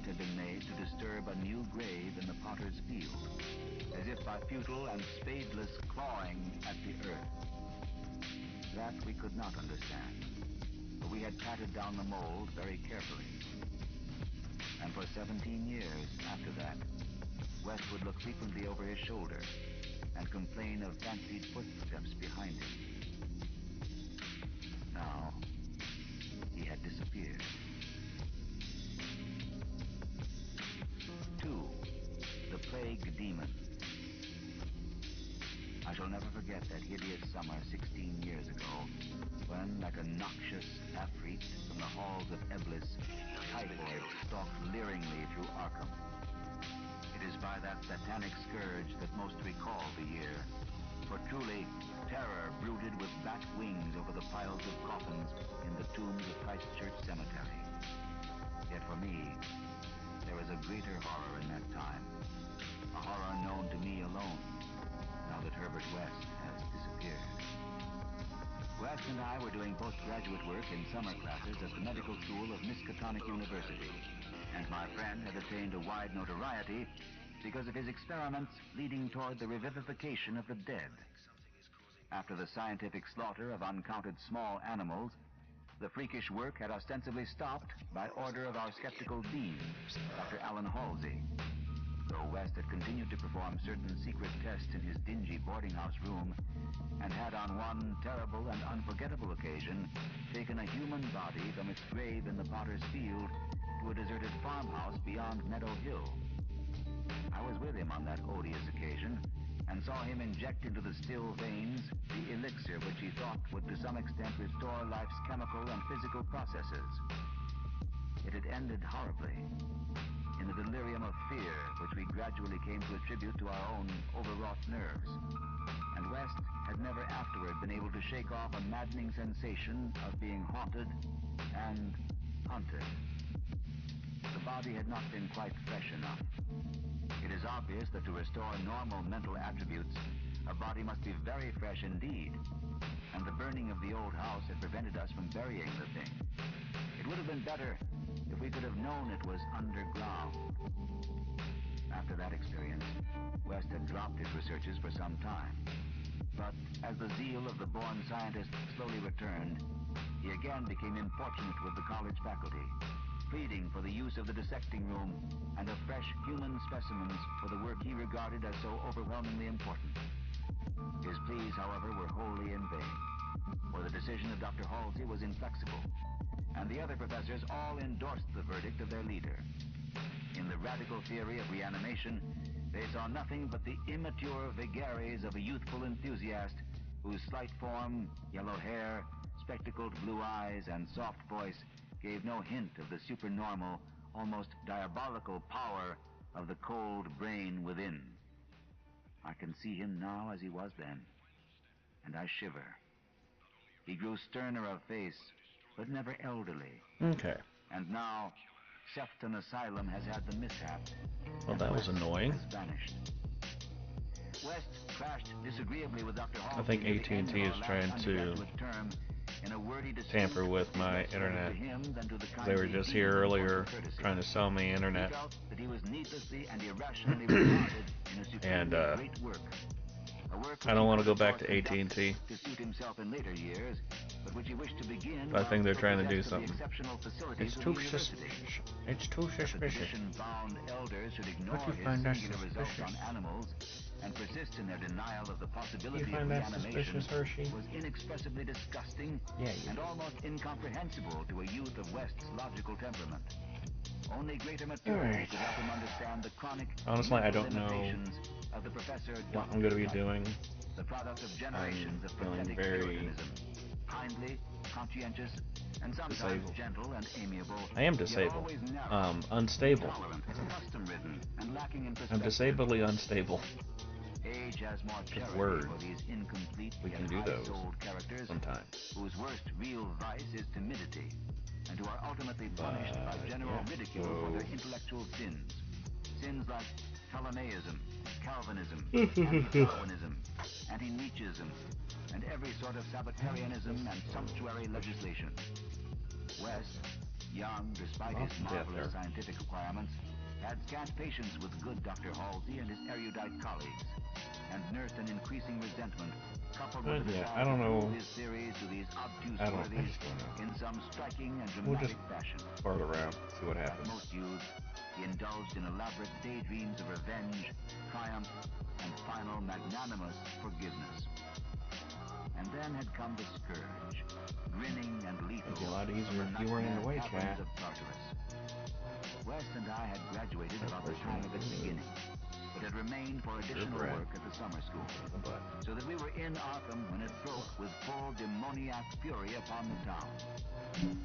had been made to disturb a new grave in the potter's field, as if by futile and spadeless clawing at the earth. That we could not understand, for we had patted down the mold very carefully. And for 17 years after that, West would look frequently over his shoulder and complain of fancied footsteps behind him. Now, he had disappeared. 2. The Plague Demon. I shall never forget that hideous summer 16 years ago, when, like a noxious afreet from the halls of Eblis, typhoid stalked leeringly through Arkham. It is by that satanic scourge that most recall the year, for truly, terror brooded with bat wings over the piles of coffins in the tombs of Christchurch Cemetery. Yet for me, there was a greater horror in that time, a horror known to me alone, now that Herbert West has disappeared. West and I were doing postgraduate work in summer classes at the medical school of Miskatonic University, and my friend had attained a wide notoriety because of his experiments leading toward the revivification of the dead. After the scientific slaughter of uncounted small animals, the freakish work had ostensibly stopped by order of our skeptical dean, Dr. Alan Halsey. Though West had continued to perform certain secret tests in his dingy boarding house room, and had on one terrible and unforgettable occasion taken a human body from its grave in the Potter's Field to a deserted farmhouse beyond Meadow Hill. I was with him on that odious occasion, and saw him inject into the still veins the elixir which he thought would to some extent restore life's chemical and physical processes. It had ended horribly, in a delirium of fear which we gradually came to attribute to our own overwrought nerves. And West had never afterward been able to shake off a maddening sensation of being haunted and hunted. The body had not been quite fresh enough. It is obvious that to restore normal mental attributes, a body must be very fresh indeed, and the burning of the old house had prevented us from burying the thing. It would have been better if we could have known it was underground. After that experience, West had dropped his researches for some time. But as the zeal of the born scientist slowly returned, he again became importunate with the college faculty, pleading for the use of the dissecting room and of fresh human specimens for the work he regarded as so overwhelmingly important. His pleas, however, were wholly in vain, for the decision of Dr. Halsey was inflexible, and the other professors all endorsed the verdict of their leader. In the radical theory of reanimation, they saw nothing but the immature vagaries of a youthful enthusiast whose slight form, yellow hair, spectacled blue eyes, and soft voice gave no hint of the supernormal, almost diabolical power of the cold brain within. I can see him now as he was then, and I shiver. He grew sterner of face, but never elderly. Okay. And now, Sefton Asylum has had the mishap. Well, that was annoying. Has vanished. West clashed disagreeably with Dr. Halsey. I think AT&T is trying to tamper with my internet. They were just here earlier trying to sell me internet. And I don't want to go back to AT&T. But I think they're trying to do something. It's too suspicious. It's too suspicious. What do you find that suspicious? And persist in their denial of the possibility you find of that suspicious, Hershey? Was inexpressibly disgusting and almost incomprehensible to a youth of West's logical temperament. Only greater maturity could help him understand the chronic Honestly, I don't know of the professor what I'm going to be doing. The product of generations of feeling pathetic very puritanism, kindly, conscientious, and sometimes disabled. gentle and amiable. I am disabled. Unstable. And lacking in I'm disabledly unstable. Age has more Good word. for these incomplete We can do those characters sometimes. whose worst real vice is timidity, and who are ultimately punished by general ridicule for their intellectual sins. Sins like Ptolemaicism, Calvinism, anti-Darwinism, anti-Nietzscheism, and every sort of Sabbatarianism and sumptuary legislation. West, Young, despite his marvelous scientific requirements, had scant patience with good Dr. Halsey and his erudite colleagues, and nursed an increasing resentment coupled with the desire to prove his theories to these obtuse worthies in some striking and dramatic fashion. Fart around, see what happens. Like most youths, he indulged in elaborate daydreams of revenge, triumph, and final magnanimous forgiveness. And then had come the scourge, grinning and lethal. It'd be a lot easier if you weren't in the way, cat. West and I had graduated about the time of its beginning, but had remained for additional work at the summer school, so that we were in Arkham when it broke with full demoniac fury upon the town.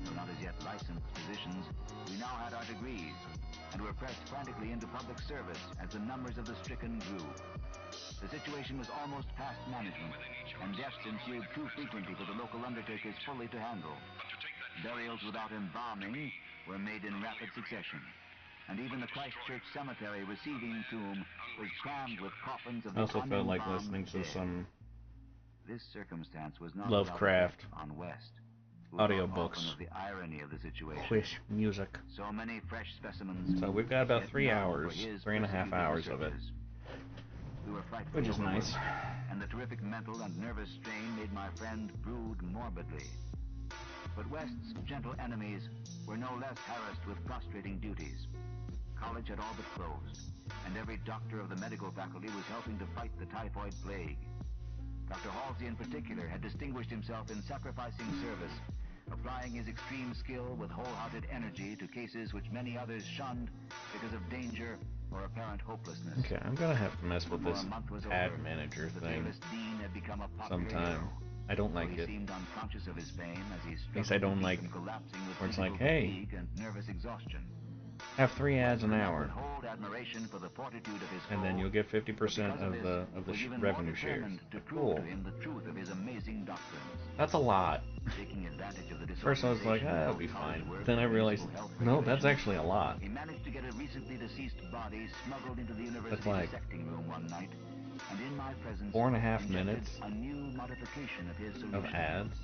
Though not as yet licensed physicians, we now had our degrees, and were pressed frantically into public service as the numbers of the stricken grew. The situation was almost past management, and deaths ensued too frequently for the local undertakers fully to handle. Burials without embalming were made in rapid succession, and even the Christchurch Cemetery receiving tomb was crammed with coffins of the I also felt like listening to some This circumstance was not Lovecraft on West, audiobooks, of the irony of the situation. Quish music. So many fresh specimens. So we've got about 3 hours, 3.5 hours of it, We were which is nice. And the terrific mental and nervous strain made my friend brood morbidly. But West's gentle enemies were no less harassed with prostrating duties. College had all but closed, and every doctor of the medical faculty was helping to fight the typhoid plague. Dr. Halsey in particular had distinguished himself in sacrificing service, applying his extreme skill with wholehearted energy to cases which many others shunned because of danger or apparent hopelessness. Okay, I'm gonna have to mess with this ad manager thing sometime. I don't like it. At least I don't like where it's like, hey, have 3 ads an hour, and then you'll get 50% of the revenue shares. Cool. That's a lot. First I was like, that'll be fine. Then I realized, no, that's actually a lot. That's like 4.5 minutes of ads.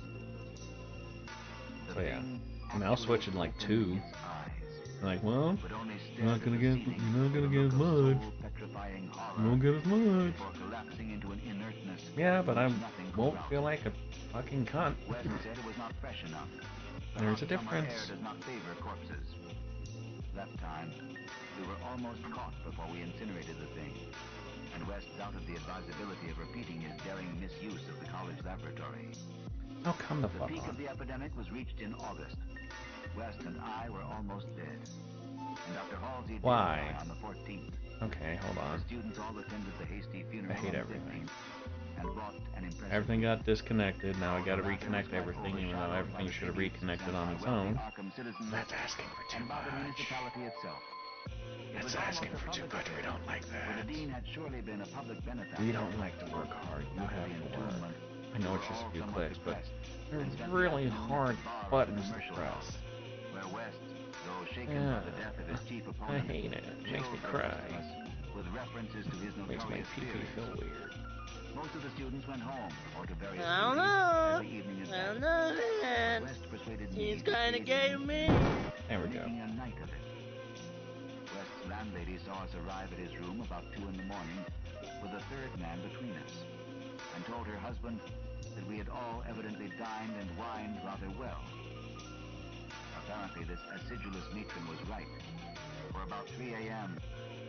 So yeah, and I'll switch in like 2. Like, well, you're not gonna get as much. You won't get as much. Yeah, but I won't feel like a fucking cunt. There's a difference. That time, we were almost caught before we incinerated the thing, and West doubted the advisability of repeating his daring misuse of the college laboratory. Oh, come the fuck on. The peak of the epidemic was reached in August. West and I were almost dead, and Dr. Halsey died on the 14th. Okay, hold on. The students all attended the hasty funeral. I hate everything. And brought an impressive. Everything got disconnected. Now I gotta reconnect everything, even though everything should have reconnected on its own. That's asking for too much. That's asking for too much. We don't like that. We don't like to work hard. You have to work. I know it's just a few clicks, but they're really hard buttons to press. Yeah, I hate it. It makes me cry. It makes my pee-pee feel weird. Most of the students went home or to various I don't know, man. He's kind of gay to me. There we go. West's landlady saw us arrive at his room about 2 in the morning with a third man between us, and told her husband that we had all evidently dined and wined rather well. Apparently this acidulous matron was right, for about 3 a.m.,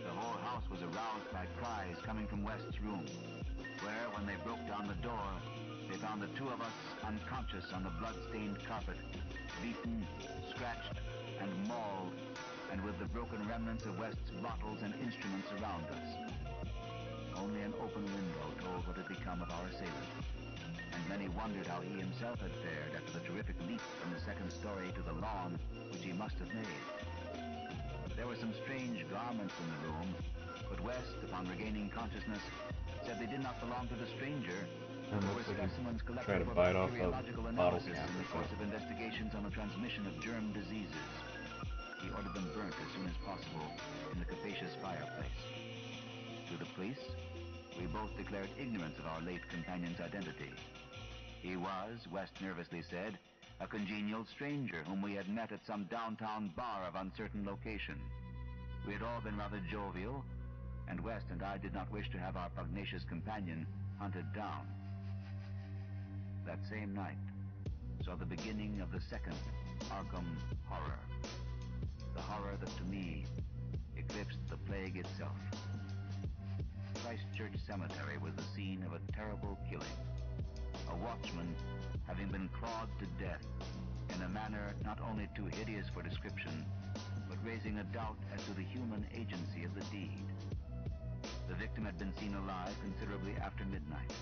the whole house was aroused by cries coming from West's room, where, when they broke down the door, they found the 2 of us unconscious on the blood-stained carpet, beaten, scratched, and mauled, and with the broken remnants of West's bottles and instruments around us. Only an open window told what had become of our assailant, and many wondered how he himself had fared after the terrific leap from the 2nd story to the lawn, which he must have made. There were some strange garments in the room, but West, upon regaining consciousness, said they did not belong to the stranger, but were specimens collected for bacteriological analysis in the course of investigations on the transmission of germ diseases. He ordered them burnt as soon as possible in the capacious fireplace. To the police, we both declared ignorance of our late companion's identity. He was, West nervously said, a congenial stranger whom we had met at some downtown bar of uncertain location. We had all been rather jovial, and West and I did not wish to have our pugnacious companion hunted down. That same night saw the beginning of the second Arkham horror. The horror that to me eclipsed the plague itself. Christ Church Cemetery was the scene of a terrible killing. A watchman having been clawed to death in a manner not only too hideous for description, but raising a doubt as to the human agency of the deed. The victim had been seen alive considerably after midnight.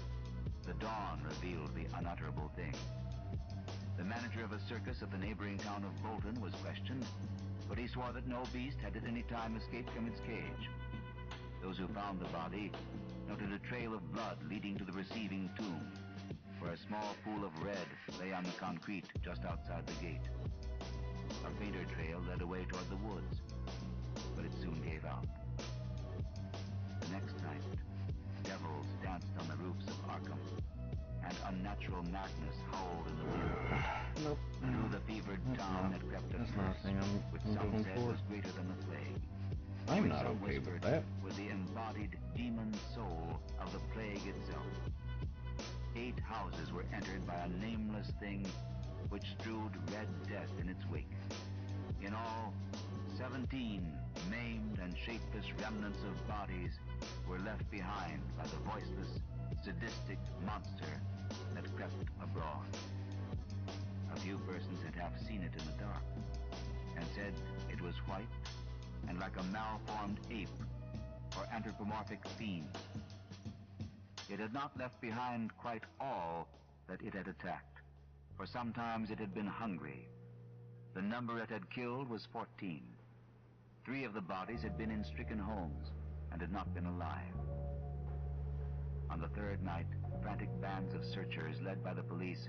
The dawn revealed the unutterable thing. The manager of a circus at the neighboring town of Bolton was questioned, but he swore that no beast had at any time escaped from its cage. Those who found the body noted a trail of blood leading to the receiving tomb, where a small pool of red lay on the concrete just outside the gate. A fainter trail led away toward the woods, but it soon gave out. The next night, devils danced on the roofs of Arkham, and unnatural madness howled in the wind. Nope. Through the fevered town that crept a curse, which some said was greater than the plague. I'm not okay with that. With the embodied demon soul of the plague itself. 8 houses were entered by a nameless thing which strewed red death in its wake. In all, 17 maimed and shapeless remnants of bodies were left behind by the voiceless, sadistic monster that crept abroad. A few persons had half seen it in the dark and said it was white and like a malformed ape or anthropomorphic fiend. It had not left behind quite all that it had attacked, for sometimes it had been hungry. The number it had killed was 14. 3 of the bodies had been in stricken homes and had not been alive. On the 3rd night, frantic bands of searchers led by the police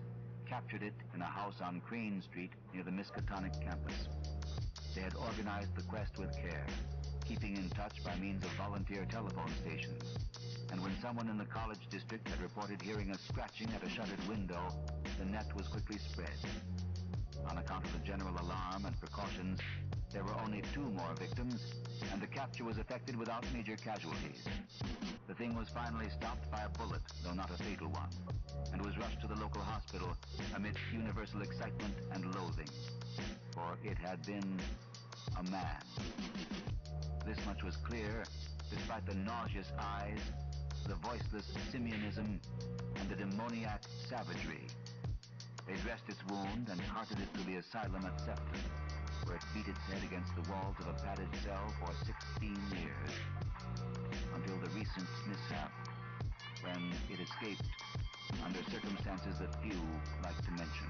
captured it in a house on Crane Street near the Miskatonic campus. They had organized the quest with care, keeping in touch by means of volunteer telephone stations. And when someone in the college district had reported hearing a scratching at a shuttered window, the net was quickly spread. On account of the general alarm and precautions, there were only 2 more victims, and the capture was effected without major casualties. The thing was finally stopped by a bullet, though not a fatal one, and was rushed to the local hospital amidst universal excitement and loathing, for it had been a man. This much was clear, despite the nauseous eyes, the voiceless simionism, and the demoniac savagery. They dressed its wound and carted it to the asylum at Sefton, where it beat its head against the walls of a padded cell for 16 years, until the recent mishap, when it escaped under circumstances that few like to mention.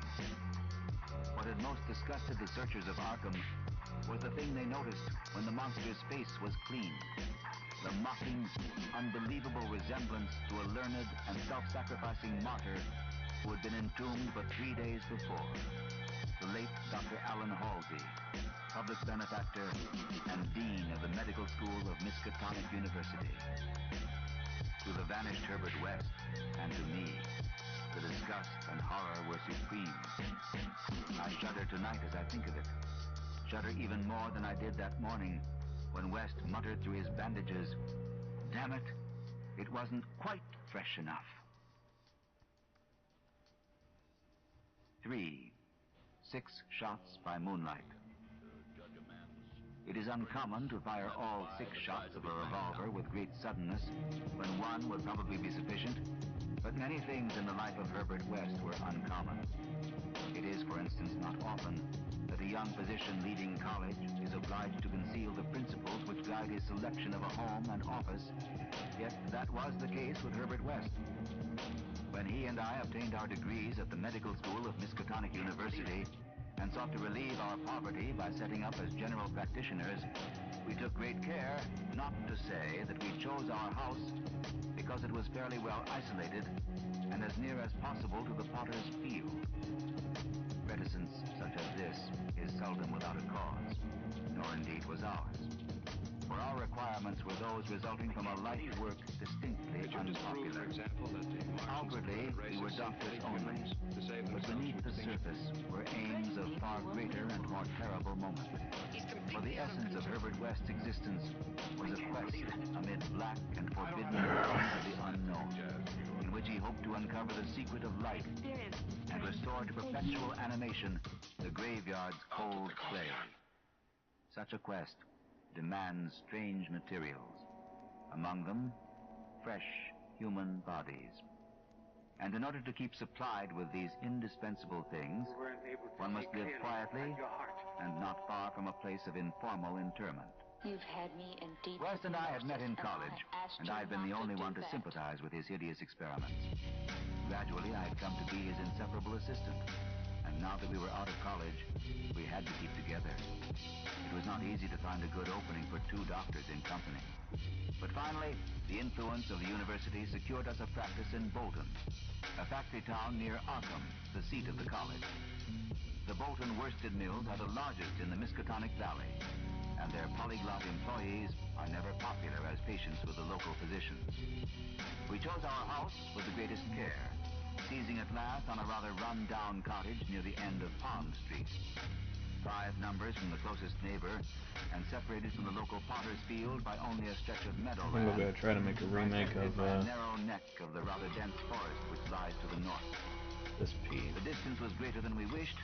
What had most disgusted the searchers of Arkham was the thing they noticed when the monster's face was clean. The mocking, unbelievable resemblance to a learned and self-sacrificing martyr who had been entombed but 3 days before, the late Dr. Alan Halsey, public benefactor and dean of the medical school of Miskatonic University. To the vanished Herbert West, and to me, the disgust and horror were supreme. I shudder tonight as I think of it. Shudder even more than I did that morning when West muttered through his bandages, "Damn it, it wasn't quite fresh enough." 3. 6 shots by moonlight. It is uncommon to fire all 6 shots of a revolver with great suddenness when one would probably be sufficient, but many things in the life of Herbert West were uncommon. It is, for instance, not often that a young physician leaving college is obliged to conceal the principles which guide his selection of a home and office, yet that was the case with Herbert West. When he and I obtained our degrees at the medical school of Miskatonic University and sought to relieve our poverty by setting up as general practitioners, we took great care not to say that we chose our house because it was fairly well isolated and as near as possible to the potter's field. Reticence such as this is seldom without a cause, nor indeed was ours. For our requirements impairments were those resulting from a life work distinctly unpopular. Outwardly, we were doctors only, but beneath the surface were aims of far greater and more terrible moment. For the essence of Herbert West's existence was a quest amid black and forbidden realms of the unknown, in which he hoped to uncover the secret of life and restore to perpetual animation the graveyard's cold clay. Such a quest demands strange materials, among them fresh human bodies. And in order to keep supplied with these indispensable things, one must live quietly and not far from a place of informal interment. You've had me in deep West and I had met in college, and I had been the only one to that. sympathize with his hideous experiments. Gradually, I had come to be his inseparable assistant, and now that we were out of college, we had to keep together. It was not easy to find a good opening for two doctors in company. But finally, the influence of the university secured us a practice in Bolton, a factory town near Arkham, the seat of the college. The Bolton worsted mills are the largest in the Miskatonic Valley, and their polyglot employees are never popular as patients with the local physicians. We chose our house with the greatest care, seizing at last on a rather run-down cottage near the end of Pond Street. 5 numbers from the closest neighbor, and separated from the local potter's field by only a stretch of meadowland. I think we're going to try to make a remake of a narrow neck of the rather dense forest which lies to the north. This piece. The distance was greater than we wished,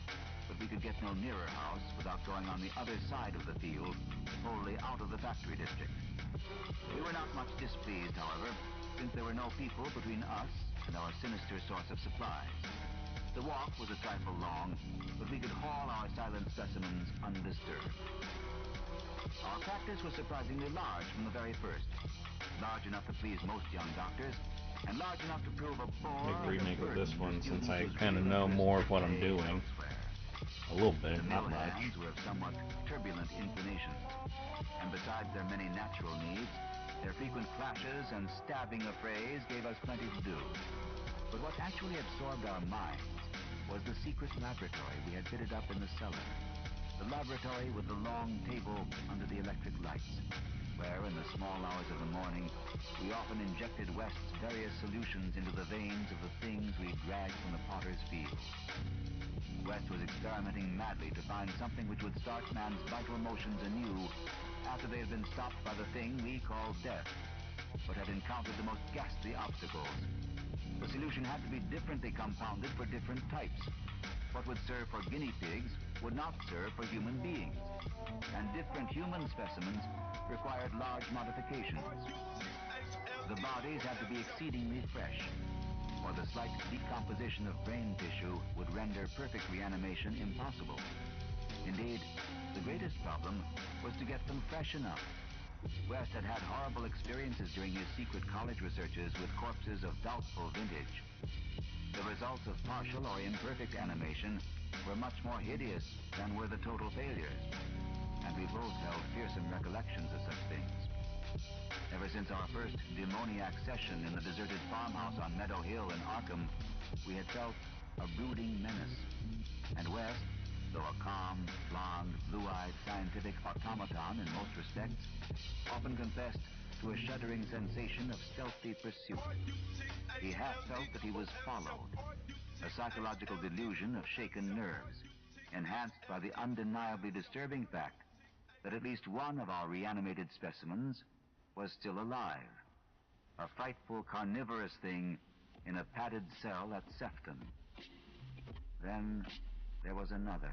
but we could get no nearer house without going on the other side of the field, wholly out of the factory district. We were not much displeased, however, since there were no people between us and our sinister source of supplies. The walk was a trifle long, but we could haul our silent specimens undisturbed. Our practice was surprisingly large from the very first. Large enough to please most young doctors, and large enough to prove a bore. Make a remake of this one since I kind of know more of what I'm doing. A little bit, not much. The hands were of somewhat turbulent inclination, and besides their many natural needs, their frequent clashes and stabbing affrays gave us plenty to do. But what actually absorbed our minds was the secret laboratory we had fitted up in the cellar. The laboratory with the long table under the electric lights, where in the small hours of the morning, we often injected West's various solutions into the veins of the things we dragged from the potter's field. West was experimenting madly to find something which would start man's vital motions anew after they had been stopped by the thing we called death, but had encountered the most ghastly obstacles. The solution had to be differently compounded for different types. What would serve for guinea pigs would not serve for human beings, and different human specimens required large modifications. The bodies had to be exceedingly fresh, or the slight decomposition of brain tissue would render perfect reanimation impossible. Indeed, the greatest problem was to get them fresh enough. West had had horrible experiences during his secret college researches with corpses of doubtful vintage. The results of partial or imperfect animation were much more hideous than were the total failures, and we both held fearsome recollections of such things. Ever since our first demoniac session in the deserted farmhouse on Meadow Hill in Arkham, we had felt a brooding menace, and West, though a calm, blonde, blue-eyed scientific automaton in most respects, often confessed to a shuddering sensation of stealthy pursuit. He half felt that he was followed, a psychological delusion of shaken nerves, enhanced by the undeniably disturbing fact that at least one of our reanimated specimens was still alive, a frightful carnivorous thing in a padded cell at Sefton. Then there was another,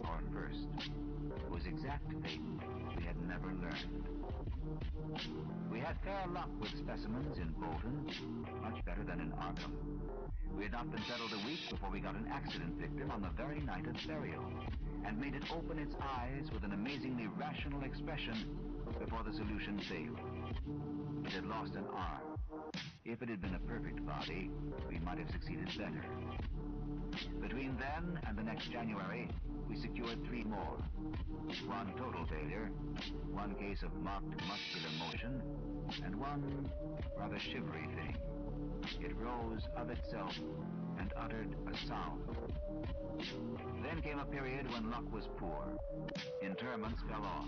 our first, whose exact fate we had never learned. We had fair luck with specimens in Bolton, much better than in Arkham. We had not been settled a week before we got an accident victim on the very night of burial, and made it open its eyes with an amazingly rational expression before the solution failed. It had lost an arm. If it had been a perfect body, we might have succeeded better. Between then and the next January, we secured 3 more. 1 total failure, 1 case of marked muscular motion, and 1 rather shivery thing. It rose of itself and uttered a sound. Then came a period when luck was poor. Interments fell off,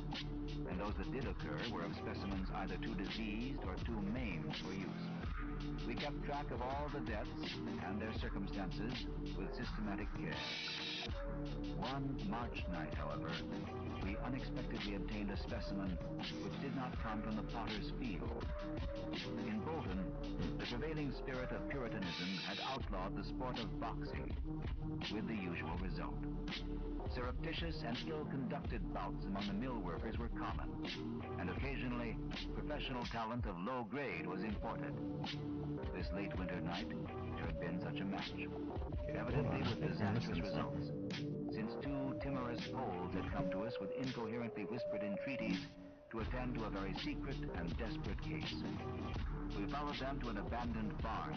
and those that did occur were of specimens either too diseased or too maimed for use. We kept track of all the deaths and their circumstances with systematic care. One March night, however, we unexpectedly obtained a specimen which did not come from the potter's field. In Bolton, the prevailing spirit of Puritanism had outlawed the sport of boxing, with the usual result. Surreptitious and ill-conducted bouts among the mill workers were common, and occasionally professional talent of low grade was imported. This late winter night, there had been such a match, evidently with disastrous results, since two timorous Poles had come to us with incoherently whispered entreaties to attend to a very secret and desperate case. We followed them to an abandoned barn,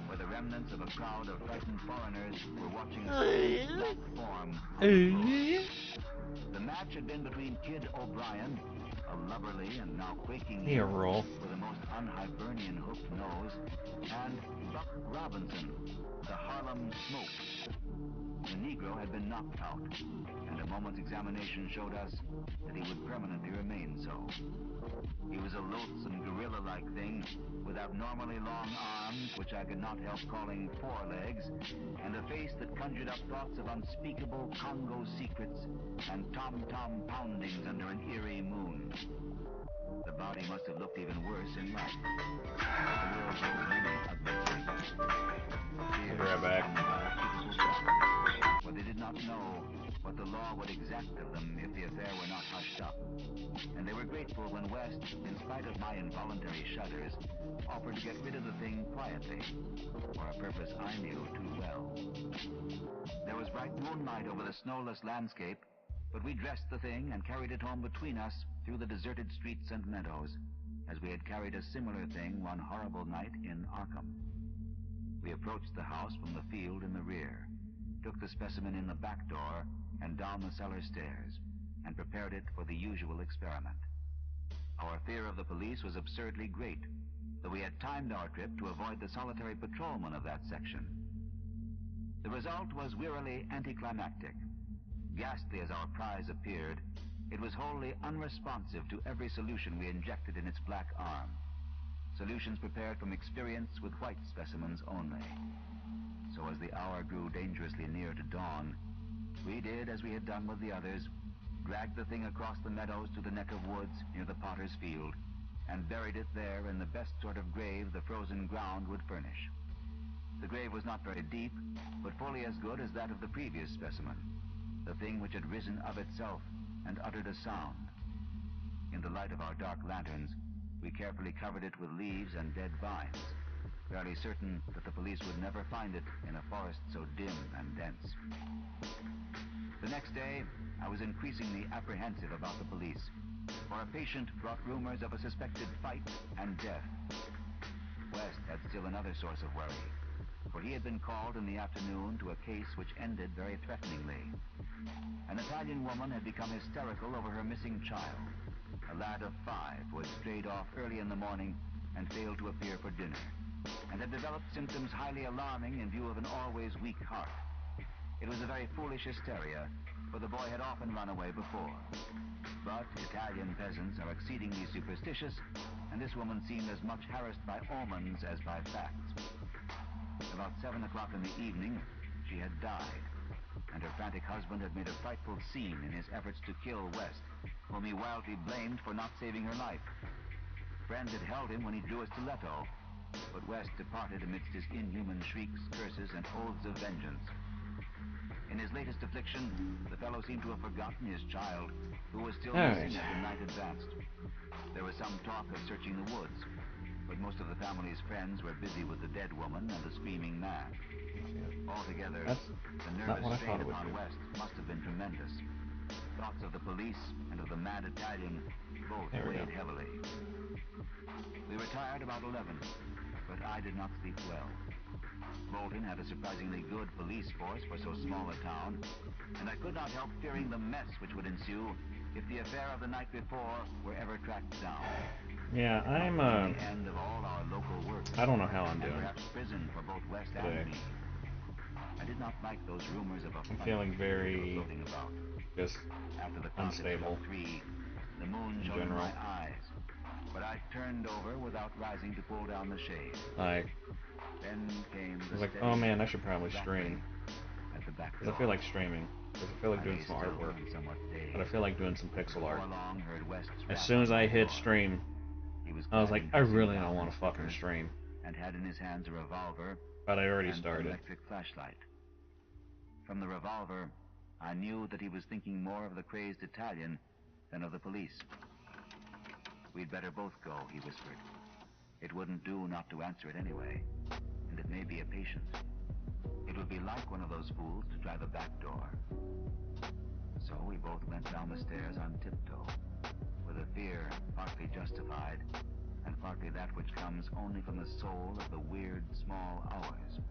where the remnants of a crowd of frightened foreigners were watching a black form on the floor. The match had been between Kid O'Brien, a lubberly and now quaking youth with a most un-Hibernian hooked nose, and Buck Robinson, the Harlem Smoke. The Negro had been knocked out, and a moment's examination showed us that he would permanently remain so. He was a loathsome gorilla-like thing, with abnormally long arms, which I could not help calling forelegs, and a face that conjured up thoughts of unspeakable Congo secrets and tom-tom poundings under an eerie moon. The body must have looked even worse in life. The world holds many ugly things. I'll be right back. For they did not know what the law would exact of them if the affair were not hushed up. And they were grateful when West, in spite of my involuntary shudders, offered to get rid of the thing quietly, for a purpose I knew too well. There was bright moonlight over the snowless landscape, but we dressed the thing and carried it home between us through the deserted streets and meadows, as we had carried a similar thing one horrible night in Arkham. We approached the house from the field in the rear, took the specimen in the back door and down the cellar stairs, and prepared it for the usual experiment. Our fear of the police was absurdly great, though we had timed our trip to avoid the solitary patrolman of that section. The result was wearily anticlimactic. Ghastly as our prize appeared, it was wholly unresponsive to every solution we injected in its black arm. Solutions prepared from experience with white specimens only. So as the hour grew dangerously near to dawn, we did as we had done with the others, dragged the thing across the meadows to the neck of woods near the potter's field, and buried it there in the best sort of grave the frozen ground would furnish. The grave was not very deep, but fully as good as that of the previous specimen, the thing which had risen of itself and uttered a sound. In the light of our dark lanterns, we carefully covered it with leaves and dead vines, fairly certain that the police would never find it in a forest so dim and dense. The next day, I was increasingly apprehensive about the police, for a patient brought rumors of a suspected fight and death. West had still another source of worry, for he had been called in the afternoon to a case which ended very threateningly. An Italian woman had become hysterical over her missing child, a lad of 5 who had strayed off early in the morning and failed to appear for dinner, and had developed symptoms highly alarming in view of an always weak heart. It was a very foolish hysteria, for the boy had often run away before. But Italian peasants are exceedingly superstitious, and this woman seemed as much harassed by omens as by facts. About 7 o'clock in the evening, she had died, and her frantic husband had made a frightful scene in his efforts to kill West, whom he wildly blamed for not saving her life. Friends had held him when he drew a stiletto, but West departed amidst his inhuman shrieks, curses, and oaths of vengeance. In his latest affliction, the fellow seemed to have forgotten his child, who was still missing as the night advanced. There was some talk of searching the woods, but most of the family's friends were busy with the dead woman and the screaming man. Altogether, the nervous strain upon West must have been tremendous. Thoughts of the police and of the mad Italian both weighed heavily. We retired about 11, but I did not sleep well. Bolton had a surprisingly good police force for so small a town, and I could not help fearing the mess which would ensue if the affair of the night before were ever tracked down. Yeah, I'm the end of all our local work, I don't know how I'm doing perhaps prison for both West today. and me. I did not like those rumors of a I'm feeling very just after the unstable. 3, the moon shone in my eyes, but I turned over without rising to pull down the shade. Like, then came I was like, oh man, I should probably stream. At the back I feel like streaming. Because I feel like doing some artwork. But I feel like doing some pixel art. As soon as I hit stream, I was like, I really don't want to fucking stream. And had in his hands a revolver, but I already and started. An electric flashlight. From the revolver, I knew that he was thinking more of the crazed Italian than of the police. We'd better both go, he whispered. It wouldn't do not to answer it anyway, and it may be a patient. It would be like one of those fools to try the back door. So we both went down the stairs on tiptoe, with a fear partly justified, and partly that which comes only from the soul of the weird small hours.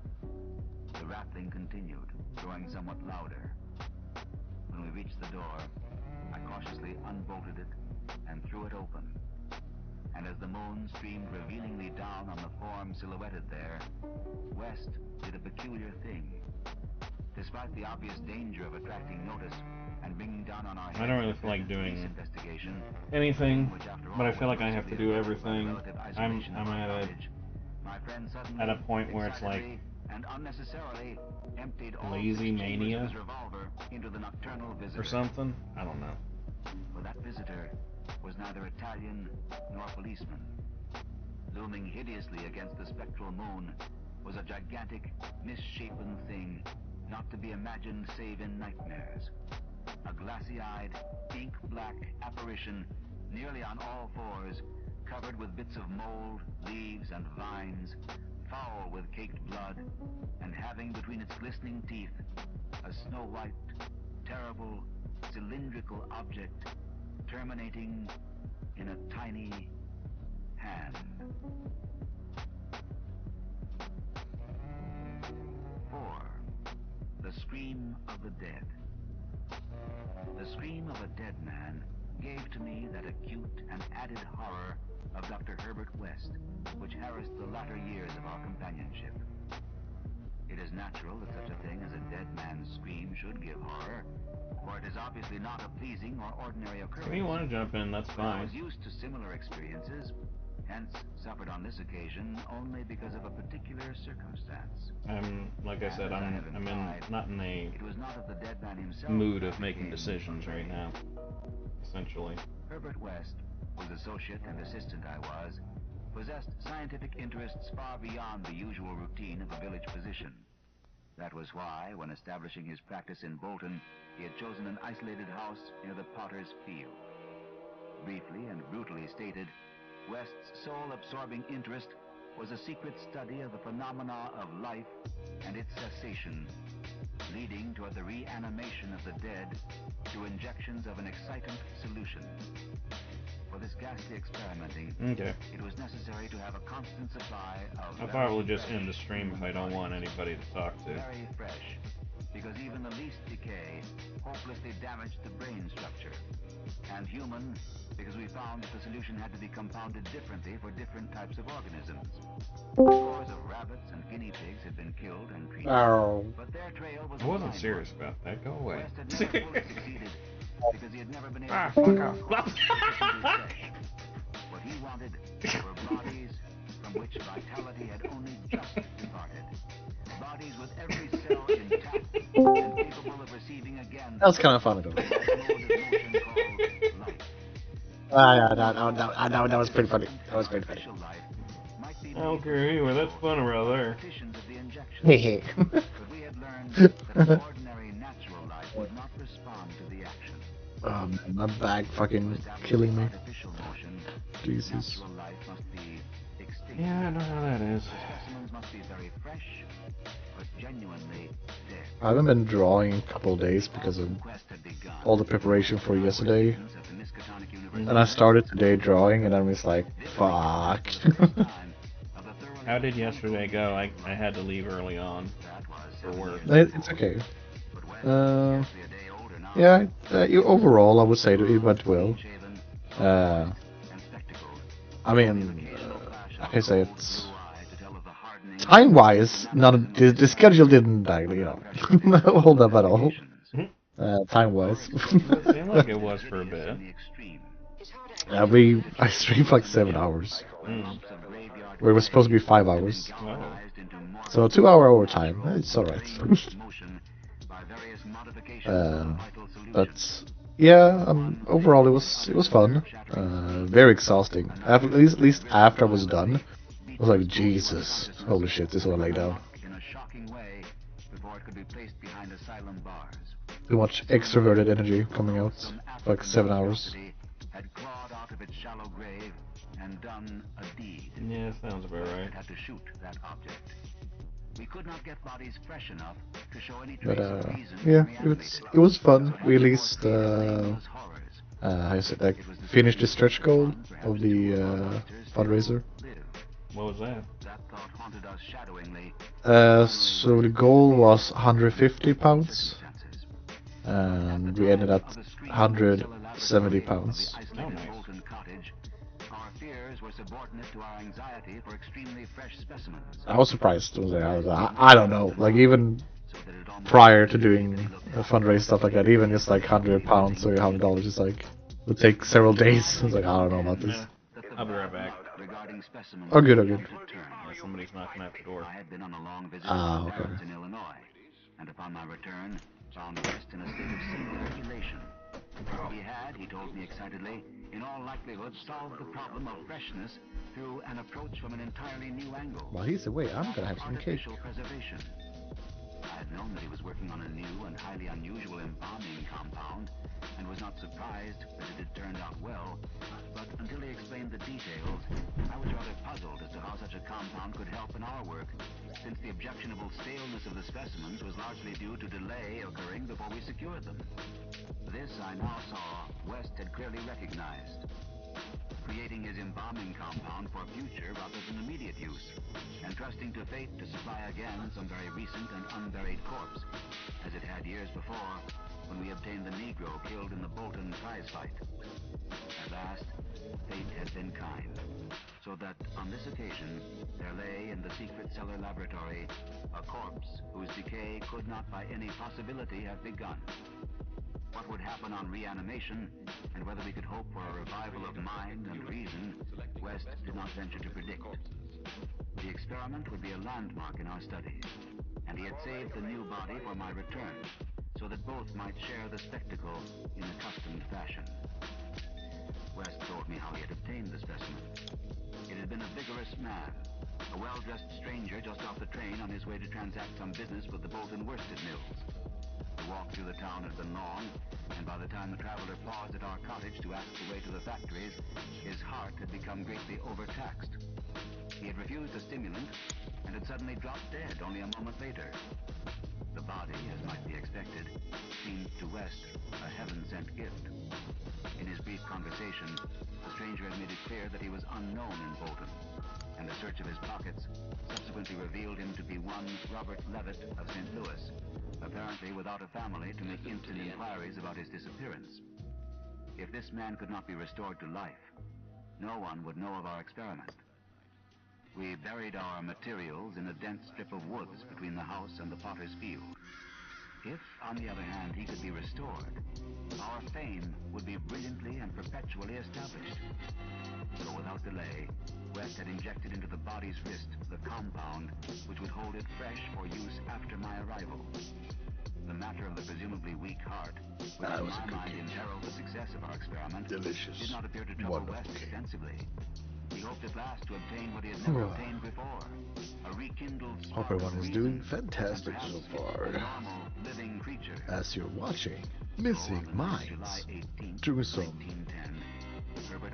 The rattling continued, growing somewhat louder. When we reached the door, I cautiously unbolted it and threw it open. And as the moon streamed revealingly down on the form silhouetted there, West did a peculiar thing. Despite the obvious danger of attracting notice and bringing down on our heads, I don't really feel like doing anything, but I feel like I have to do everything. I'm at a point where it's like lazy mania or something. I don't know. But that visitor was neither Italian nor policeman. Looming hideously against the spectral moon was a gigantic, misshapen thing, not to be imagined save in nightmares. A glassy-eyed, ink-black apparition, nearly on all fours, covered with bits of mold, leaves, and vines, foul with caked blood, and having between its glistening teeth a snow-white, terrible, cylindrical object terminating in a tiny hand. 4. The Scream of the Dead. The scream of a dead man gave to me that acute and added horror of Dr. Herbert West, which harassed the latter years of our companionship. It is natural that such a thing as a dead man's scream should give horror, for it is obviously not a pleasing or ordinary occurrence. If you want to jump in, that's fine. I was used to similar experiences, hence suffered on this occasion only because of a particular circumstance. Like I said, I'm not in a mood of making decisions right now, essentially. Herbert West, whose associate and assistant I was, possessed scientific interests far beyond the usual routine of a village physician. That was why, when establishing his practice in Bolton, he had chosen an isolated house near the Potter's Field. Briefly and brutally stated, West's soul-absorbing interest was a secret study of the phenomena of life and its cessation, leading toward the reanimation of the dead through injections of an excitant solution. For this ghastly experimenting, it was necessary to have a constant supply of... I thought we'll just end the stream if I don't want anybody to talk to. Very fresh, because even the least decay hopelessly damaged the brain structure. And human, because we found that the solution had to be compounded differently for different types of organisms. Scores of rabbits and guinea pigs had been killed and treated, but their trail was... I wasn't serious about that. Go away. West had never fully succeeded because he had never been able to... Fuck off. What he wanted were bodies from which vitality had only just departed. Bodies with every cell intact and capable of receiving again... That was kind of funny, though. That was pretty funny. That was pretty funny. Okay, well, that's fun around there. Hehe. Oh man, my back fucking killing me. Jesus. Yeah, I know how that is. I haven't been drawing a couple of days because of all the preparation for yesterday. And I started today drawing and I'm just like, fuck. How did yesterday go? I had to leave early on for work. It's okay. Yeah, overall I would say that it went well. I mean, like I say, time-wise, the schedule didn't, hold up at all. Time-wise. It seemed like it was for a bit. I streamed like 7 hours. Where it was supposed to be 5 hours. Wow. So 2-hour overtime. It's alright. But yeah, overall it was fun. Very exhausting. At least after I was done, I was like, Jesus, holy shit, this one lay down. Too much extroverted energy coming out. Like 7 hours. Yeah, sounds about right. We could not get bodies fresh enough to show any But trace of reason yeah, or it was fun. We at least finished the stretch goal of the fundraiser. What was that? So the goal was 150 pounds, and we ended at 170 pounds. Oh, nice. I was surprised. I don't know. Like, even prior to doing fundraise stuff like that, even just like £100 or $100, it's like would take several days. I was like, I don't know about this. I'll be right back. Oh, good. Yeah, somebody's knocking at the door. I had been on a long visit Ah, to okay. in Illinois, and upon my return, found West in a state of singular elation. He had, he told me excitedly, in all likelihood solved the problem of freshness through an approach from an entirely new angle. While he's away, I'm gonna have some cake. Artificial preservation. I had known that he was working on a new and highly unusual embalming compound, and was not surprised that it had turned out well, but until he explained the details, I was rather puzzled as to how such a compound could help in our work, since the objectionable staleness of the specimens was largely due to delay occurring before we secured them. This, I now saw, West had clearly recognized, creating his embalming compound for future rather than immediate use, and trusting to fate to supply again some very recent and unburied corpse, as it had years before when we obtained the Negro killed in the Bolton prize fight. At last, fate had been kind, so that on this occasion there lay in the secret cellar laboratory a corpse whose decay could not by any possibility have begun. What would happen on reanimation, and whether we could hope for a revival of mind and reason, West did not venture to predict. The experiment would be a landmark in our studies, and he had saved the new body for my return, so that both might share the spectacle in accustomed fashion. West told me how he had obtained the specimen. It had been a vigorous man, a well-dressed stranger just off the train on his way to transact some business with the Bolton worsted mills. The walk through the town had been long, and by the time the traveler paused at our cottage to ask the way to the factories, his heart had become greatly overtaxed. He had refused a stimulant, and had suddenly dropped dead only a moment later. The body, as might be expected, seemed to West a heaven-sent gift. In his brief conversation, the stranger had made it clear that he was unknown in Bolton, and a search of his pockets subsequently revealed him to be one Robert Levitt of St. Louis, apparently without a family to make instant inquiries about his disappearance. If this man could not be restored to life, no one would know of our experiment. We buried our materials in a dense strip of woods between the house and the potter's field. If, on the other hand, he could be restored, our fame would be brilliantly and perpetually established. So without delay, West had injected into the body's wrist the compound which would hold it fresh for use after my arrival. The matter of the presumably weak heart, which in my mind imperiled the success of our experiment, Delicious. did not appear to trouble West extensively. He hoped at last to obtain what he had never obtained before, a rekindled Hope everyone is doing fantastic so far. normal living creature. As you're watching Missing Minds, doing some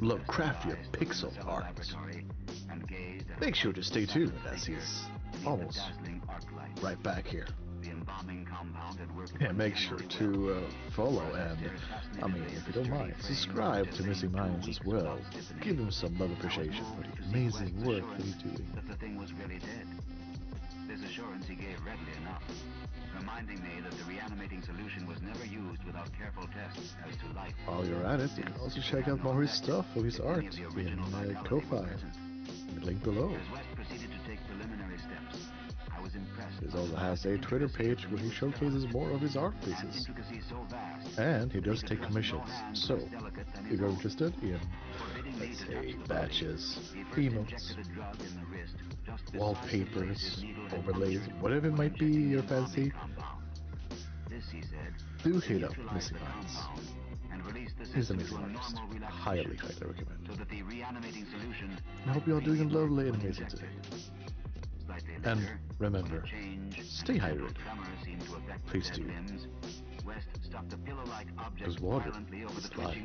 Lovecraft and Pixel art. Make sure to stay tuned as he's almost right back here. Yeah, make sure to follow and, if you don't mind, subscribe to Missing Minds as well. Give him some love appreciation for the amazing work that he's doing. That the thing was really dead. This assurance he gave readily enough, reminding me that the reanimating solution was never used without careful tests as to life. While you're at it, you can also check out more of his stuff of his art in Kofi. The link below. As West proceeded to take preliminary steps, was impressed. He also has a Twitter page where he showcases more of his art pieces. And he does take commissions, so if you're interested in, let's say, badges, emotes, wallpapers, overlays, whatever it might be your fancy, do hit up Missing Minds. He's an amazing artist. Highly, highly recommend. I hope you are doing lovely and amazing today. And remember, stay hydrated. Please do. Because water is life.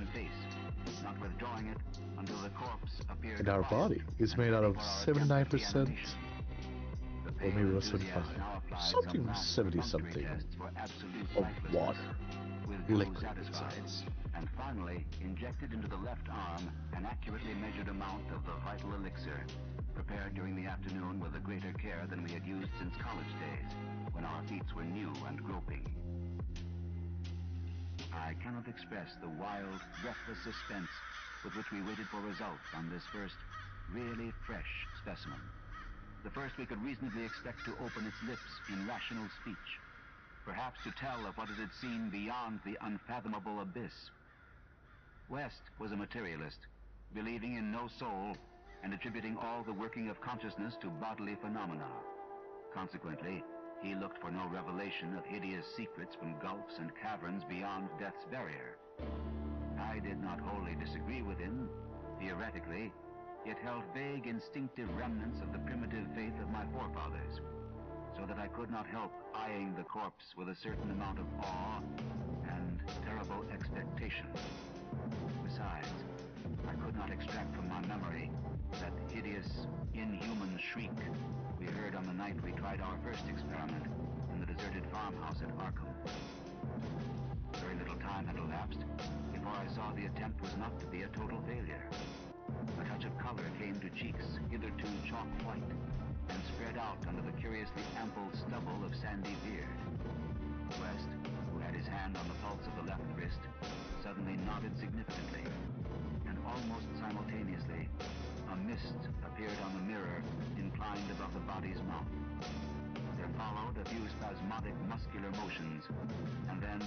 And our body is made out of 79%, or maybe it was 75, something 70-something of water, liquid inside. And finally, injected into the left arm an accurately measured amount of the vital elixir, prepared during the afternoon with a greater care than we had used since college days, when our feet were new and groping. I cannot express the wild, breathless suspense with which we waited for results on this first, really fresh specimen. The first we could reasonably expect to open its lips in rational speech, perhaps to tell of what it had seen beyond the unfathomable abyss. West was a materialist, believing in no soul and attributing all the working of consciousness to bodily phenomena. Consequently, he looked for no revelation of hideous secrets from gulfs and caverns beyond death's barrier. I did not wholly disagree with him, theoretically, yet held vague instinctive remnants of the primitive faith of my forefathers, so that I could not help eyeing the corpse with a certain amount of awe and terrible expectation. Besides, I could not extract from my memory that hideous, inhuman shriek we heard on the night we tried our first experiment in the deserted farmhouse at Arkham. Very little time had elapsed before I saw the attempt was not to be a total failure. A touch of color came to cheeks hitherto chalk white and spread out under the curiously ample stubble of sandy beard. West, who had his hand on the pulse of the left wrist, suddenly nodded significantly, and almost simultaneously, a mist appeared on the mirror inclined above the body's mouth. There followed a few spasmodic muscular motions, and then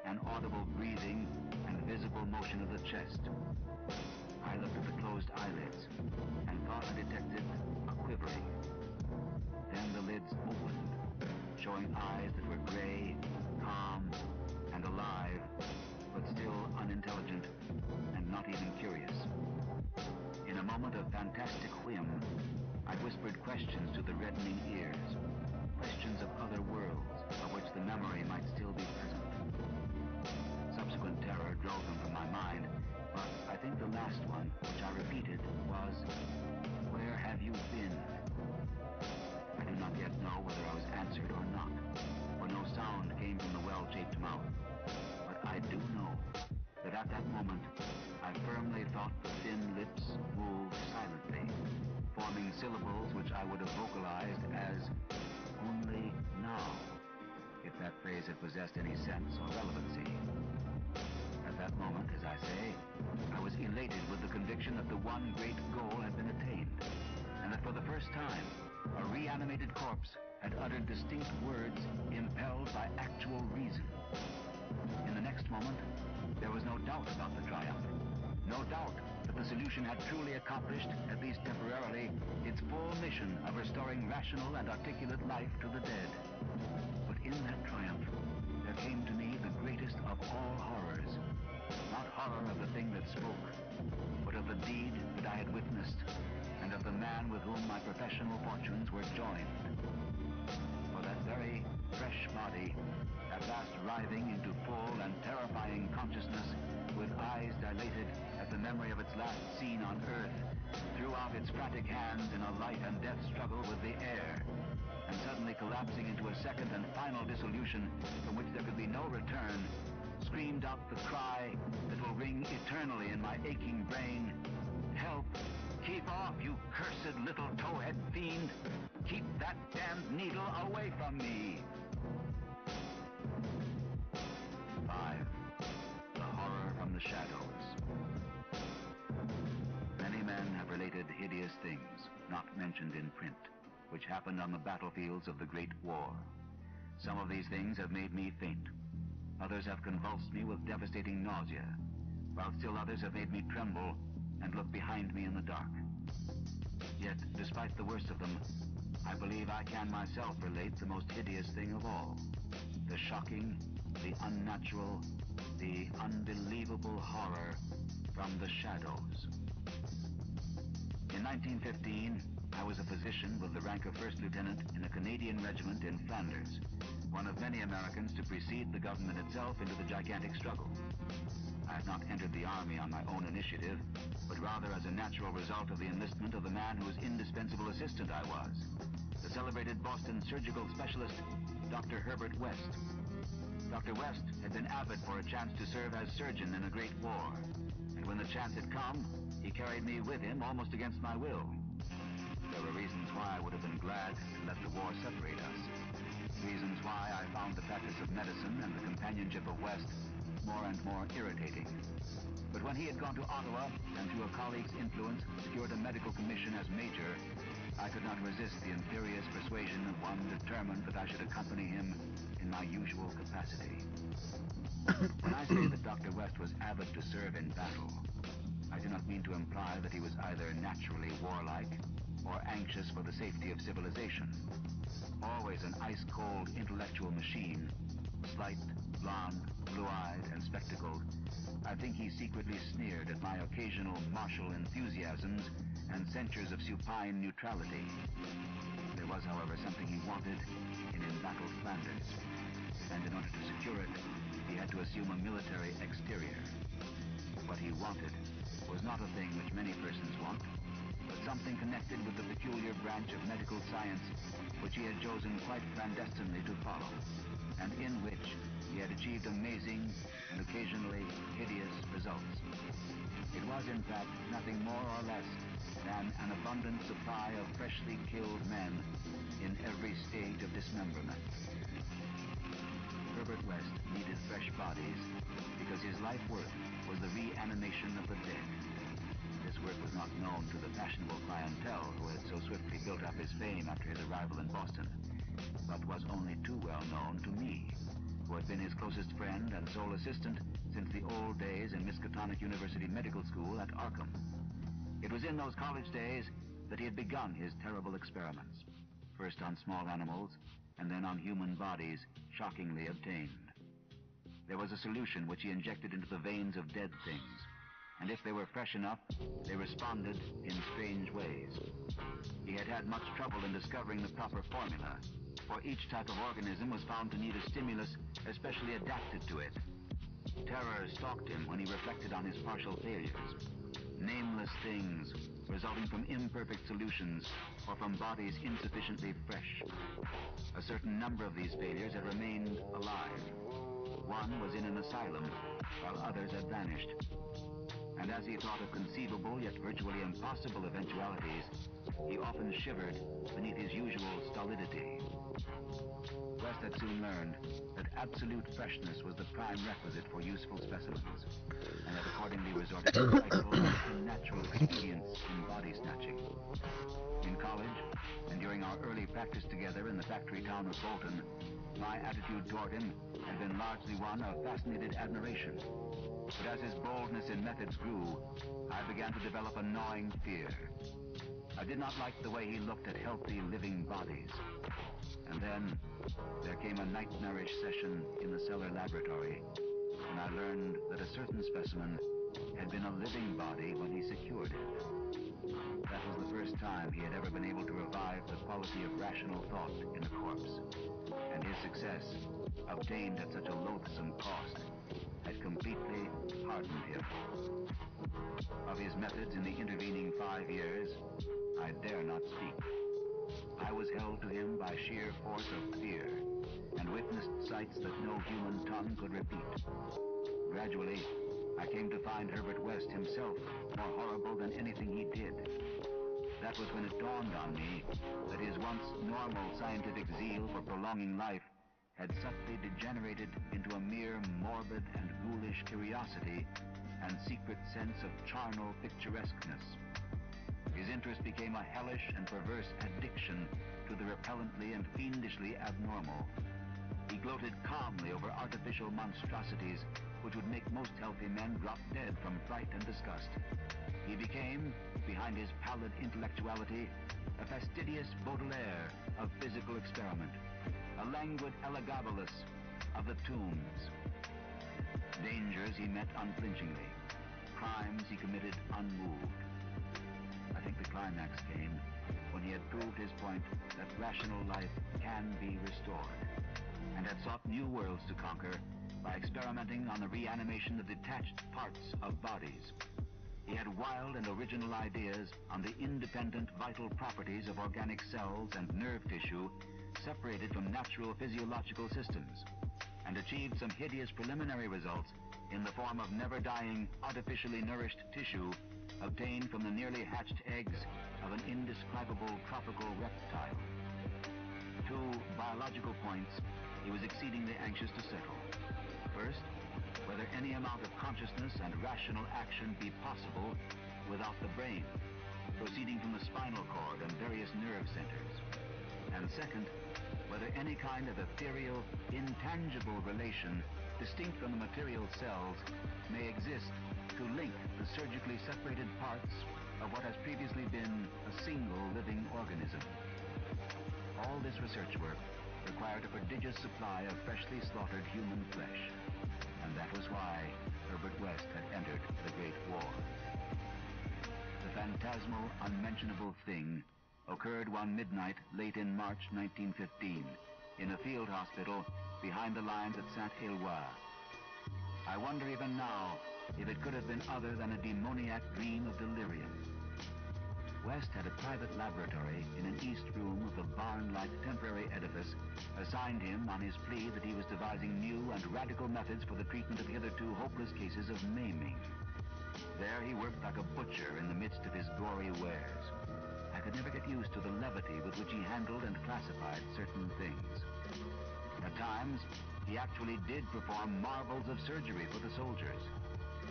an audible breathing and visible motion of the chest. I looked at the closed eyelids and thought I detected a quivering. Then the lids opened, showing eyes that were gray, calm, and alive, but still unintelligent and not even curious. In a moment of fantastic whim, I whispered questions to the reddening ears, questions of other worlds of which the memory might still be present. Subsequent terror drove them from my mind, but I think the last one, which I repeated, was, "Where have you been?" I do not yet know whether I was answered or not, for no sound came from the well-shaped mouth. But I do know that at that moment, I firmly thought the thin lips moved silently, forming syllables which I would have vocalized as "only now," if that phrase had possessed any sense or relevancy. At that moment, as I say, I was elated with the conviction that the one great goal had been attained, and that for the first time, a reanimated corpse had uttered distinct words impelled by actual reason. In the next moment, there was no doubt about the triumph. No doubt that the solution had truly accomplished, at least temporarily, its full mission of restoring rational and articulate life to the dead. But in that triumph, there came to me the greatest of all horrors. Not horror of the thing that spoke, but of the deed that I had witnessed, and of the man with whom my professional fortunes were joined. For that very fresh body, at last writhing into full and terrifying consciousness, with eyes dilated at the memory of its last scene on Earth, threw out its frantic hands in a life and death struggle with the air, and suddenly collapsing into a second and final dissolution from which there could be no return, screamed out the cry that will ring eternally in my aching brain: "Help! Keep off, you cursed little towhead fiend! Keep that damned needle away from me!" 5. The horror from the shadows. Many men have related hideous things, not mentioned in print, which happened on the battlefields of the Great War. Some of these things have made me faint. Others have convulsed me with devastating nausea, while still others have made me tremble and look behind me in the dark. Yet, despite the worst of them, I believe I can myself relate the most hideous thing of all. The shocking, the unnatural, the unbelievable horror from the shadows. In 1915, I was a physician with the rank of first lieutenant in a Canadian regiment in Flanders, one of many Americans to precede the government itself into the gigantic struggle. I had not entered the army on my own initiative, but rather as a natural result of the enlistment of the man whose indispensable assistant I was, the celebrated Boston surgical specialist, Dr. Herbert West. Dr. West had been avid for a chance to serve as surgeon in a great war, and when the chance had come, he carried me with him almost against my will. There were reasons why I would have been glad to let the war separate us. Reasons why I found the practice of medicine and the companionship of West more and more irritating. But when he had gone to Ottawa and through a colleague's influence secured a medical commission as major, I could not resist the imperious persuasion of one determined that I should accompany him in my usual capacity. When I say that Dr. West was avid to serve in battle, I do not mean to imply that he was either naturally warlike or anxious for the safety of civilization. Always an ice-cold intellectual machine, slight, blonde, blue-eyed, and spectacled, I think he secretly sneered at my occasional martial enthusiasms and censures of supine neutrality. There was, however, something he wanted in embattled Flanders, and in order to secure it, he had to assume a military exterior. What he wanted was not a thing which many persons want, but something connected with the peculiar branch of medical science which he had chosen quite clandestinely to follow, and in which he had achieved amazing and occasionally hideous results. It was, in fact, nothing more or less than an abundant supply of freshly killed men in every stage of dismemberment. Herbert West needed fresh bodies because his life work was the reanimation of the dead. This work was not known to the fashionable clientele who had so swiftly built up his fame after his arrival in Boston, but was only too well known to me, who had been his closest friend and sole assistant since the old days in Miskatonic University Medical School at Arkham. It was in those college days that he had begun his terrible experiments, first on small animals and then on human bodies shockingly obtained. There was a solution which he injected into the veins of dead things, and if they were fresh enough, they responded in strange ways. He had had much trouble in discovering the proper formula, for each type of organism was found to need a stimulus especially adapted to it. Terror stalked him when he reflected on his partial failures. Nameless things resulting from imperfect solutions or from bodies insufficiently fresh. A certain number of these failures had remained alive. One was in an asylum, while others had vanished. And as he thought of conceivable yet virtually impossible eventualities, he often shivered beneath his usual stolidity. West had soon learned that absolute freshness was the prime requisite for useful specimens, and had accordingly resorted to frightful and unnatural expedients in body snatching. In college, and during our early practice together in the factory town of Bolton, my attitude toward him had been largely one of fascinated admiration. But as his boldness in methods grew, I began to develop a gnawing fear. I did not like the way he looked at healthy, living bodies. And then there came a nightmarish session in the cellar laboratory, when I learned that a certain specimen had been a living body when he secured it. That was the first time he had ever been able to revive the quality of rational thought in a corpse, and his success, obtained at such a loathsome cost, had completely hardened him. Of his methods in the intervening 5 years, I dare not speak. I was held to him by sheer force of fear, and witnessed sights that no human tongue could repeat. Gradually, I came to find Herbert West himself more horrible than anything he did. That was when it dawned on me that his once normal scientific zeal for prolonging life had subtly degenerated into a mere morbid and ghoulish curiosity and secret sense of charnel picturesqueness. His interest became a hellish and perverse addiction to the repellently and fiendishly abnormal. He gloated calmly over artificial monstrosities which would make most healthy men drop dead from fright and disgust. He became, behind his pallid intellectuality, a fastidious Baudelaire of physical experiment, a languid Elagabalus of the tombs. Dangers he met unflinchingly, crimes he committed unmoved. I think the climax came when he had proved his point that rational life can be restored, and had sought new worlds to conquer by experimenting on the reanimation of detached parts of bodies. He had wild and original ideas on the independent vital properties of organic cells and nerve tissue separated from natural physiological systems, and achieved some hideous preliminary results in the form of never-dying, artificially nourished tissue obtained from the nearly hatched eggs of an indescribable tropical reptile. Two biological points he was exceedingly anxious to settle. First, whether any amount of consciousness and rational action be possible without the brain, proceeding from the spinal cord and various nerve centers. And second, whether any kind of ethereal, intangible relation distinct from the material cells may exist to link the surgically separated parts of what has previously been a single living organism. All this research work required a prodigious supply of freshly slaughtered human flesh, and that was why Herbert West had entered the Great War. The phantasmal, unmentionable thing occurred one midnight late in March 1915 in a field hospital behind the lines at Saint-Éloi. I wonder even now if it could have been other than a demoniac dream of delirium. West had a private laboratory in an east room of the barn-like temporary edifice assigned him on his plea that he was devising new and radical methods for the treatment of hitherto hopeless cases of maiming. There he worked like a butcher in the midst of his gory wares. I could never get used to the levity with which he handled and classified certain things. At times, he actually did perform marvels of surgery for the soldiers,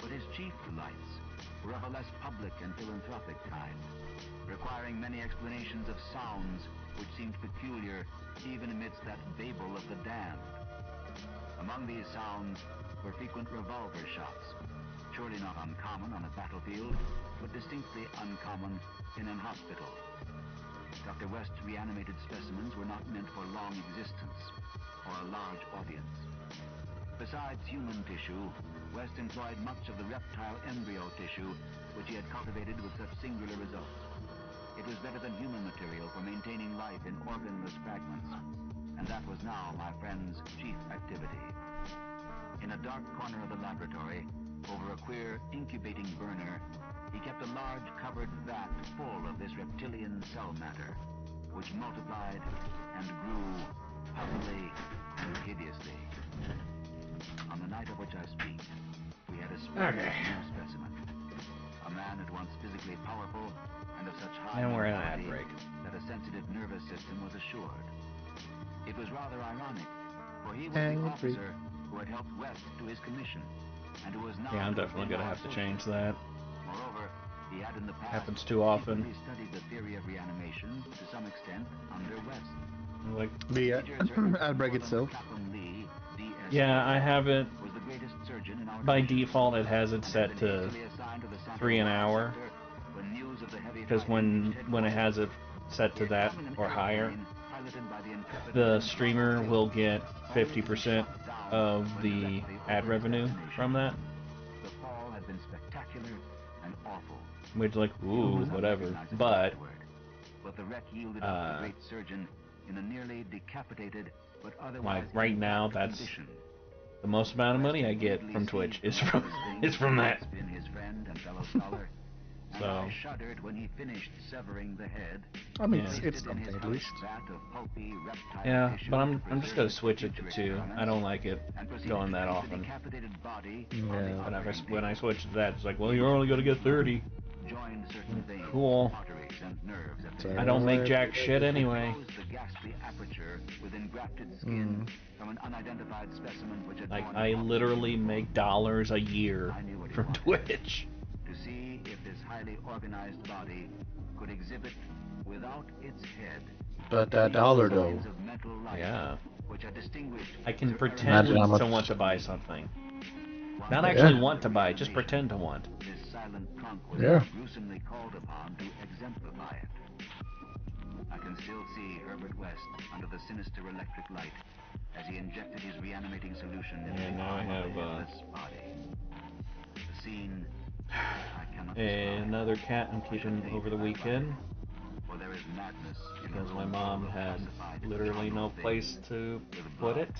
but his chief delights were of a less public and philanthropic kind, requiring many explanations of sounds which seemed peculiar even amidst that babel of the damned. Among these sounds were frequent revolver shots, surely not uncommon on a battlefield, but distinctly uncommon in an hospital. Dr. West's reanimated specimens were not meant for long existence or a large audience. Besides human tissue, West employed much of the reptile embryo tissue which he had cultivated with such singular results. It was better than human material for maintaining life in organless fragments, and that was now my friend's chief activity. In a dark corner of the laboratory, over a queer incubating burner, he kept a large covered vat full of this reptilian cell matter, which multiplied and grew puzzily and hideously. On the night of which I speak, we had a splendid new specimen. A man at once physically powerful and of such high mentality that a sensitive nervous system was assured. It was rather ironic, for he was the officer who had helped West to his commission, and who was now... Yeah, I'm definitely going to have to change that. Moreover, he had in the past happens too often. Studied the theory of reanimation to some extent under West. Like the outbreak itself. Yeah, I have it. By default, it has it set to 3 an hour. Because when it has it set to that or higher, the streamer will get 50% of the ad revenue from that. The fall had been spectacular and awful. Which, like, ooh, whatever. But the wreck yielded up the great surgeon in a nearly decapitated but otherwise like right now, that's the most amount of money I get from Twitch is from that. So I shuddered when he finished severing the head. I mean, it's something at least. Yeah, but I'm just gonna switch it to 2. I don't like it going that often. Yeah. When I switch to that, it's like, well, you're only gonna get 30. Cool. I don't make jack shit anyway. Like, I literally make dollars a year from Twitch. To see if this highly organized body could exhibit without its head. But that dollar though. Yeah. Which are distinguished. I can pretend to want to buy something. Not actually want to buy, just pretend to want. This silent trunk was gruesomely called upon to exemplify it. I can still see Herbert West under the sinister electric light as he injected his reanimating solution into the now I have body. The scene I cannot another cat I'm keeping over the weekend. For there is madness because my mom had literally no place to put it.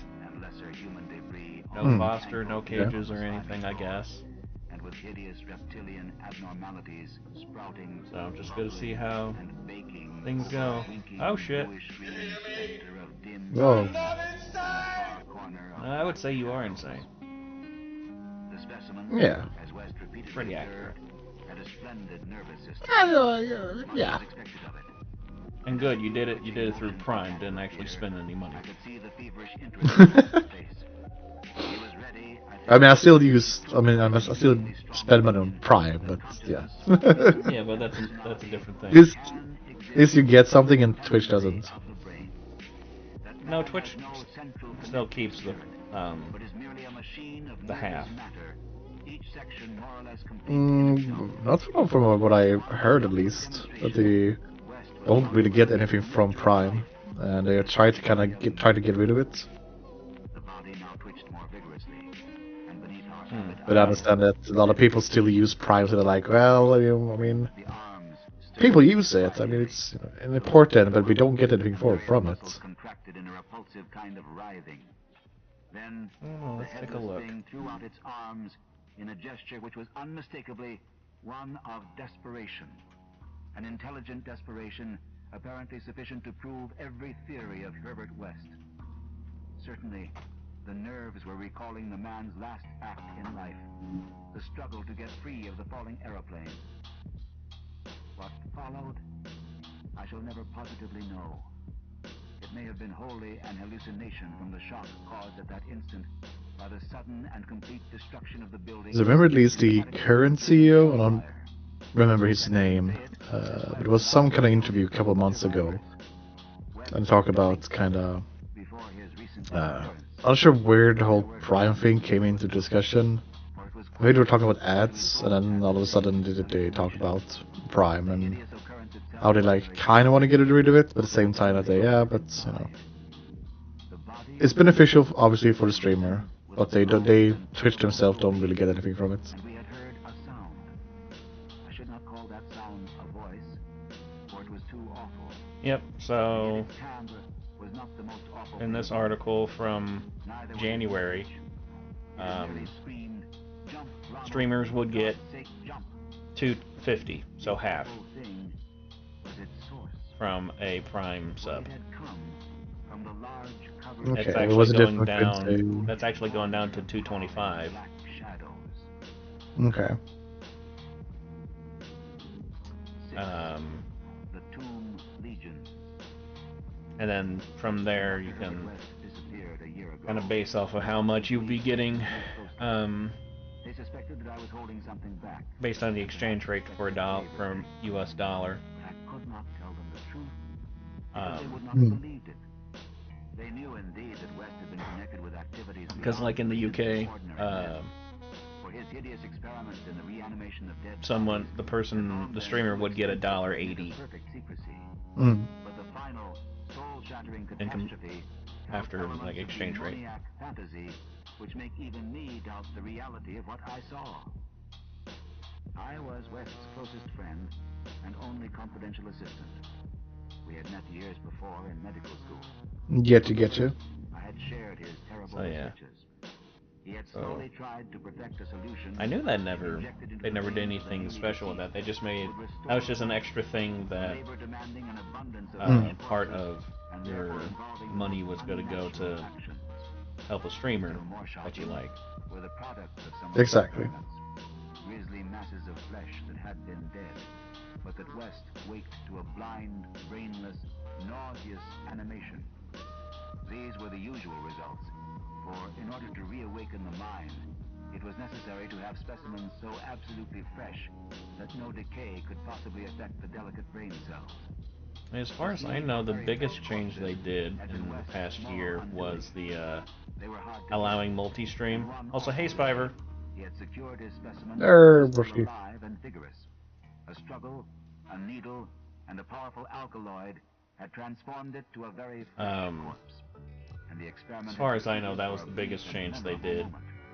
No foster, no cages or anything, I guess. And with hideous reptilian abnormalities sprouting. So I'm just gonna see how things go. Oh shit. Whoa. I would say you are insane. Yeah. Pretty accurate. Yeah. And good, you did it through Prime, didn't actually spend any money. I mean, I still spend money on Prime, but yeah. Yeah, but that's a different thing. Is you get something and Twitch doesn't. No, Twitch still keeps the half. Not from what I heard, at least, that they don't really get anything from Prime, and they try to get rid of it. But I understand that a lot of people still use Prime, so they're like, well, I mean, people use it. I mean, it's important, but we don't get anything from it. Let's take a look. Threw out its arms in a gesture which was unmistakably one of desperation. An intelligent desperation apparently sufficient to prove every theory of Herbert West. Certainly, the nerves were recalling the man's last act in life, the struggle to get free of the falling aeroplane. What followed, I shall never positively know. It may have been wholly an hallucination from the shock caused at that instant by the sudden and complete destruction of the building. I remember at least the current CEO, I don't remember his name. It was some kind of interview a couple of months ago, and talk about kind of. I'm not sure where the whole Prime thing came into discussion. Maybe they were talking about ads, and then all of a sudden they talk about Prime and how they like kind of want to get rid of it, but at the same time that but it's beneficial obviously for the streamer, but they Twitch themselves don't really get anything from it. Yep. So in this article from January, streamers would get $2.50, so half, from a Prime sub. Okay, that's actually going down. That's actually going down to $2.25. Okay. And then from there you can kind of base off of how much you'll be getting, based on the exchange rate for US dollar. Because like in the UK, the streamer would get $1.80 after like exchange rate. Which make even me doubt the reality of what I saw. I was West's closest friend and only confidential assistant. We had met years before in medical school. Get you. I had shared his terrible researches. He had slowly tried to perfect a solution. I knew that they never did anything special with that. They just made that was just an extra thing that part of your money was going to go to help a streamer that you like. Exactly. Grisly masses of flesh that had been dead, but that West waked to a blind, brainless, nauseous animation. These were the usual results, for in order to reawaken the mind, it was necessary to have specimens so absolutely fresh that no decay could possibly affect the delicate brain cells. As far as I know, the biggest change they did in the past year was the allowing multi-stream. Also, hey, Spiver. He had secured his specimens alive and vigorous. A struggle, a needle, and a powerful alkaloid had transformed it to a very fresh corpse. And the experiment, as far as I know, that was the biggest change they did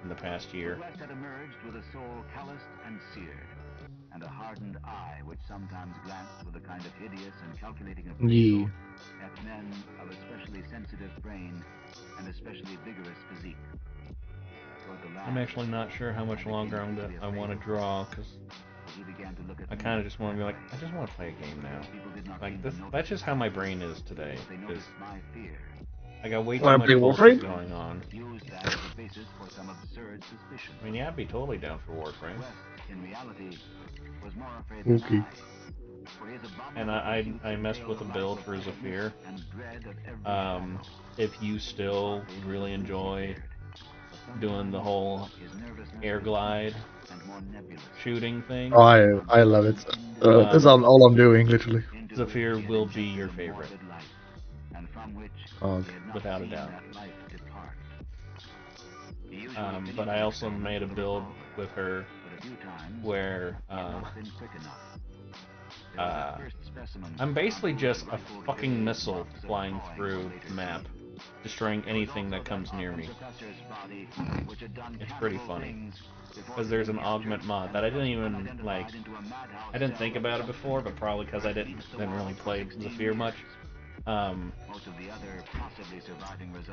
in the past year. The West had emerged with a soul calloused and seared, and a hardened eye which sometimes glanced with a kind of hideous and calculating appraisal at men of especially sensitive brain and especially vigorous physique. I'm actually not sure how much longer I want to draw, because I kind of just want to be like, I just want to play a game now. Like, that's just how my brain is today. Is I got way too much bullshit going on. I mean, yeah, I'd be totally down for Warframe. Okay. And I messed with a build for Zephyr. If you still really enjoy doing the whole air glide shooting thing, oh, I love it. That's all I'm doing, literally. Zephyr will be your favorite. Okay. Without a doubt. But I also made a build with her where I'm basically just a fucking missile flying through the map, destroying anything that comes near me. It's pretty funny. Because there's an augment mod that I didn't even, like, I didn't think about it before, but probably because I didn't really play Zephyr much.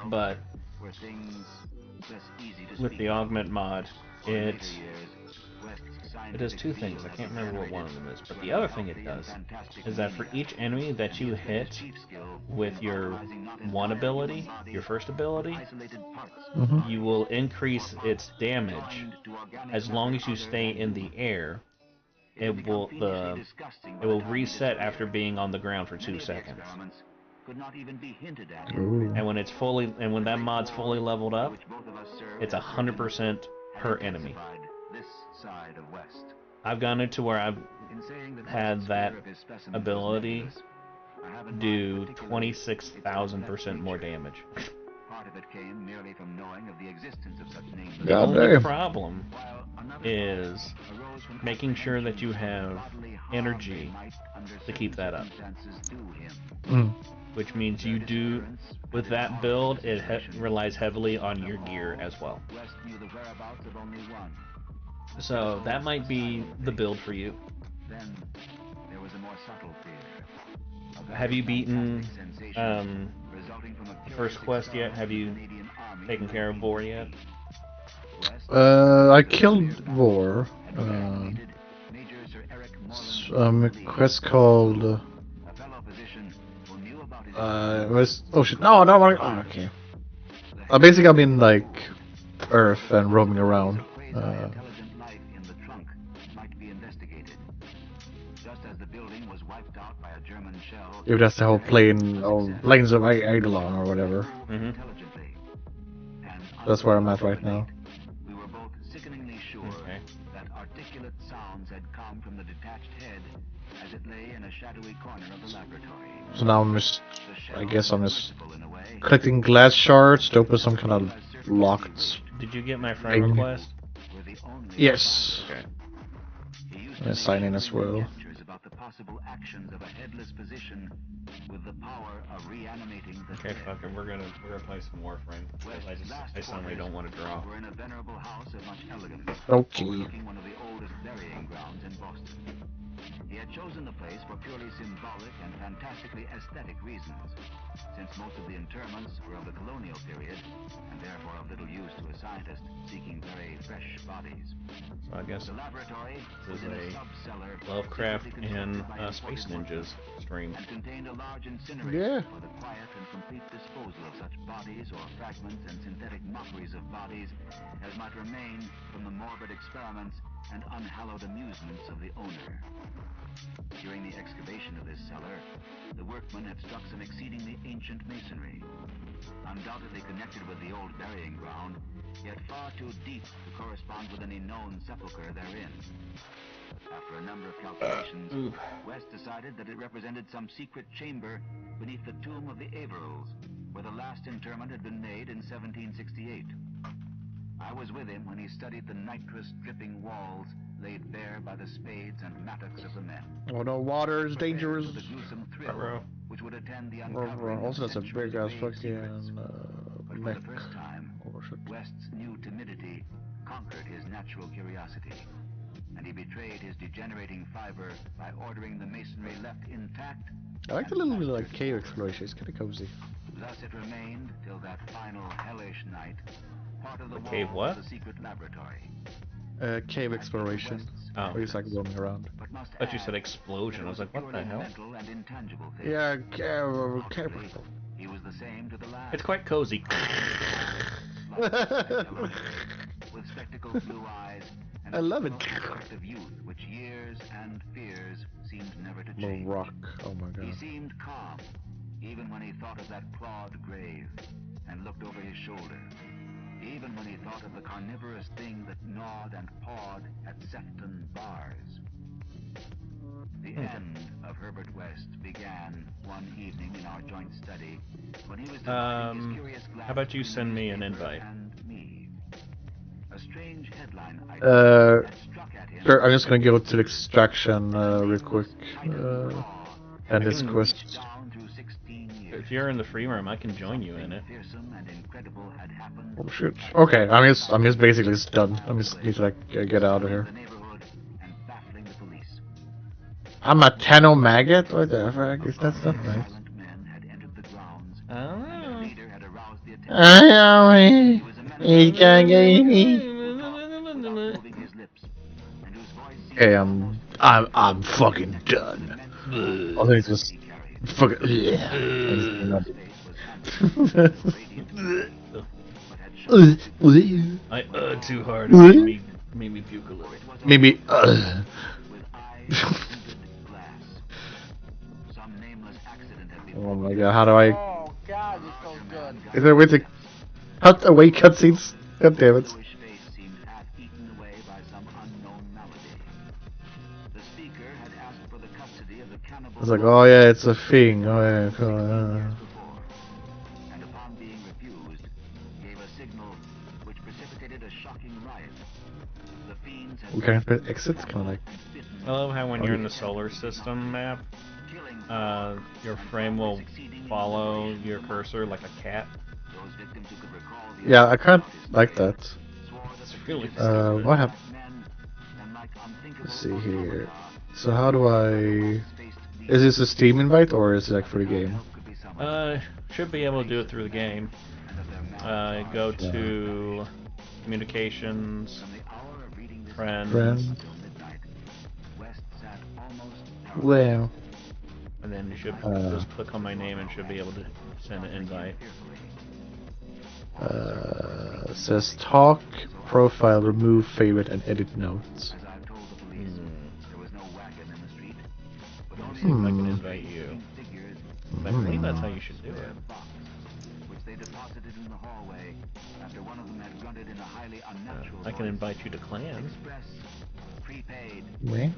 But with the augment mod, it does two things. I can't remember what one of them is, but the other thing it does is that for each enemy that you hit with your one ability, your first ability, you will increase its damage as long as you stay in the air. It will reset after being on the ground for 2 seconds. And when that mod's fully leveled up, it's 100% per enemy. I've gone into where I've had that ability do 26,000% more damage. The only problem is making sure that you have energy to keep that up. Which means you do, with that build, it relies heavily on your gear as well. So that might be the build for you. Have you beaten first quest yet? Have you taken care of Vor yet? I killed Vor. A quest called. Oh shit! No, oh, okay. Basically, I'm in like Earth and roaming around. If that's the whole plane, or planes of Eidolon or whatever. That's where I'm at right now. We were both sickeningly sure that articulate sounds had come from the detached head as it lay in a shadowy corner of the laboratory. So now I guess I'm just collecting glass shards to open some kind of locked. Did you get my friend request? Yes. Okay. I'm sign in as well. Okay, fuck it. We're gonna play some Warframe. I suddenly don't want to draw. Okay. He had chosen the place for purely symbolic and fantastically aesthetic reasons, since most of the interments were of the colonial period, and therefore of little use to a scientist seeking very fresh bodies. So I guess the laboratory this is a Lovecraft and Space Ninjas stream. And contained a large incinerator for the quiet and complete disposal of such bodies or fragments and synthetic mockeries of bodies as might remain from the morbid experiments and unhallowed amusements of the owner. During the excavation of this cellar, The workmen had struck some exceedingly ancient masonry, undoubtedly connected with the old burying ground, yet far too deep to correspond with any known sepulchre therein. After a number of calculations, West decided that it represented some secret chamber beneath the tomb of the Averils, where the last interment had been made in 1768. I was with him when he studied the nitrous-dripping walls laid bare by the spades and mattocks of the men. Oh no, water is dangerous. The gruesome thrill which would attend the uncovering Also, of that's a big ass centuries-old fucking but neck. for the first time, West's new timidity conquered his natural curiosity, and he betrayed his degenerating fiber by ordering the masonry left intact. I like the little bit of like cave exploration. It's kind of cozy. Thus it remained till that final hellish night, part of the cave walls what? of the secret laboratory. Cave exploration. Oh. Where he's like roaming around. I thought you said explosion. I was like, what the hell? Yeah, cave. He was the same to the last. It's quite cozy. With spectacled blue eyes and I love it. of youth, which years and fears seemed never to change. Rock. Oh my god. He seemed calm, even when he thought of that clawed grave and looked over his shoulder. Even when he thought of the carnivorous thing that gnawed and pawed at Sefton bars. The end of Herbert West began one evening in our joint study when he was dividing his curious glass how about you send me an invite? and me. A strange headline had struck at him. Sure, I'm just gonna go to the extraction real quick. And this quest. If you're in the free room, I can join you in it. Oh shit. Okay, I'm just basically just done. I just need to like get out of here. I'm a Tenno maggot? What the fuck is that stuff, nice? Okay, I'm fucking done. I think it's just fucking I too hard. It made me puke a little. Maybe Oh my god, how do I... Oh god, this feels good. Is there a way to cut away cutscenes? God damn it. I was like, oh yeah, it's a thing. Oh yeah, cool. And upon being refused, gave a signal which precipitated a shocking riot. The fiends had We can't press exit? Kind of like... I love how when you're in the solar system map, your frame will follow your cursor like a cat. Yeah, I kind of like that. It's really What happened? Let's see here. So how do I... Is this a Steam invite or is it like for the game? Should be able to do it through the game. Go to communications, friends. Well. And then you should just click on my name and should be able to send an invite. It says talk, profile, remove, favorite, and edit notes. See if I can invite you. I believe that's how you should do it. I can invite you to clans. Me?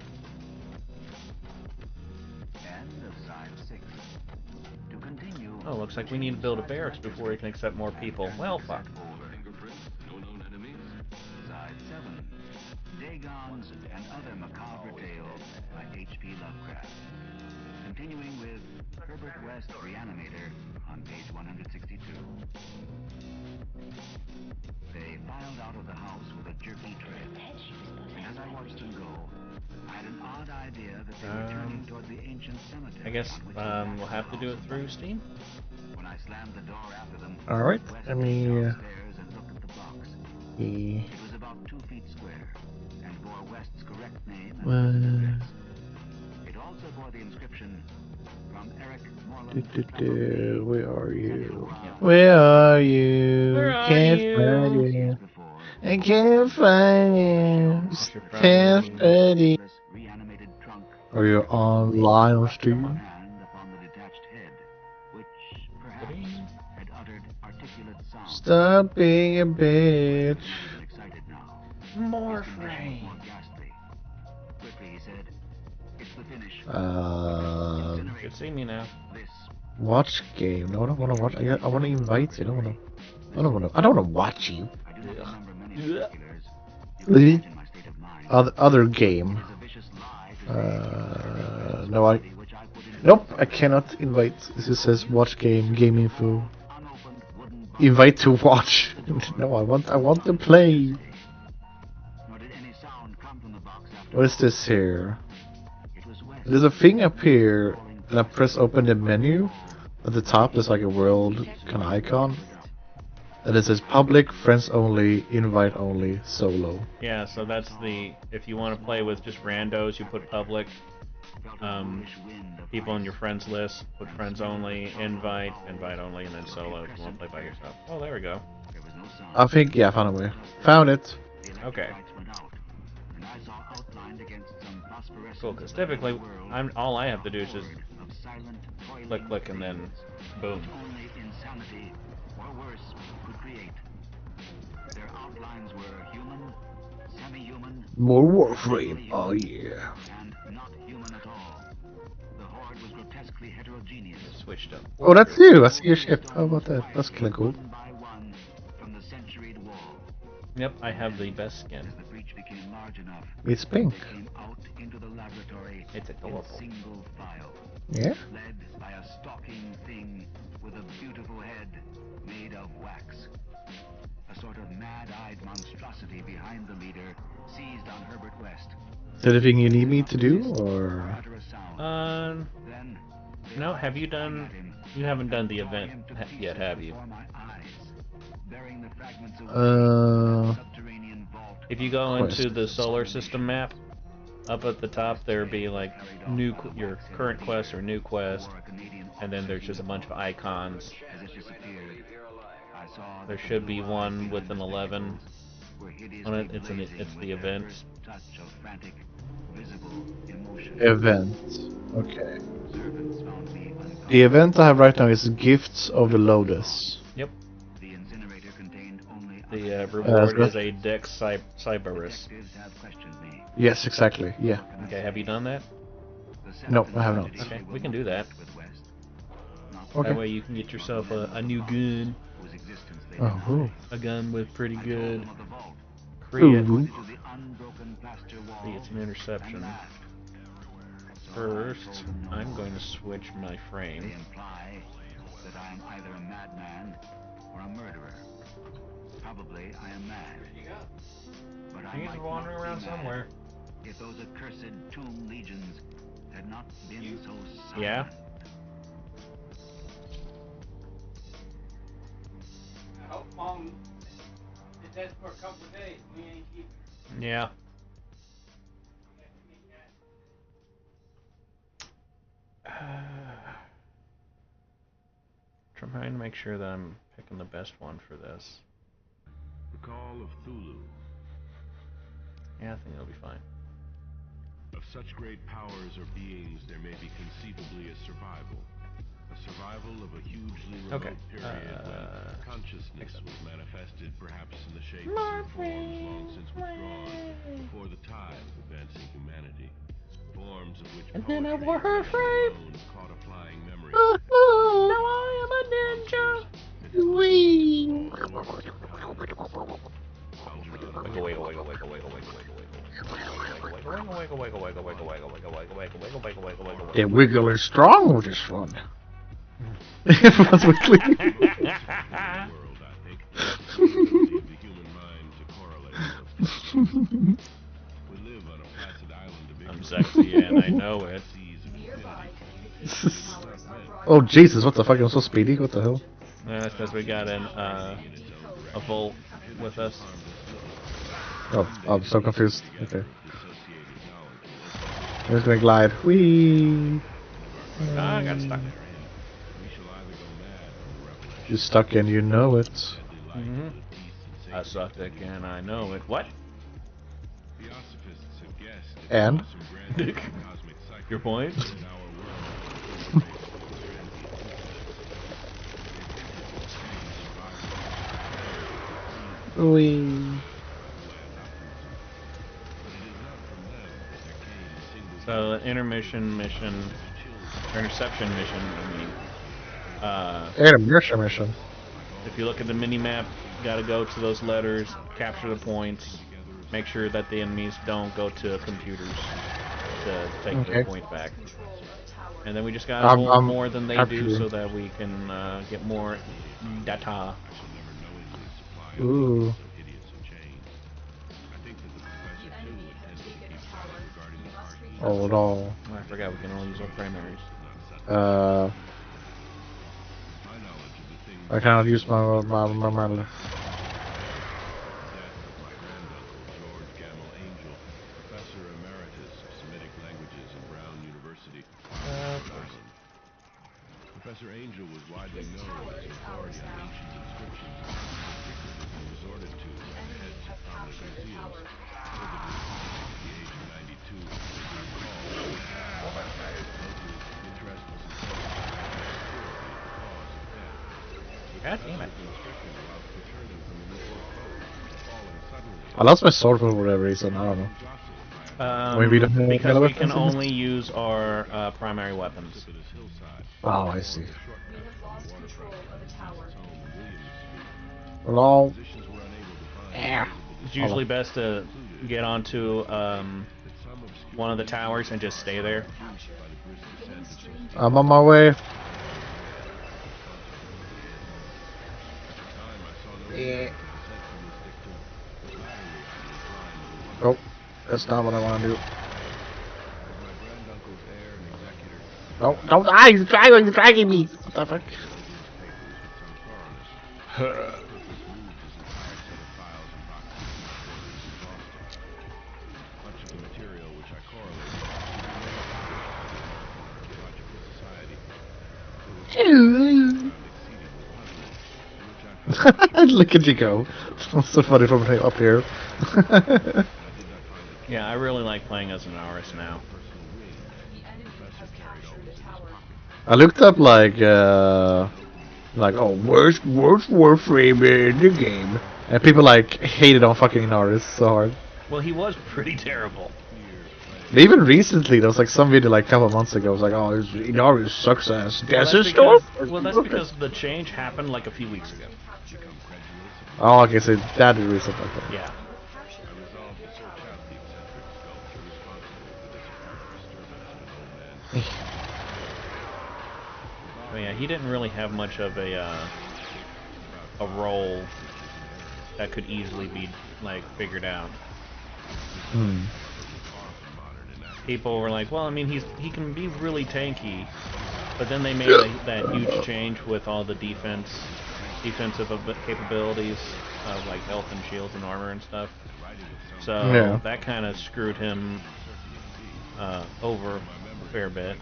Oh, looks like we need to build a barracks before we can accept more people. Well, fuck. Dagons and other macabre tales by H.P. Lovecraft. Continuing with Herbert West Reanimator on page 162. They filed out of the house with a jerky tread, and as I watched them go, I had an odd idea that they were turning toward the ancient cemetery. I guess we'll have to do it through Steam. When I slammed the door after them, Alright, let me... downstairs and looked at the box. It was about 2 feet square and bore West's correct name and address. It also bore the inscription from Eric Morland. Where are you? Where are you? Can't find you. I can't find you. Stephanie. Are you online on Steam? Stop being a bitch. More frame. You can see me now. Watch game. No, I don't want to watch. I want to invite you. I don't want to watch you. The other game. No, nope, I cannot invite. This says watch game, game info. Invite to watch. No, I want to play. What is this here? There's a thing up here, and I press open the menu. At the top, there's like a world kind of icon. And it says public, friends only, invite only, solo. Yeah, so that's the, if you want to play with just randos, you put public. People on your friends list, put friends only, invite only, and then solo if you want to play by yourself. Oh, there we go. I think, yeah, I found a way. Found it. Okay. Cool, because typically, all I have to do is just click, and then boom. More Warframe, oh yeah. Switched up. Oh, that's you! I see your ship. How about that? That's kinda cool. Yep, I have the best skin. It's pink. It's adorable. Yeah? Led by a stalking thing with a beautiful head made of wax. A sort of mad-eyed monstrosity behind the leader seized on Herbert West. Is there anything you need me to do, or...? No, have you done... You haven't done the event yet, have you? If you go into the solar system map, up at the top there'll be like your current quest or new quest, and then there's just a bunch of icons. There should be one with an 11 on it. It's the event. Event. Okay. The event I have right now is Gifts of the Lotus. Yep. The reward is a Dex Cyberus. Yes, exactly. Yeah. Okay, have you done that? No, I have not. Okay, we can do that. Okay. That way you can get yourself a new gun. Oh, ooh. A gun with pretty good crit. Ooh. See, it's an interception. First, I'm going to switch my frame. They imply that I am either a madman or a murderer. Probably I am mad. But I He's wandering around somewhere. If those accursed tomb legions had not been so silent. Yeah? I hope Mom did that for a couple of days. We ain't keeping her. Yeah. Trying to make sure that I'm picking the best one for this. The Call of Cthulhu. Yeah, I think it'll be fine. Of such great powers or beings, there may be conceivably a survival. A survival of a hugely remote period when consciousness was manifested perhaps in the shapes and forms long since withdrawn before the tide of advancing humanity. Forms of which and then I wore her frame. Caught a flying memory. Now I am a ninja. Wee. The wiggle is strong with this one. That's wiggly. I'm sexy and I know it. Oh Jesus, what the fuck? I'm so speedy, what the hell? That's because we got a Volt with us. Oh, I'm so confused. Okay. I'm just gonna glide. Whee! I got stuck. You're stuck and you know it. Mm-hmm. I suck dick and I know it. What? And? Your point? We. So interception mission. Intermission mission. If you look at the mini map, you gotta go to those letters, capture the points, make sure that the enemies don't go to computers to take their point back. And then we just gotta hold more than they do so that we can get more data. Ooh. Oh no. I forgot we can only use our primaries. I cannot use my Professor Angel was widely known as his authority on ancient inscriptions and resorted to at the heads of prominent museums, so that at the age of 92, they were called. Local interest was intensified by the cause of death. God damn it. I lost my sword for whatever reason, I don't know. Maybe because we can only use our primary weapons. Oh, I see. Hello? It's usually best to get onto one of the towers and just stay there. I'm on my way. Yeah. Oh, that's not what I want to do. No, don't die! He's dragging me! What the fuck? Look at you go. That's so funny from up here. Yeah, I really like playing as an Aris now. I looked up like oh, worst Warframe in the game, and people like hated on fucking Inaris so hard. Well, he was pretty terrible. Even recently, there was like some video like a couple of months ago. It was like, oh, Inaris sucks ass. Well, that's because the change happened like a few weeks ago. Oh, okay, so that is recent. Okay. Yeah. Oh yeah, he didn't really have much of a role that could easily be like figured out. Hmm. People were like, well, I mean, he can be really tanky, but then they made that huge change with all the defensive capabilities of like health and shields and armor and stuff. So that kind of screwed him over a fair bit.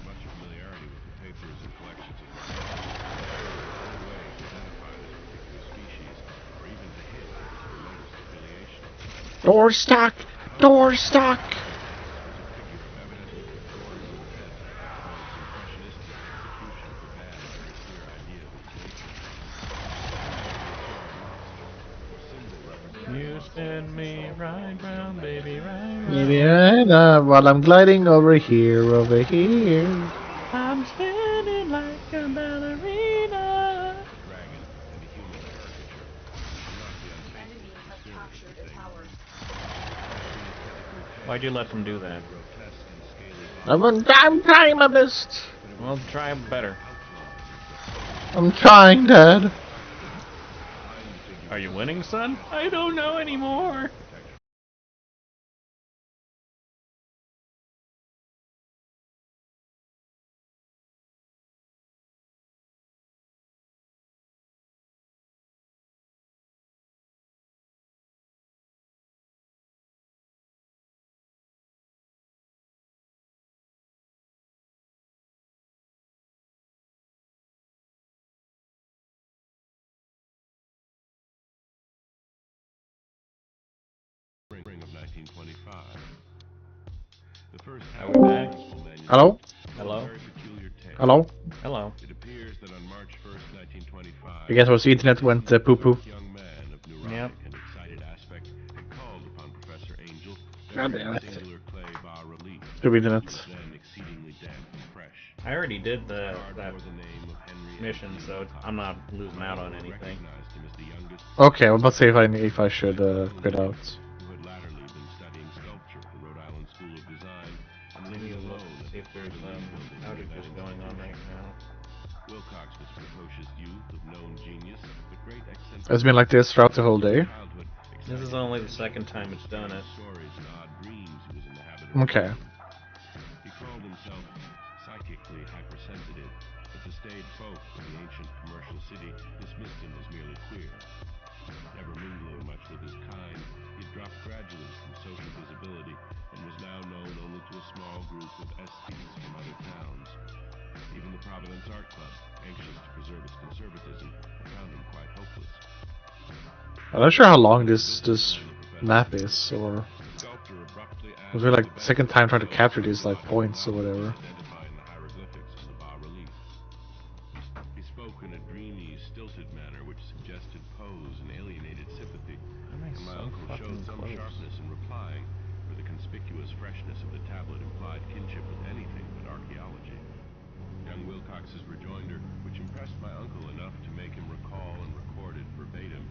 Door stuck! Door stuck! You spin me right round, baby, right round. Baby, right while I'm gliding over here. I'm spinning like a ballerina. Why'd you let them do that? I'm trying my best. Well, try better. I'm trying, Dad. Are you winning, son? I don't know anymore. Spring of 1925. The first Are we back? Hello? Hello? Hello? Hello. It appears that on March 1st, 1925, I guess the internet went poo-poo. young man of Yep. and excited God damn it. You're reading it. I already did that mission, so I'm not losing out on anything. Okay, I'm about to say if I should quit out. Maybe we'll look to see if there's outages going on right now. It's been like this throughout the whole day. This is only the second time it's done it. Okay. He called himself psychically hypersensitive, but the staid folk of the ancient commercial city dismissed him as merely queer. Never mingling much with his kind, he dropped gradually from social visibility and was now known only to a small group of esthetes from other towns. Even the Providence Art Club, anxious to preserve its conservatism, found him quite hopeless. I'm not sure how long this map is, or was it like second time trying to capture these like points or whatever. He spoke in a dreamy, stilted manner which suggested pose and alienated sympathy. And my uncle showed some sharpness in replying, for the conspicuous freshness of the tablet implied kinship with anything but archaeology. Young Wilcox's rejoinder, which impressed my uncle enough to make him recall and record it verbatim,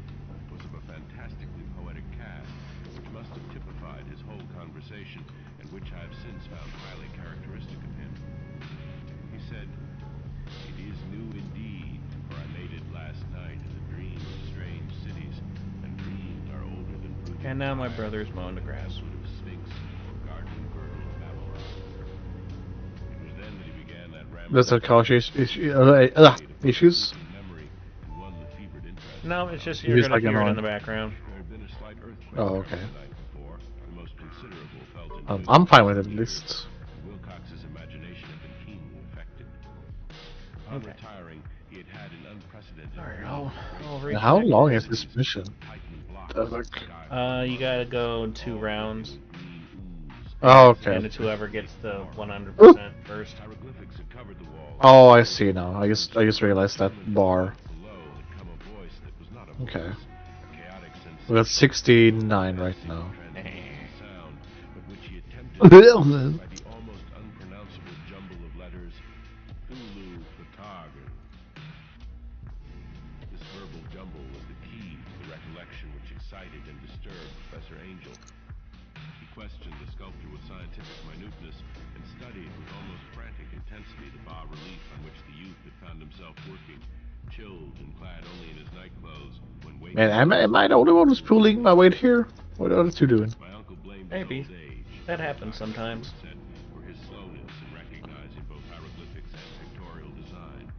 was of a fantastically poetic cast, which must have typified his whole conversation, and which I have since found highly characteristic of him. He said, "It is new indeed, for I made it last night in a dream of strange cities, and dreams are older than Brutus. And now my brother's mowing the grass. Sphinx or garden girdle of Babylon." It was then that he began that Does that cause issues? No, it's just you're gonna hear it in the background. Oh, okay. I'm fine with it at least. Wilcox's imagination had been keenly affected. On retiring, he had had an unprecedented. How long is this mission? You gotta go 2 rounds. Oh, okay. And it's whoever gets the 100% first. Oh, I see now. I just realized that bar. Okay. We're at 69 right now. By the almost unpronounceable jumble of letters, Thulu Photography. This verbal jumble was the key to the recollection which excited and disturbed Professor Angel. He questioned the sculptor with scientific minuteness and studied with almost frantic intensity the bas-relief on which the youth had found himself working, chilled and clad only in his nightclothes. Man, am I the only one who's pulling my weight here? What are the other two doing? Maybe. That happens sometimes. For his slowness in recognizing both hieroglyphics and pictorial design.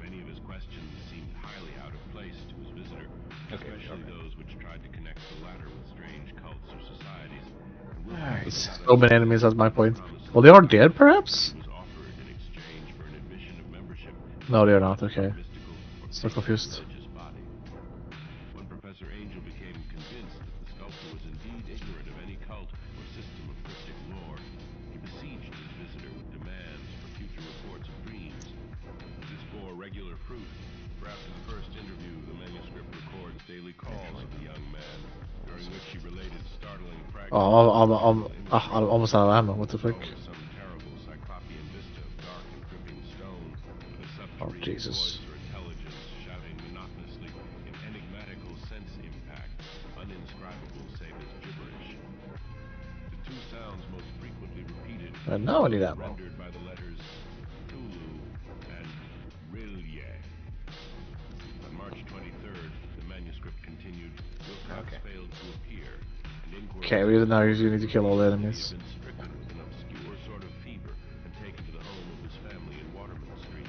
Many of his questions seemed highly out of place to his visitor, especially those which tried to connect the latter with strange cults or societies. Alright, so many enemies, that's my point. Well, they are dead, perhaps? No, they are not, okay. So confused. When Professor Angel became convinced that the sculptor was indeed ignorant of any cult or system of cryptic lore, he besieged his visitor with demands for future reports of dreams. This bore regular fruit, for after the first interview, the manuscript records daily calls of the young man, during which he related startling fragments. Oh, I'm almost out of ammo, what the fuck? Some terrible cyclopean vista of dark and dripping stone, with a Oh, subterranean Jesus. voice or intelligence shouting monotonously in enigmatical sense impact, uninscribable save as gibberish. The 2 sounds most frequently repeated Now I need ammo. rendered by the letters Thulu and Rilye. On March 23rd, the manuscript continued, Wilcox failed to appear. Okay, now you need to kill all the enemies. He had been stricken with an obscure sort of fever and taken to the home of his family in Waterman Street.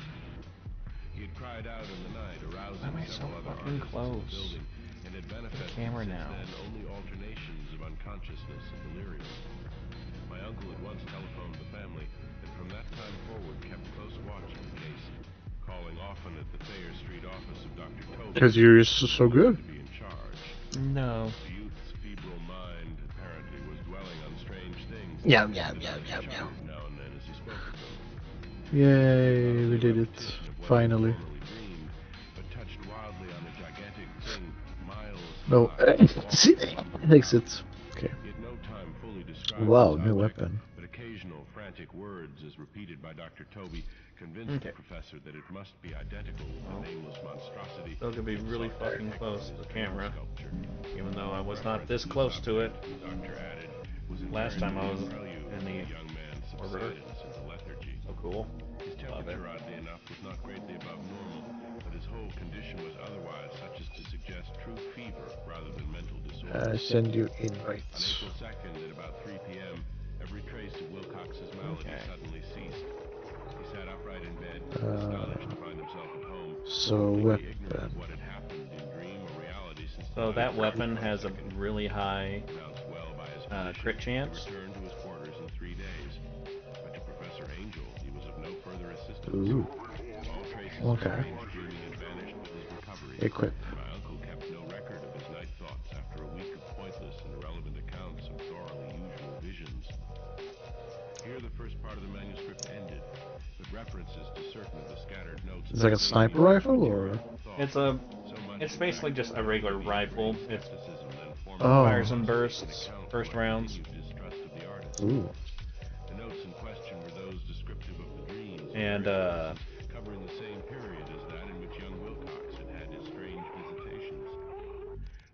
He had cried out in the night, arousing several other artists in the building, and had manifested since then only alternations of unconsciousness and delirium. My uncle at once telephoned the family, and from that time forward kept close watch of the case, calling often at the Thayer Street office of Dr. Toby. Because you're so good. To be in charge. No. The youth's febrile mind apparently was dwelling on strange things. Yeah. Now and then as he spoke of them. Yay, we did it. Finally. But touched wildly on a gigantic thing miles No, high, exit. Okay. He had no time fully to Wow, new weapon. But occasional frantic words, as repeated by Dr. Toby, convinced the professor that it must be identical with the nameless monstrosity. Still gonna be really fucking close to the camera, even though I was not this close to it last time I was in the orbiter. So cool. His temperature, oddly enough, was not greatly above normal, but his whole condition was otherwise such as to suggest true fever rather than mental disorder. Send you invites. On April 2nd at about 3 p.m., every trace of Wilcox's malady suddenly ceased. He sat upright in bed, astonished to find himself at home. So weapon. What had happened in dream or reality since so that weapon has a really high crit chance. Returned to his quarters in 3 days. But to Professor Angel, he was of no further assistance. Ooh. All traces Okay. of strange dreaming had vanished with his recovery. Equip. My uncle kept no record of his night thoughts after a week of pointless and irrelevant accounts of thoroughly usual visions. Here the first part of the manuscript ended, with references to certain of the scattered notes. Is it like a sniper rifle or? It's basically just a regular rifle. It fires and bursts, burst rounds. Ooh. The notes in question were those descriptive of the dreams. And covering the same period as that in which young Wilcox had had his strange visitations.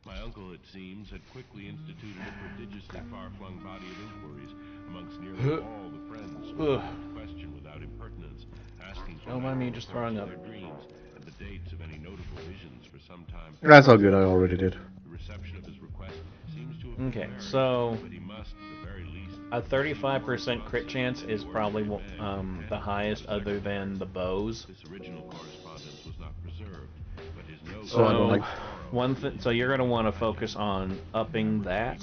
My uncle, it seems, had quickly instituted a prodigiously far-flung body of inquiries amongst nearly all the friends who could question without impertinence, asking for just throwing up. their dreams and the dates of any notable visions for some time. That's all good. I already did. The reception of his request seems to have Okay, so but he must, at the very least, a 35% crit chance is probably the highest, other than the bows. this original correspondence was not preserved, but his notes So you're going to want to focus on upping that.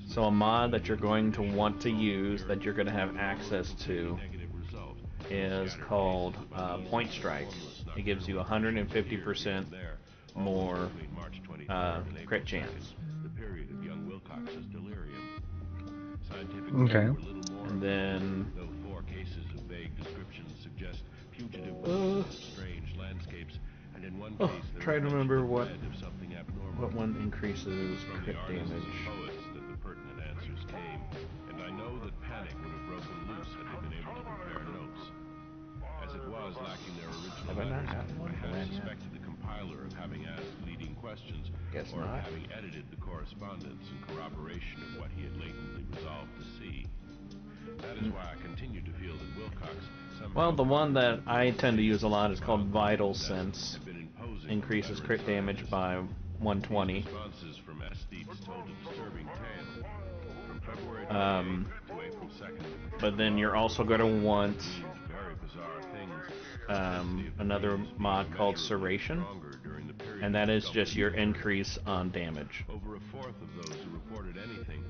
So a mod that you're going to want to use, that you're going to have access to, is called Point Strike. It gives you 150% more crit chance. the period of young Wilcox's delirium. Scientific Okay. And then though 4 cases of vague descriptions suggest fugitive strange landscapes, and in one case trying to remember what something abnormal. what one increases crit damage. Poets that the pertinent answers came, and I know that panic would have broken loose had they been able to compare notes. As it was, lacking their original Have I not letters, gotten one for I that half yet? suspected the compiler of having asked leading questions, Guess or not. of having edited the correspondence in corroboration of what he had latently resolved to see. That is why I continue to feel that Wilcox somehow... Well, the one that I tend to use a lot is called Vital Sense. had been imposing Increases crit damage by 120. responses from aesthetes told a disturbing tale. From February 28th to April 2nd, But then you're also going to want very bizarre things. another mod called Serration, During the period and that is just your increase on damage. over a fourth of those who reported anything,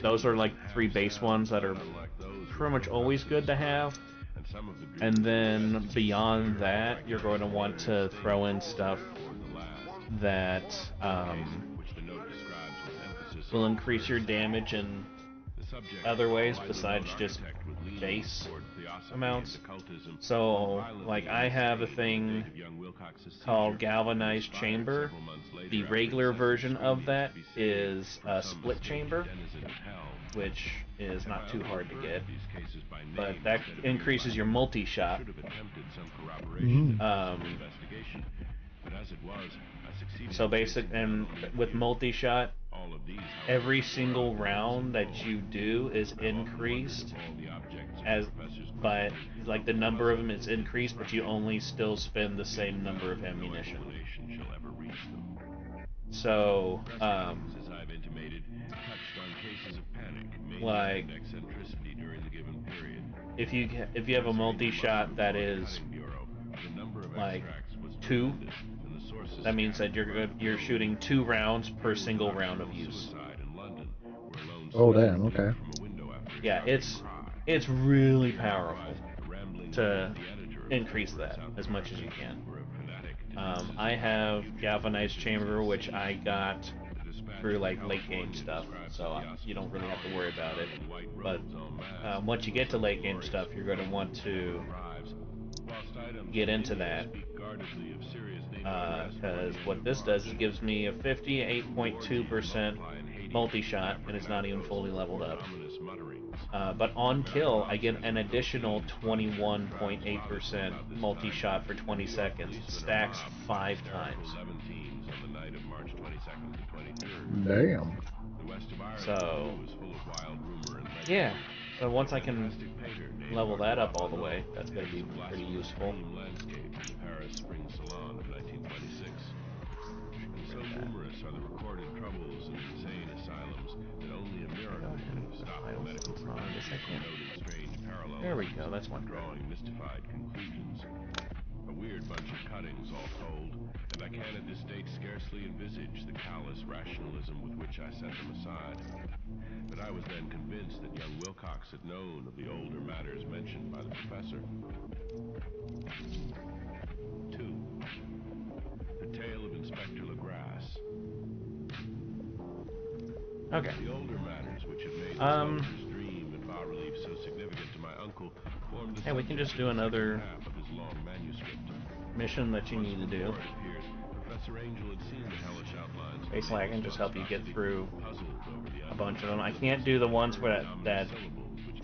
Those are like 3 base ones that are unlike those pretty much always good to have. and some of the And then beyond that, you're going to want to throw in stuff that which the note describes with emphasis will increase your damage in the subject other ways besides just base amounts. So, like, I have a thing called Galvanized Chamber. The regular version of that is a Split Chamber, which is not too hard to get, but that increases your multi-shot. So and with multi-shot, every single round that you do is increased by like the number of them is increased, but you only still spend the same number of ammunition. So like if you have a multi-shot that is like 2, that means that you're shooting 2 rounds per single round of use. Oh damn, okay. Yeah, it's really powerful to increase that as much as you can. I have Galvanized Chamber, which I got through like late game stuff, so you don't really have to worry about it. But once you get to late game stuff, you're going to want to get into that, because what this does is it gives me a 58.2% multi-shot, and it's not even fully leveled up. But on kill, I get an additional 21.8% multi-shot for 20 seconds. Stacks 5 times. Damn. So, yeah. So once I can level that up all the way, that's going to be pretty useful. So numerous are the recorded troubles in insane asylums that only a miracle can have stopped medical professionals from noting strange parallels. There we go, that's one. Drawing mystified conclusions. A weird bunch of cuttings, all told, and I can at this date scarcely envisage the callous rationalism with which I set them aside. But I was then convinced that young Wilcox had known of the older matters mentioned by the professor. 2. The Tale of Inspector LaGrasse. Okay. The older matters which had made the soldier's dream and bas-relief so significant to my uncle formed the we can just do another half of his long manuscript. mission that you need to do. Professor Angel had seen the hellish outlines. Basically, I can just help you get through a bunch of them. I can't do the ones that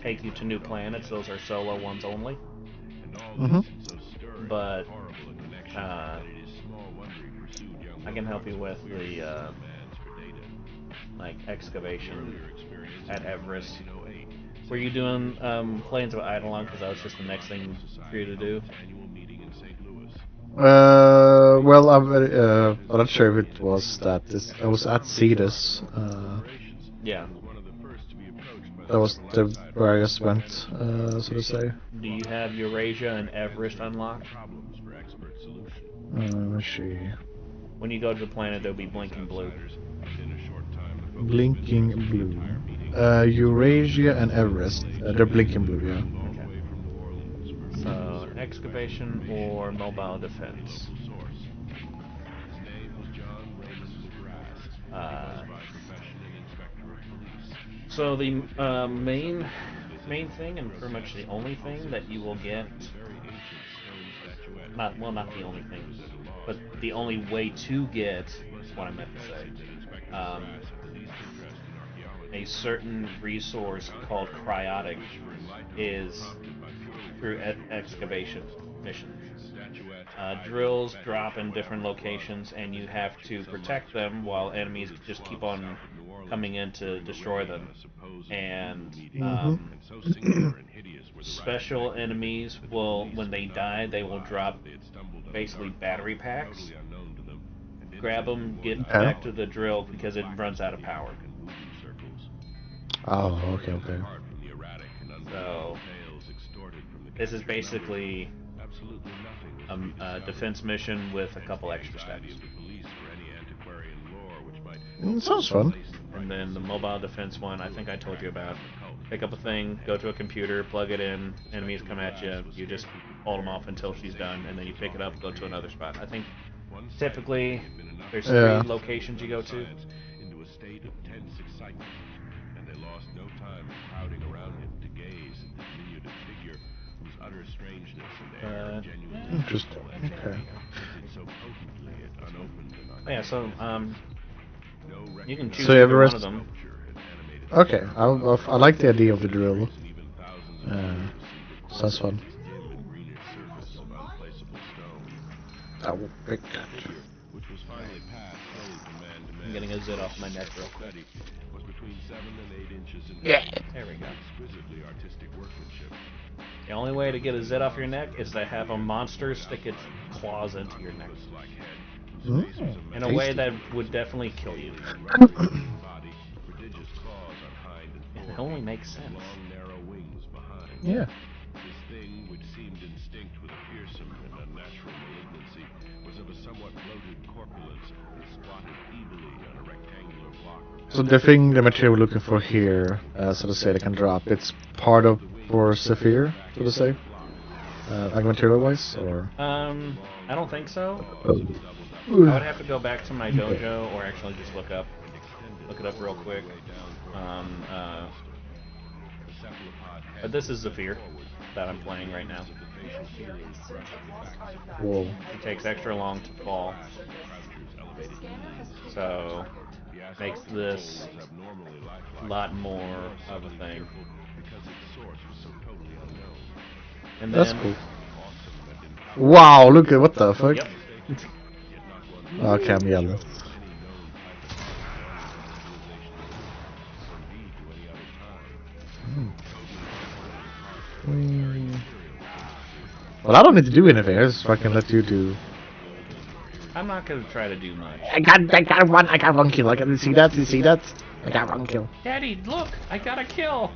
take you to new planets. Those are solo ones only. But I can help you with the like excavation at Everest. Were you doing Plains of Eidolon? Because that was just the next thing for you to do. Well, I'm not sure if it was that. I was at Cetus. Yeah. That was where I just went, so to say. Do you have Eurasia and Everest unlocked? Let's see. When you go to the planet, there'll be blinking blue. Blinking blue. Eurasia and Everest. They're blinking blue, yeah. Okay. So, excavation or mobile defense. So the main thing, and pretty much the only thing that you will get, not the only thing, but the only way to get, is what I meant to say, a certain resource called cryotic is through excavation missions. Drills drop in different locations, and you have to protect them while enemies just keep on coming in to destroy them. And special enemies will, when they die, they will drop basically battery packs. Grab them, get back to the drill because it runs out of power. Oh, okay. So this is basically a defense mission with a couple extra steps. Sounds fun. And then the mobile defense one, I think I told you about. Pick up a thing, go to a computer, plug it in, enemies come at you, you just hold them off until she's done, and then you pick it up, go to another spot. I think typically there's 3 locations you go to. Interesting. Okay. Yeah, so you can choose either one of them. Okay, I like the idea of the drill. Sounds fun. That would be good. I'm getting a zit off my neck real quick. Yeah. There we go. The only way to get a zit off your neck is to have a monster stick its claws into your neck. In a way that would definitely kill you. It only makes sense. Yeah. This thing, which seemed instinct with a fearsome and unnatural malignancy, was of a somewhat bloated corpulence and squatted feebly on a rectangular block. So the material we're looking for here, so to say, that can drop, it's part of for Zephyr, so to say? Like material-wise, or? I don't think so. I would have to go back to my dojo, or actually just look it up real quick. But this is Zephyr that I'm playing right now. Whoa. It takes extra long to fall. So, makes this a lot more of a thing. And That's then, cool. Wow, look at what the fuck. Yep. Okay, I'm yelling. Well, I don't need to do anything. I just fucking let you do. I'm not gonna try to do much. I got one kill. You see that? You see that? I got one kill. Daddy, look! I got a kill!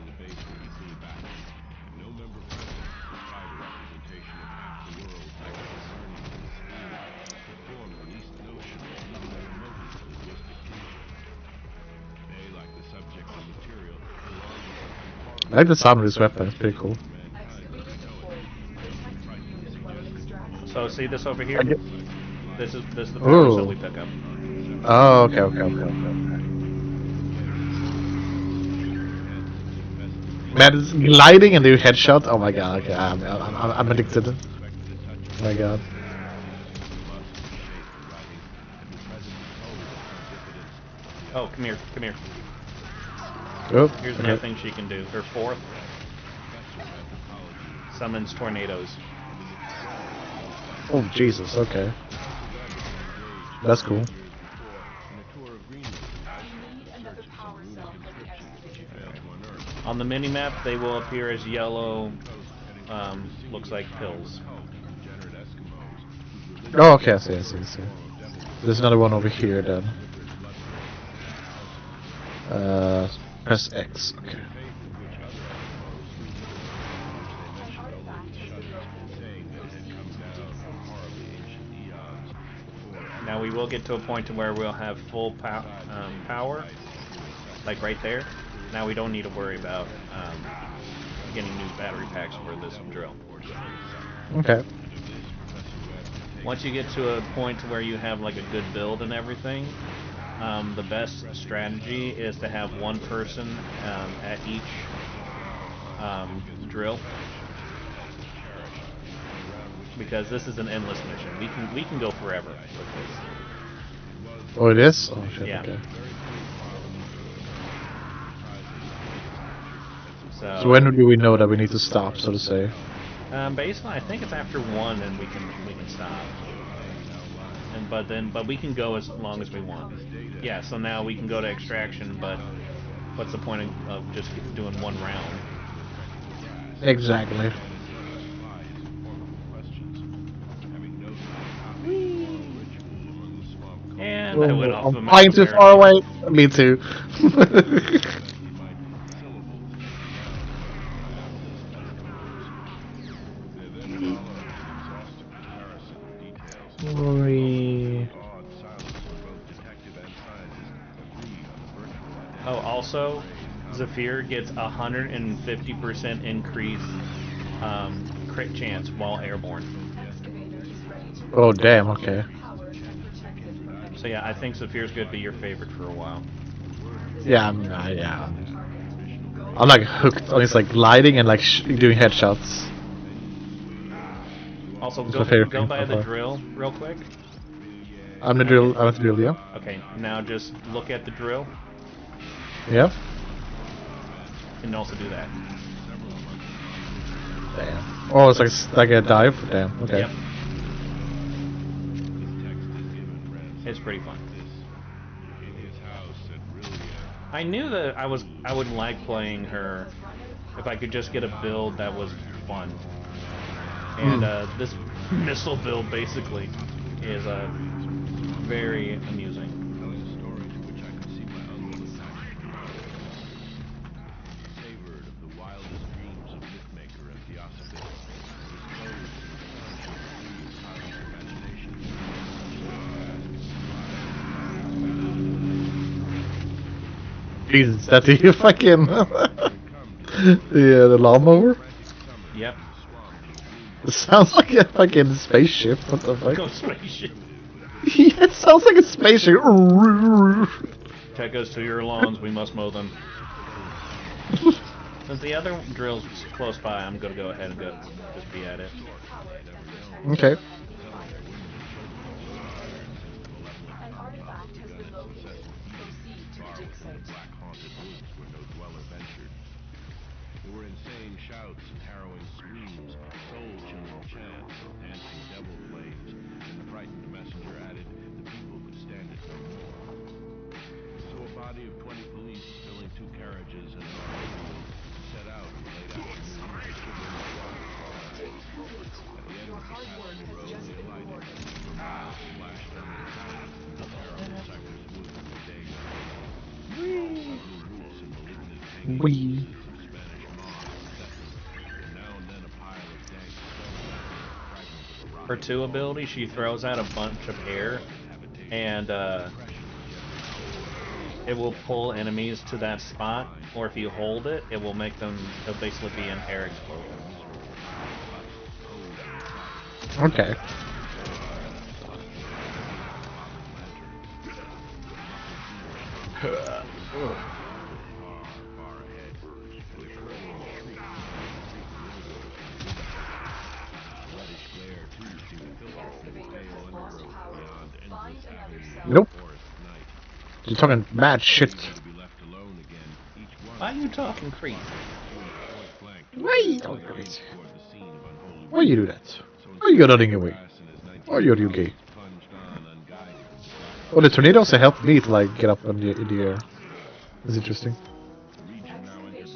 I like the sound of this weapon. It's pretty cool. So see this over here? This is the powers that we pick up. Oh, okay. Man, it's gliding and do headshot. Oh my god, okay, I'm addicted. Oh my god. Oh, come here. Oh, Here's another thing she can do. Her fourth summons tornadoes. Oh Jesus, okay. That's cool. On the mini-map, they will appear as yellow, looks like pills. Oh, okay, I see. There's another one over here then. Press X, okay. Now we will get to a point to where we'll have full power, like right there. Now we don't need to worry about getting new battery packs for this drill. Okay. Once you get to a point to where you have like a good build and everything, the best strategy is to have one person at each drill, because this is an endless mission. We can go forever with this. Oh, it is? Oh shit. Yeah. Okay. So when do we know that we need to stop, so to say? basically, I think it's after one, and we can stop. But we can go as long as we want. Yeah. So now we can go to extraction, but what's the point of just doing one round? Exactly. And I went off the I'm map. flying too far away. Me too. Oh, also, Zephyr gets 150% increase crit chance while airborne. Oh damn. Okay. So yeah, I think Zephyr's gonna be your favorite for a while. Yeah. I'm like hooked on it's like gliding and like doing headshots. Also, It's my favorite go thing by so the far. drill real quick. I'm the drill, yeah. Okay, now just look at the drill Yeah. and also do that. Damn. Oh, it's like a dive. Damn. Okay. Yep. It's pretty fun. I knew that I would like playing her if I could just get a build that was fun. And this missile build basically is very amusing. Jesus, that's you fucking the lawnmower. Yep. It sounds like a fucking spaceship. What the fuck? Go spaceship. Yeah, it sounds like a spaceship. Take us to your lawns. We must mow them. Since the other drill's close by, I'm gonna go ahead and just be at it. Okay. There were insane shouts and harrowing screams, soul-chilling chants and dancing devil flames, and the frightened messenger added, the people could stand it no more. So a body of 20 police filling 2 carriages and an automobile set out in the late afternoon to shivering the water. At the end of the passenger road, they alighted. Miles flashed under the terrible cypress woods of the day. Roots and malignant hanging her 2 ability, she throws out a bunch of air, and it will pull enemies to that spot, or if you hold it, it will make them, they'll basically be an air explosion. Okay. Nope. You're talking mad shit. Why are you talking creep? Why you talking crazy? Why you do that? Why you running away? Why are you gay? Oh, the tornadoes helped me to like get up in the air. That's interesting.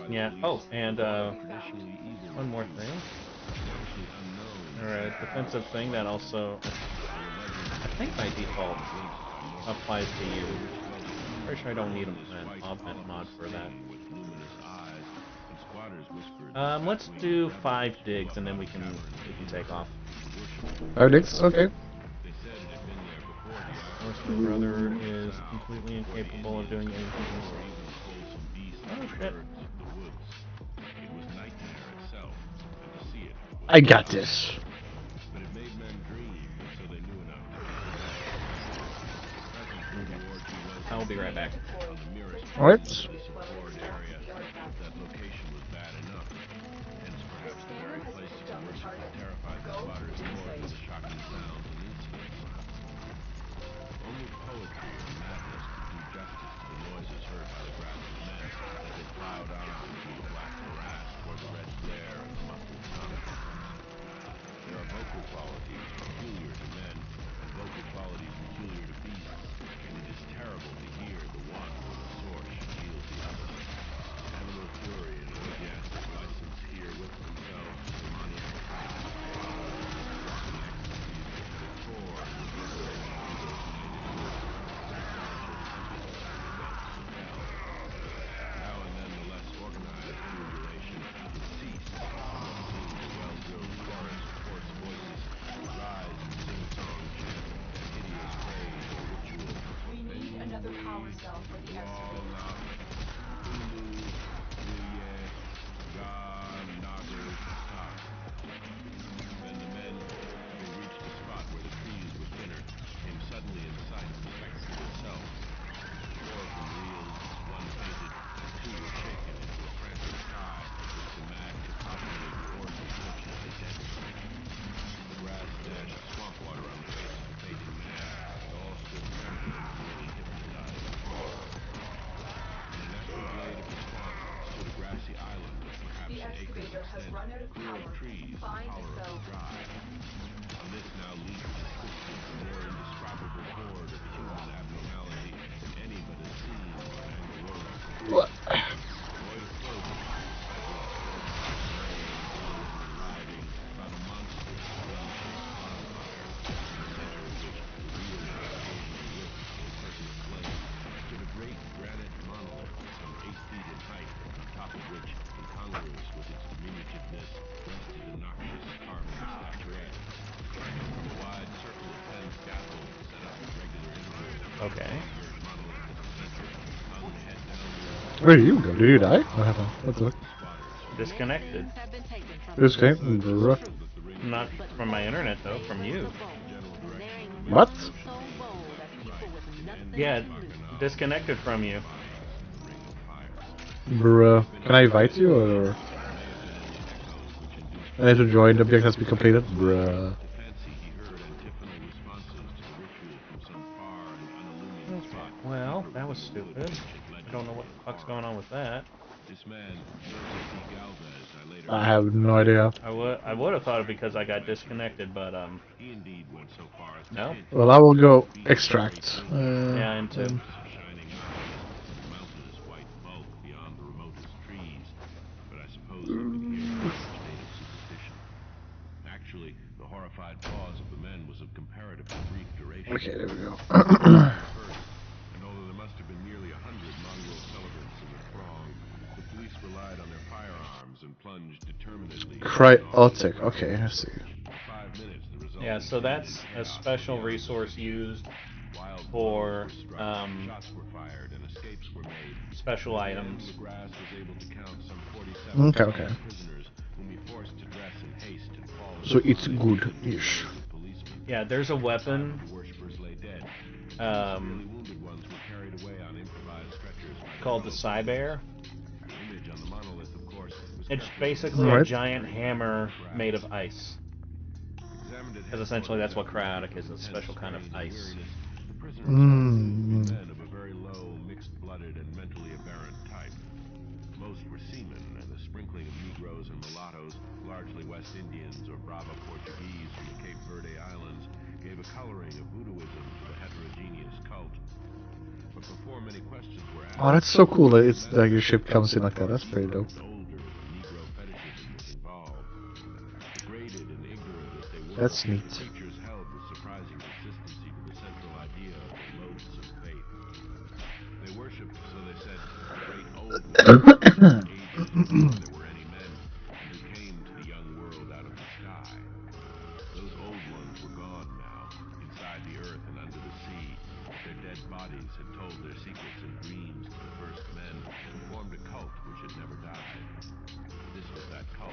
Yeah. Oh, and one more thing. Alright, defensive thing that also, I think by default, applies to you. Pretty sure I don't need an augment mod for that. Let's do 5 digs and then we can take off. 5 digs? Okay. My brother is completely incapable of doing anything. Oh shit. I got this. I'll be right back. Alright. Only poetry and madness could do justice to the noises heard by the graphic men as they plowed on through the black morass toward the red glare and the muffled conquests. There are vocal qualities peculiar to men and vocal qualities peculiar to beasts, and it is terrible to hear the one when the source yield the other. Animal fury and orgiastic license here with themselves to demoniac passion. Walking ecstasies that tore and reverberated through those now and then the less organized ululation would cease, and what seemed a well-drilled chorus of hoarse voices would rise in sing-song chant, hideous praise or ritual. We need another power cell for the excavator. Then the men, having reached a spot where the trees were thinner, came suddenly in sight of the spectacle itself. 4 of them reeled, 1 fainted, and 2 were shaken into a frantic cry which the mad cacophony of the orgy butchered to deadness. The grass dashed swamp water on the face of the fainting man, and all stood trembling, nearly hypnotized with horror. In an escalade of the swamp stood a grassy island of perhaps an acre's extent, clear of trees and tolerably dry. On this now leaped and twisted the more indescribable horde of human abnormality than any but a scene or an Angorilla could What? void of clothing, writhing about a monstrous, well-shaped bonfire, in the center of which, revealed by occasional wisps of impertinent flame, stood a great granite monolith some 8 feet in height, on top of which, incongruous with its diminutiveness, rested a noxious carving statuette. From a wide circle of 10 scaffolds set up at regular intervals, Okay. the monolith at the center hung head downward. Where did you go? Did you die? What happened? What the fuck? Disconnected. Okay, bruh. Not from my internet though, from you. What? Yeah, disconnected from you. Bruh. Can I invite you, or... I need to join, the object has been completed? Bruh. Well, that was stupid. I don't know what the fuck's going on with that. I have no idea. I would have thought it because I got disconnected, but no. Well, I will go extract. Yeah, and too. Actually, the horrified pause of the men was of comparatively brief duration. Okay, there we go. And although there must have been nearly 100 mongrel celebrants in the throng, the police relied on their firearms and plunged determinedly. Cryotic. Okay, I see. Yeah, so that's a special resource used for special items. Okay. So it's good-ish. Yeah, there's a weapon called the Cybear. It's basically a giant hammer made of ice. Because essentially that's what cryotic is, a special kind of ice. Mm. Of a very low, mixed-blooded and mentally aberrant type. Most were seamen, and a sprinkling of Negroes and mulattoes, largely West Indians or Brava Portuguese from the Cape Verde Islands, gave a coloring of voodooism to the heterogeneous cult. But before many questions were asked, oh, that's so cool that it's like your ship comes in like that. That's pretty dope. That's neat. Creatures held with surprising consistency to the central idea of the loathsome faith. They worshipped, so they said, the great old ones, ages before there were any men, who came to the young world out of the sky. Those old ones were gone now, inside the earth and under the sea, but their dead bodies had told their secrets and dreams to the first men, who formed a cult which had never died. This was that cult,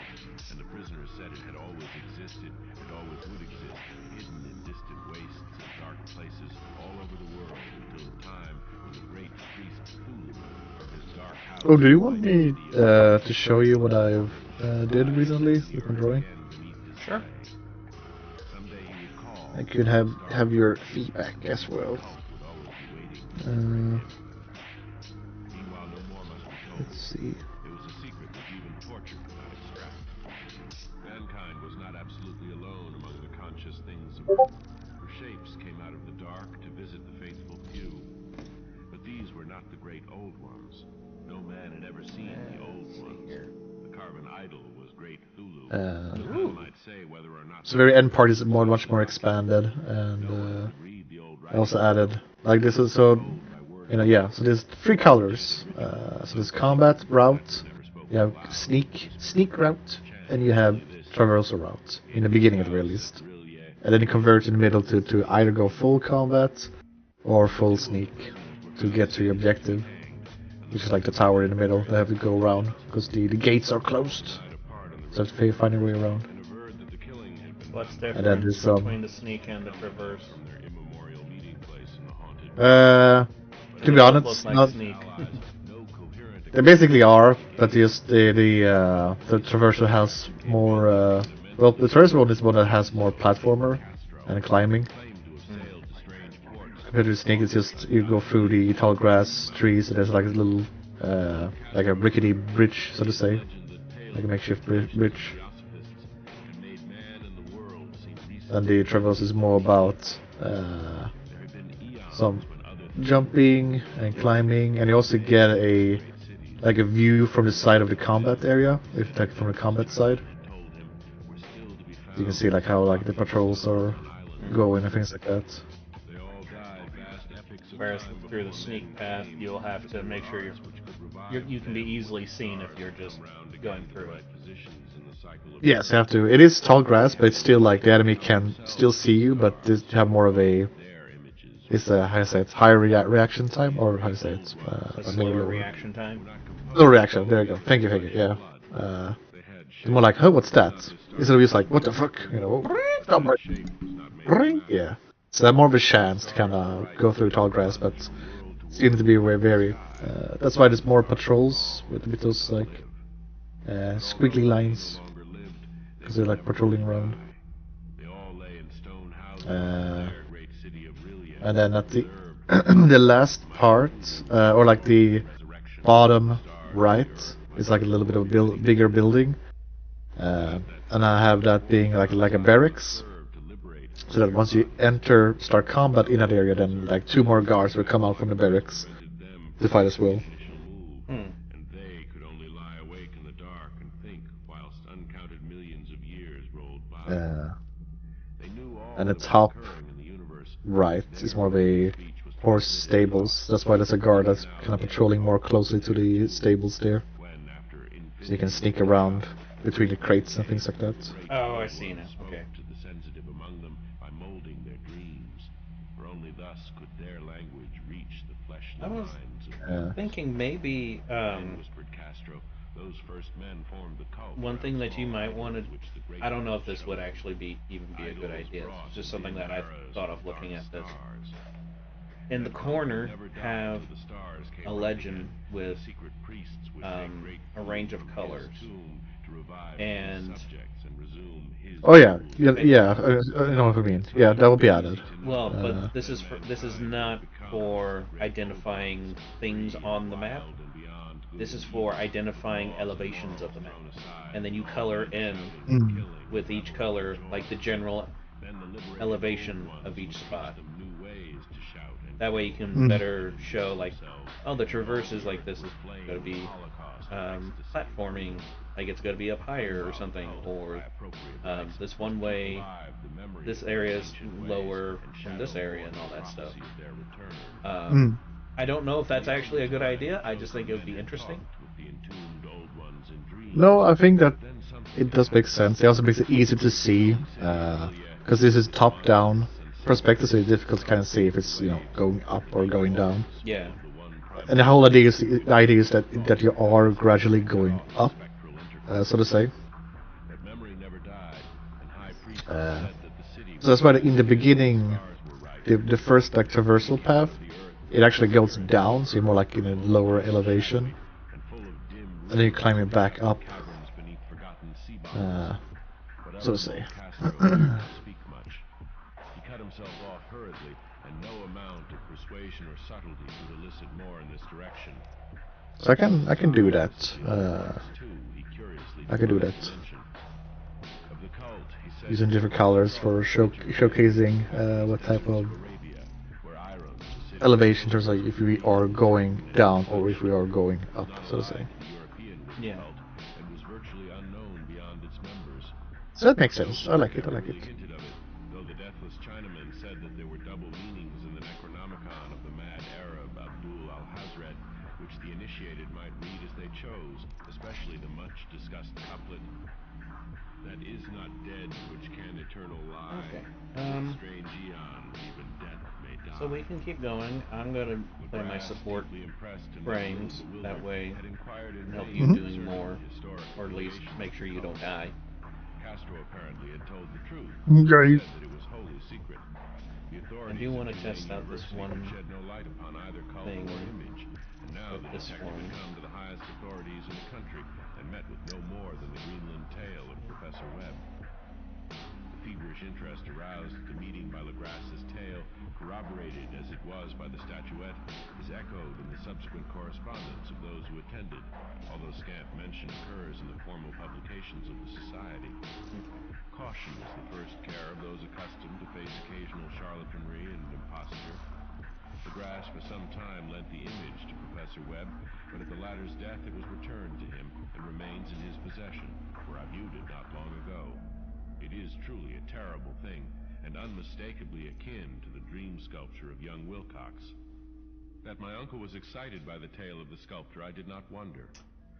and the prisoners said it had always existed, it always would exist, hidden in distant wastes and dark places all over the world until the time when the great priest Cthulhu from his dark house... Oh, do you want me to show you what I've did recently with my drawing? Sure. I could have your feedback as well. Let's see. It was a secret which even torture could not extract. Mankind was not absolutely alone among the conscious things of earth, for shapes came out of the dark to visit the faithful few. But these were not the great old ones. No man had ever seen the old ones. The carven idol was great Cthulhu. Might say whether or not So the very end part is much more expanded, and I also added like this is so. You know, yeah, so there's 3 colors. So there's combat route, you have sneak route, and you have traversal route, in the beginning at the very least. And then you convert in the middle to either go full combat or full sneak to get to your objective, which is like the tower in the middle. They have to go around, because the gates are closed. So you have to find your way around. What's the difference between the sneak and the traverse? To be honest, like not. They basically are, but just the traversal has more. Well, the traversal one is one that has more platformer and climbing. Compared to the sneak, it's just you go through the tall grass, trees, and there's like a little, like a rickety bridge, so to say, like a makeshift bridge. And the traverse is more about some jumping and climbing, and you also get a view from the side of the combat area, if like from the combat side. You can see like how like the patrols are going and things like that. Whereas through the sneak path, you'll have to make sure you can be easily seen if you're just going through it. Yes, you have to. It is tall grass, but it's still like the enemy can still see you, but you have more of a. It's a, how do you say it, higher reaction time, or how do you say it? Slower reaction time? Low reaction, there you go. Thank you, yeah. It's more like, oh, what's that? Instead of just like, what the fuck? You know, yeah. So I have more of a chance to kind of go through tall grass, but seem to be very. That's why there's more patrols with a bit those like squiggly lines, because they're like patrolling around. And then at the the last part, or like the bottom right, is like a little bit of a bigger building, and I have that being like a barracks. So that once you start combat in that area, then like 2 more guards will come out from the barracks to fight as well. And they could only lie awake in the dark and think whilst uncounted millions of years rolled by. And the top right is more of a horse stables. That's why there's a guard that's kind of patrolling more closely to the stables there. So you can sneak around between the crates and things like that. Oh, I see now. Okay. I was thinking maybe one thing that you might want to, I don't know if this would actually even be a good idea. It's just something that I thought of looking at this. In the corner, have a legend with a range of colors. And oh yeah, I know what you mean. Yeah, that will be added. Well, but this is not for identifying things on the map. This is for identifying elevations of the map, and then you color in with each color like the general elevation of each spot. That way you can better show like, oh, the traverse is like this is going to be platforming, like it's going to be up higher or something, or this one way, this area is lower from this area and all that stuff. I don't know if that's actually a good idea. I just think it would be interesting. No, I think that it does make sense. It also makes it easy to see, because this is top-down perspective, so it's difficult to kind of see if it's going up or going down. Yeah. And the whole idea is that you are gradually going up, so to say. So that's why in the beginning, the first like traversal path, it actually goes down, so you're more like in a lower elevation, and then you're climbing back up, so to say. So I can do that. I can do that. Using different colors for showcasing what type of elevation, in terms of if we are going down or if we are going up, so to say. Yeah. So that makes sense. I like it. Which the initiated might read as they chose, especially the much-discussed couplet, "That is not dead which can eternal lie." Okay. Strange eons, even death may die. So we can keep going. I'm going to play my support frames. That way I can help you doing more, or at least make sure you don't die. Castro apparently had told the truth. Great. Said that it was wholly secret. I do want to test out this one shed no light upon either cult thing or image. And now the this detective one. had come to the highest authorities in the country and met with no more than the Greenland tale of Professor Webb. The feverish interest aroused at the meeting by Legrass's tale, corroborated as it was by the statuette, is echoed in the subsequent correspondence of those who attended, although scant mention occurs in the formal publications of the Society. Caution is the first care of those accustomed to face occasional charlatanry and imposture. Legrass for some time lent the image to Professor Webb, but at the latter's death it was returned to him and remains in his possession, for I viewed it not long ago. It is truly a terrible thing, and unmistakably akin to the dream sculpture of young Wilcox. That my uncle was excited by the tale of the sculptor I did not wonder.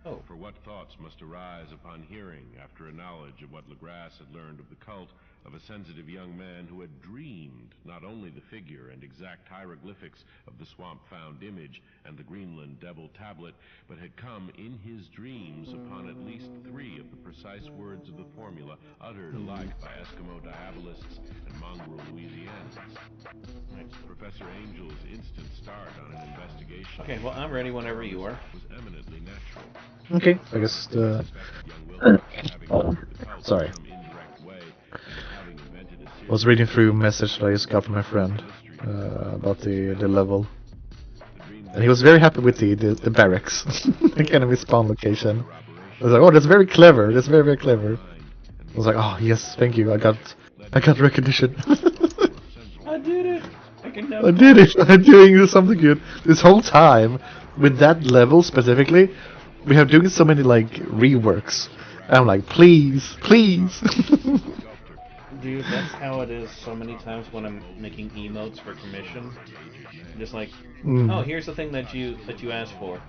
Oh. For what thoughts must arise upon hearing, after a knowledge of what Legrass had learned of the cult, of a sensitive young man who had dreamed not only the figure and exact hieroglyphics of the swamp-found image and the Greenland devil tablet, but had come in his dreams upon at least 3 of the precise words of the formula uttered alike by Eskimo diabolists and mongrel Louisianans. Professor Angel's instant start on an investigation. Okay, well, I'm ready whenever you are. Was eminently natural. Okay, I guess the... Sorry. I was reading through a message that I just got from my friend about the level. And he was very happy with the barracks. The enemy spawn location. I was like, oh, that's very clever. That's very, very clever. I was like, oh, yes, thank you. I got recognition. I did it. I did it. I'm doing something good. This whole time, with that level specifically, we have doing so many like reworks. And I'm like, please, please. Dude, that's how it is so many times when I'm making emotes for commission. Just like, oh, here's the thing that you asked for.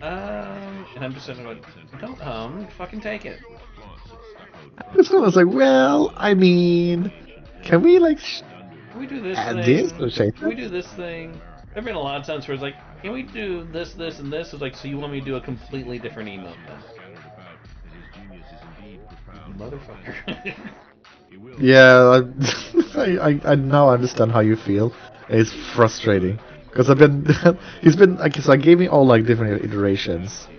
And I'm just sitting there like, don't fucking take it. So I was like, well, I mean, can we like can we do this add thing? this? Can we do this thing? There've been a lot of times where it's like, can we do this, this, and this? It's like, so you want me to do a completely different emote then? Motherfucker. Yeah, I now understand how you feel. It's frustrating because I've been he's been like, so I gave me all like different iterations.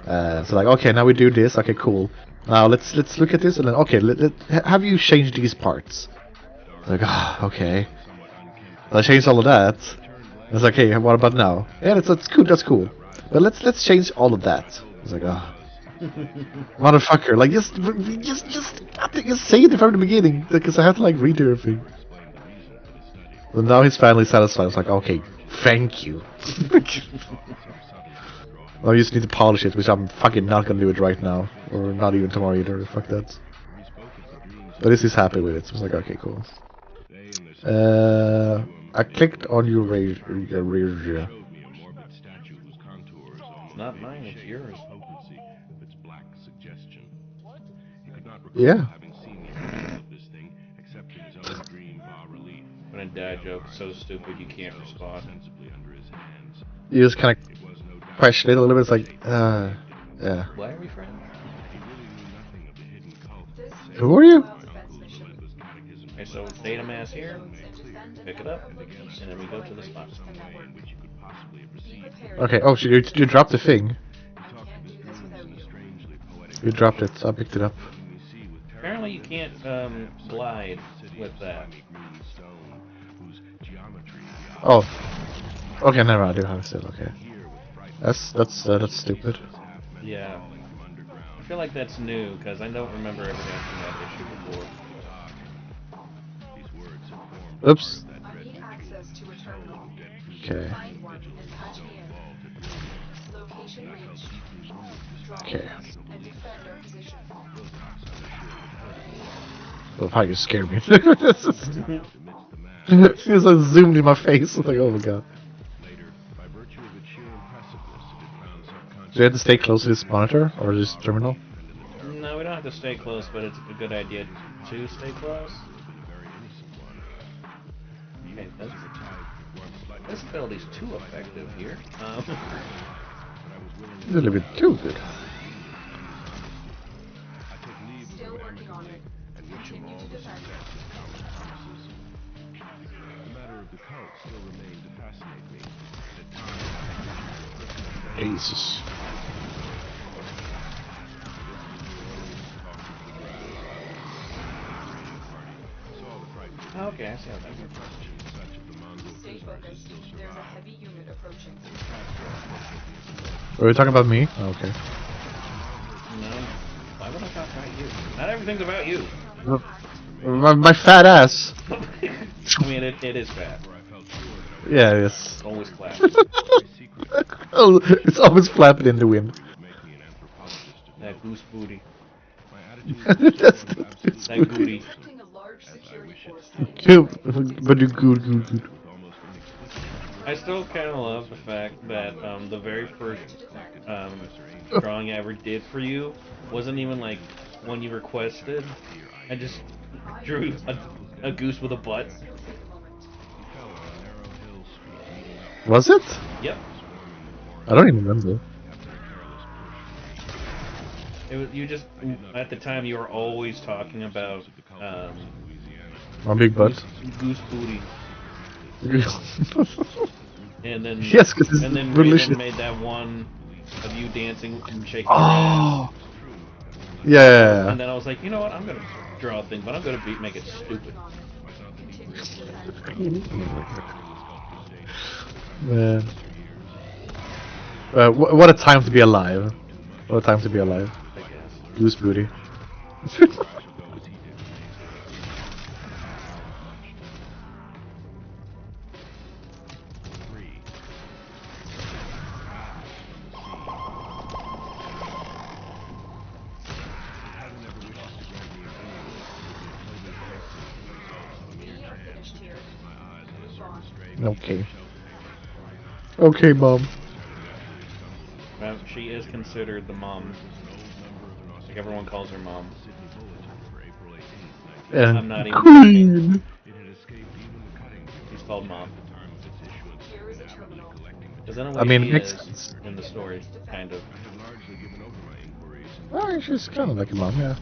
So like, okay, now we do this. Okay, cool. Now let's look at this and then okay, have you changed these parts? Like, okay. I changed all of that. It's like, hey, what about now? Yeah, that's cool. That's cool. But let's change all of that. It's like, motherfucker, like just say it from the beginning, because I have to like read everything. And now he's finally satisfied. It's like, okay, thank you. I just need to polish it, which I'm fucking not gonna do it right now, or not even tomorrow either. Fuck that. But this is happy with it. So it's like, okay, cool. I clicked on your razor. It's not mine, it's yours. Yeah. When a dad joke is so stupid you can't respond. You just kind of question it a little bit. It's like, yeah. Why are we friends? Who are you? Okay, so data mass here, pick it up, and then we go to the spot. Okay, oh, so you dropped the thing. You dropped it, so I picked it up. Apparently you can't glide with that. Oh. Okay, never mind, I do have it still, okay. That's stupid. Yeah. I feel like that's new, because I don't remember ever having that issue before. Oops. Okay. Okay. Oh, how you scared me. It's like zoomed in my face. It's like, oh my god. Do you have to stay close to this monitor or this terminal? No, we don't have to stay close, but it's a good idea to stay close. Okay, this ability's too effective here. A little bit too good. Still working on it. Continue to defend it. Jesus. Okay, I see how that works. Stay focused. There's a heavy unit approaching. Are we talking about me? Oh, okay. No. Why would I talk about you? Not everything's about you. My fat ass. I mean, it is fat. Yeah, it is. Always flapping. Oh, it's always flapping in the wind. That goose booty. That's that booty. But you good. I still kind of love the fact that the very first drawing I ever did for you wasn't even like one you requested. I just drew a goose with a butt. Was it? Yep. I don't even remember. It was, you just, at the time you were always talking about My big butt. Goose booty. And then yes, because it's and then delicious. Raven made that one of you dancing and shaking your ass. Yeah. And then I was like, you know what? I'm gonna draw a thing, but I'm gonna make it stupid. Man. What a time to be alive. What a time to be alive. Goose booty. Okay. Okay, Mom. Well, she is considered the mom. Like everyone calls her mom. And I'm not even Queen. She's called mom. I mean, it makes sense. In the story, kind of. Oh, she's kind of like a mom, yeah.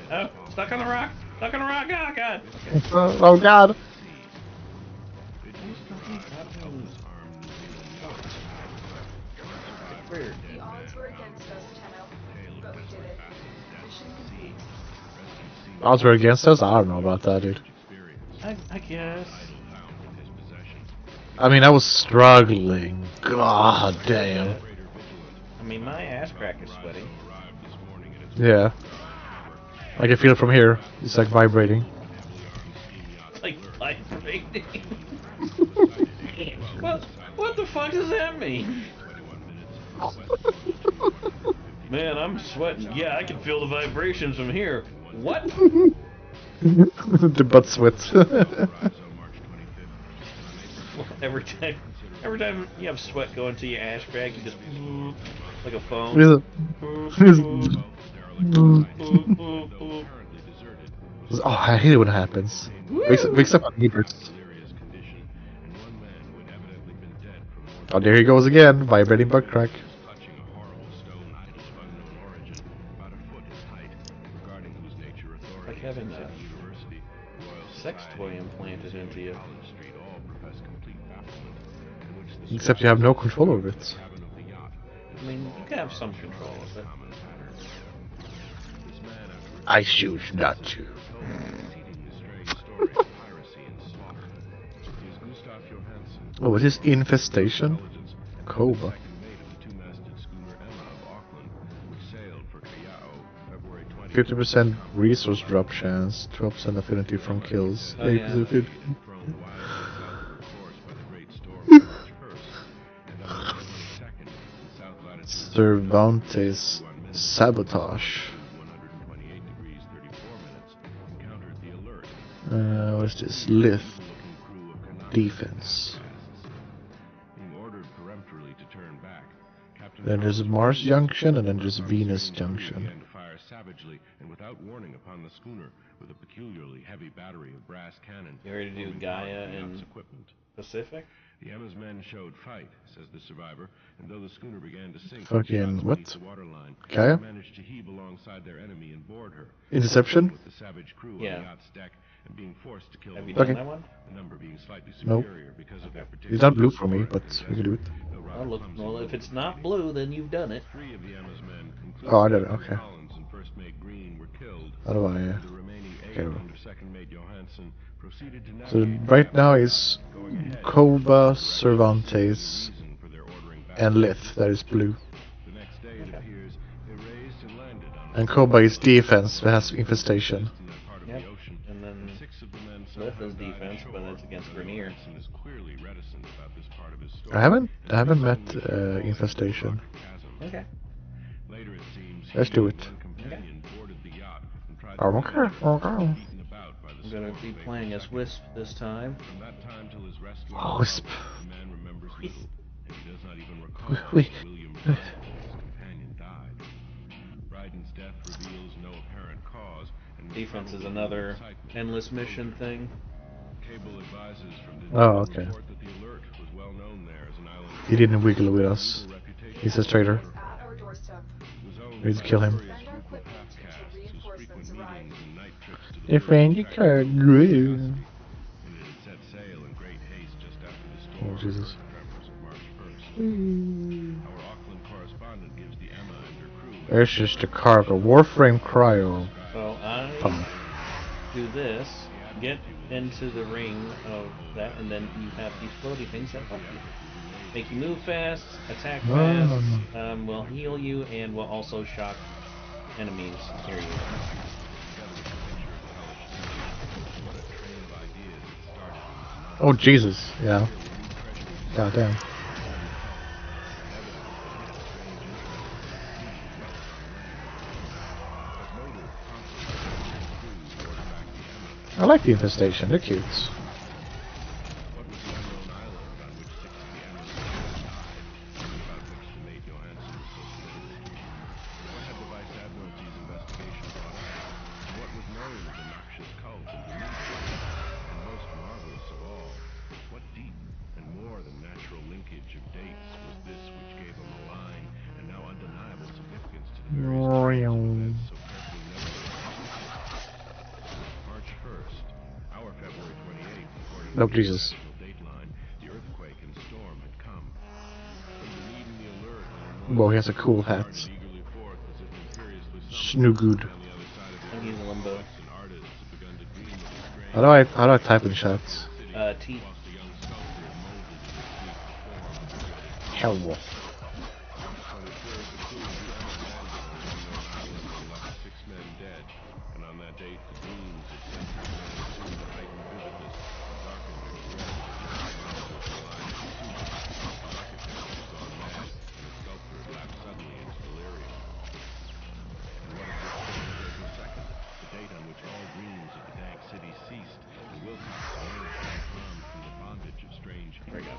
Oh, stuck on the rock! Stuck on the rock! Oh, God! Oh, God! Weird. The odds were against us, Tenno, but we did it. Mission complete. Odds were against us? I don't know about that, dude. I guess. I mean, I was struggling. God damn. I mean, my ass crack is sweating. Yeah. I can feel it from here. It's like vibrating. It's like vibrating. What the fuck does that mean? Man, I'm sweating. Yeah, I can feel the vibrations from here. What? The butt sweats. every time you have sweat going to your ass crack, you just like a phone. Oh, I hate it when it happens. Wakes up on neighbors. Oh, there he goes again, vibrating butt crack. Like having a sex toy implanted into you. Except you have no control over it. I mean, you can have some control of it. I choose not to. Oh, what is infestation? Cobra. 50% resource drop chance, 12% affinity from kills. Oh, yeah. Cervantes sabotage. What's this? Lift. Defense. Then there's Mars Junction, and then there's Venus Junction. Savagely and without warning upon the schooner with a peculiarly heavy battery of brass cannon. You ready to do Gaia and Pacific? The Emma's men showed fight, says the survivor, and though the schooner began to sink, fucking what? The waterline, Gaia? managed to heave alongside their enemy and board her. Interception? With the savage crew on the yacht's deck and being forced to kill Have you them. done that one? The number being slightly superior because of their particular. It's not blue for me, but we can do it. Well, if it's not blue, then you've done it. Three of the Emma's men oh, I did it. Okay. And first mate Green were killed. How do I? The remaining eight under second mate Johansson proceeded to so right now is Koba, Cervantes, and Lith. That is blue. The next day it appears they raised and landed And Koba's defense has infestation. Yep. And then Lith is defense, but it's against Grenier. I haven't met infestation. Okay. Let's do it. Okay. Okay. I'm gonna be playing as Wisp this time. Wisp. We. Defense is another endless mission thing. Oh, okay. He didn't wiggle with us. He's a traitor. We need to kill him. Defend your cargo. Oh, Jesus. There's just a cargo. Warframe cryo. So I do this, get into the ring of that, and then you have these floaty things that help you. Make you move fast, attack fast, will heal you, and will also shock enemies near you. Oh, Jesus. Yeah. God damn. I like the infestation, they're cute. Oh, Jesus. Whoa, he has a cool hat. Snoogood. And he's a limbo. How do I type in chats? T. Hell. There we go.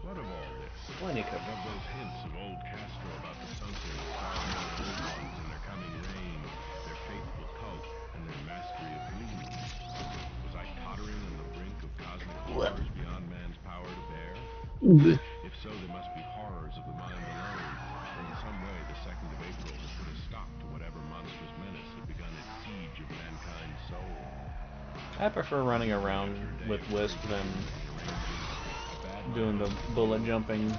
What of all this? Plenty covered. Of those hints of old Castro about the sunken ones and their coming reign, their faithful cult, and their mastery of dreams. Was I tottering on the brink of cosmic horrors beyond man's power to bear? If so, there must be horrors of the mind alone. And in some way, the 2nd of April has put a stop to whatever monstrous menace had begun its siege of mankind's soul. I prefer running around with Wisp than doing the bullet jumping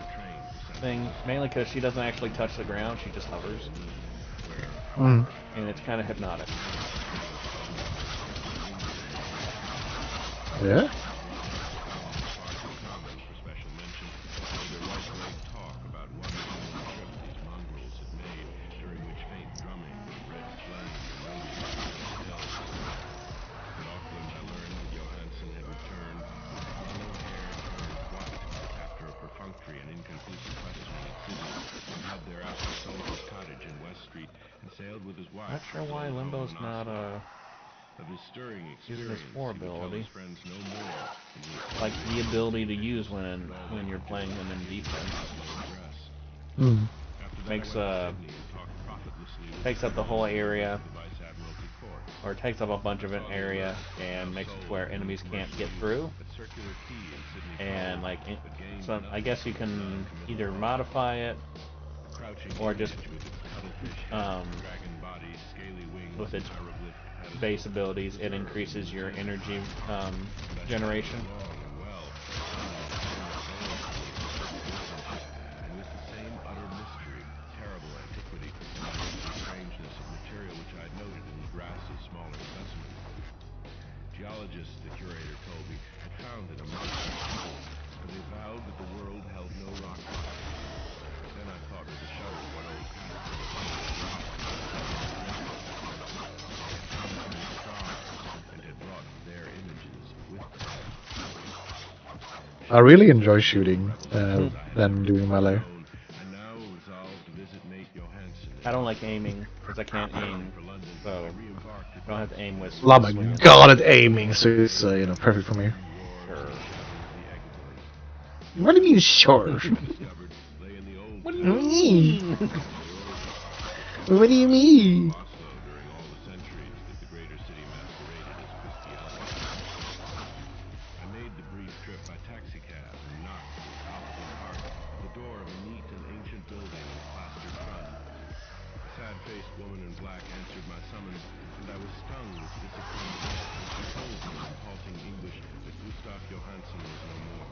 thing, mainly because she doesn't actually touch the ground, she just hovers. And it's kind of hypnotic. Yeah? Not sure why Limbo's not using his 4 ability. Like the ability to use when you're playing him in defense. Takes up the whole area, or takes up a bunch of an area and makes it where enemies can't get through. And like, so I guess you can either modify it or just with its base abilities, it increases your energy generation. Geologists, the curator told me, had found it among them, but they vowed that the world held no rock. Then I thought with a shudder what old and had brought their images with them. I really enjoy shooting than doing melee. I don't like aiming because I can't aim, so I don't have to aim with. Oh my god, at aiming, so it's you know, perfect for me. Sure. What do you mean, sure? What do you mean? What do you mean? Sad-faced woman in black answered my summons, and I was stung with disappointment when she told me in halting English that Gustav Johansson was no more.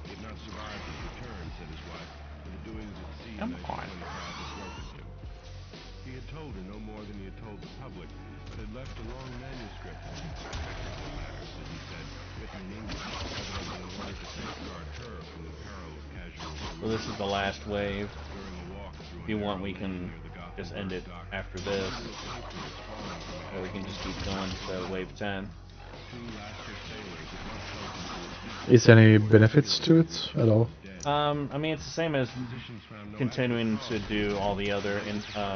He had not survived his return, said his wife, and the doings at sea in 1925 had broken him. He had told her no more than he had told the public, but had left a long manuscript of technical matters, as he said, written in English, evidently in order to safeguard her from the peril of casual. So this is the last wave. If you want, we can just end it after this, or we can just keep going to wave 10. Is there any benefits to it at all? I mean, it's the same as continuing to do all the other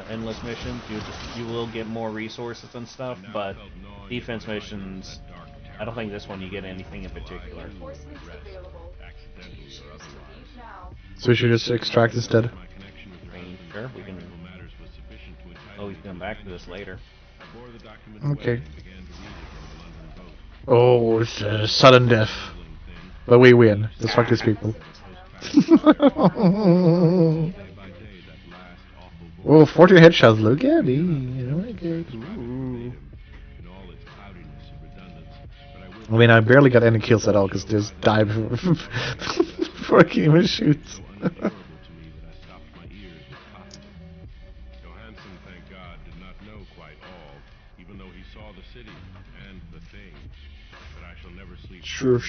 endless missions. You will get more resources and stuff, but defense missions, I don't think this one you get anything in particular. So we should just extract instead? I mean, sure, we can always come back to this later. Okay. Oh, it's sudden death. But we win. Just fuck these people. Oh, 14 headshots. Look at me. I mean, I barely got any kills at all because just died before I can even shoot. Sure.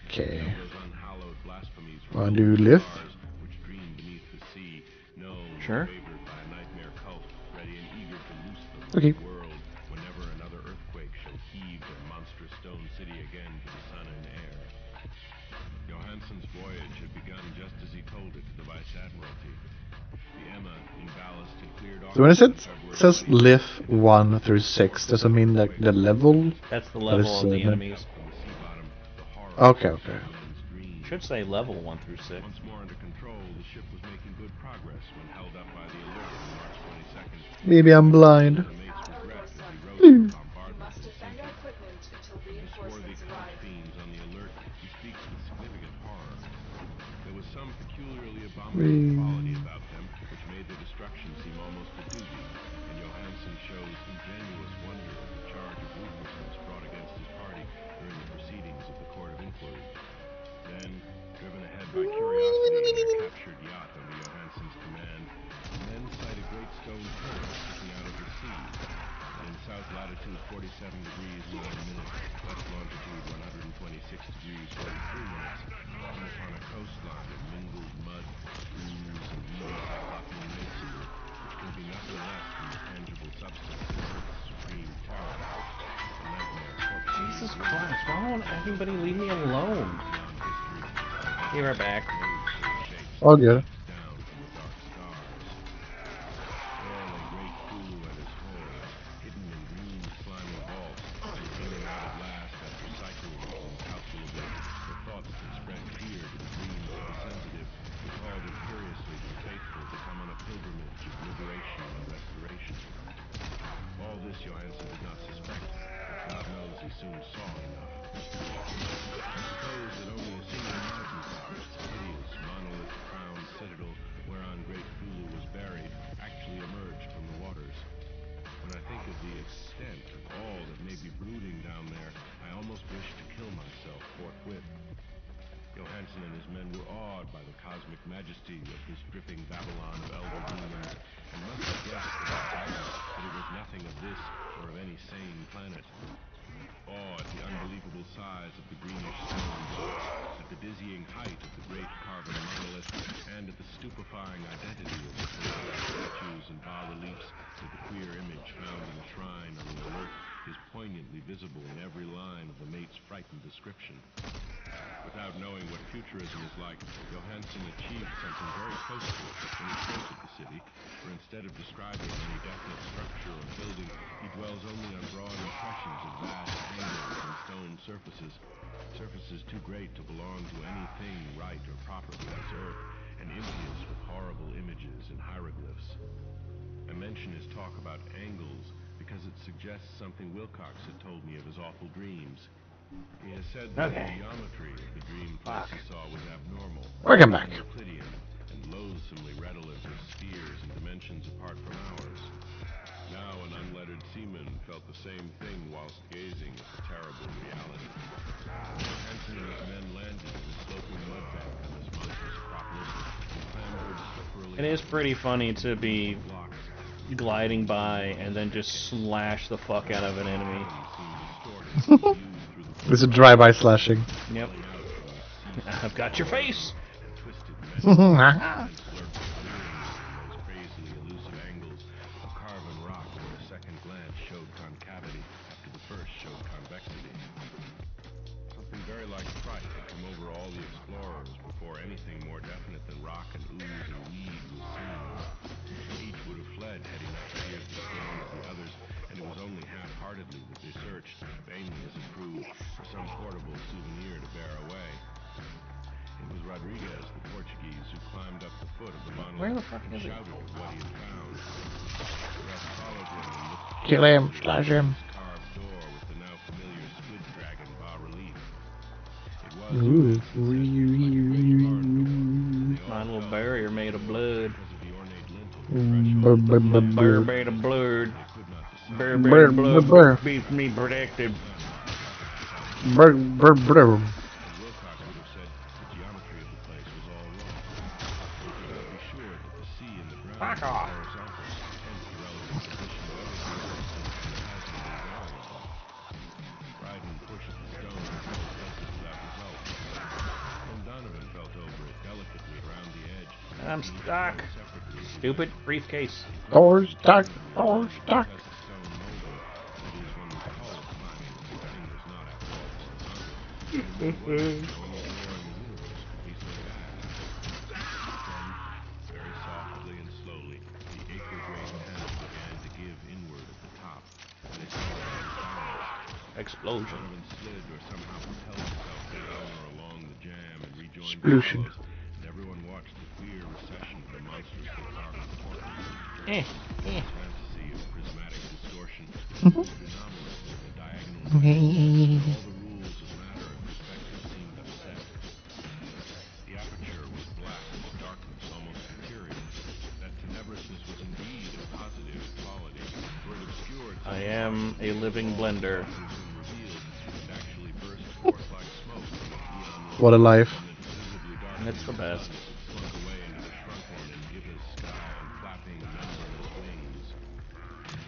Okay. Wanna do lift? Sure. Okay. Whenever another earthquake shall heave their monstrous stone city again to the sun and air. Johansson's voyage had begun just as he told it to the Vice Admiralty. The Emma in ballast had cleared off. So when it says lift 1 through 6, does it mean like the level? That's the level of the enemies. Okay. Should say level 1 through 6. Once more under control, the ship was making good progress when held up by the alert on March 22nd. Maybe I'm blind. There was some peculiarly abominable quality about them, which made their destruction seem almost a duty, and Johansson shows ingenuous wonder at the charge of ruthlessness brought against his party during the proceedings of the Court of Inquiry. Then, driven ahead by curiosity in their captured yacht under Johansson's command, the men sight a great stone turret sticking out of the sea, and in south latitude 47 degrees 9 minutes, west longitude 126 degrees 43 minutes, come upon a coastline of mingled mud, ooze, and evil cyclopean masonry, which can be nothing less than the tangible substance of Earth's supreme terror, the nightmare corpse. Jesus Christ, why won't everybody leave me alone? Be right back. All good. Johansson did not suspect, but God knows he soon saw enough. I suppose that only a single mountaintop, its hideous monolith-crowned citadel whereon great Cthulhu was buried, actually emerged from the waters. When I think of the extent of all that may be brooding down there, I almost wish to kill myself forthwith. Johansson and his men were awed by the cosmic majesty of this dripping Babylon of elder demons, and must have guessed that it was nothing of this or of any sane planet. Awe at the unbelievable size of the greenish stone block, at the dizzying height of the great carven monolith, and at the stupefying identity of the statues and bas-reliefs that the queer image found in the shrine on the alert is poignantly visible in every line of the mate's frightened description. Without knowing what futurism is like, Johansson achieved something very close to it when he painted the city, for instead of describing any definite structure or building, he dwells only on broad impressions of vast angles and stone surfaces too great to belong to anything right or proper to this earth, and impious with horrible images and hieroglyphs. I mention his talk about angles because it suggests something Wilcox had told me of his awful dreams. He has said that the geometry of the dream place he saw was abnormal, Welcome back. Euclidean, and loathsomely redolent of spheres and dimensions apart from ours. Now an unlettered seaman felt the same thing whilst gazing at the terrible reality. Hansen and his men landed in a sloping mud bank on this monstrous acropolis and clambered slipperily. It is pretty funny to be gliding by and then just slash the fuck out of an enemy. It's a drive-by slashing. Yep. I've got your face! Something very like fright had come over all the explorers before anything more definite than rock and ooze and weed was seen. Each would have fled had he not feared the storm of the others, and it was only half-heartedly that they searched, vainly as it proved, for some portable souvenir to bear away. It was Rodriguez, the Portuguese, who climbed up the foot of the monolith. Where the fuck is he? Shouted at what he had found. The rest followed him and looked. Kill him, slash him. Carved door with the now familiar squid dragon bas-relief. It was Mine little barrier made of blood. Bear Made of blood. Bear made of blood. Keeps me protected. Wilcox would have said the geometry of the place was all wrong. He could not be sure that the sea and the ground Fuck were off. horizontal, hence the relative position of everything existent in the hazardous area. Dryden pushed the stone several places without result. When Donovan felt over it delicately around the edge, I'm stuck. Stupid briefcase. Door's stuck. Door's stuck. because the stone molded, that is, one would call it climbing, the thing was not after all horizontal. Very softly and slowly, the acre-great panel began to give inward at the top, and its balanced. Explosion. Donovan slid or somehow propelled himself down or along the jam and rejoined Explosion. the hollows, and everyone watched the queer recession of the monstrously carved portals. Fantasy of prismatic distortion was anomalous with the diagonal all the rules of matter and perspective seemed upset. The aperture was black with darkness almost material. That tenebrousness was indeed a positive quality, for it obscured I am a living blender. revealed and actually burst forth like smoke from a neon What a life. visibly dark It's the best. slunk away into the shrunken and gibbous sky on flapping membranous wings.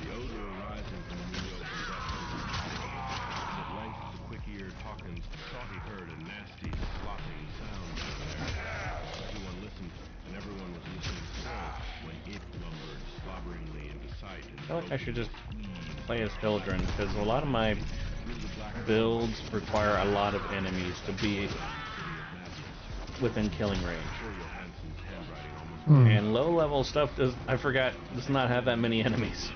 The odor arising from the newly opened vessels was palpable, and at length the quick-eared Hawkins thought he heard a nasty, slopping sound down there. Everyone listened, and everyone was listening still when it lumbered slobberingly into sight. I feel like I should just play as children, because a lot of my builds require a lot of enemies to be within killing range. And low-level stuff does not have that many enemies.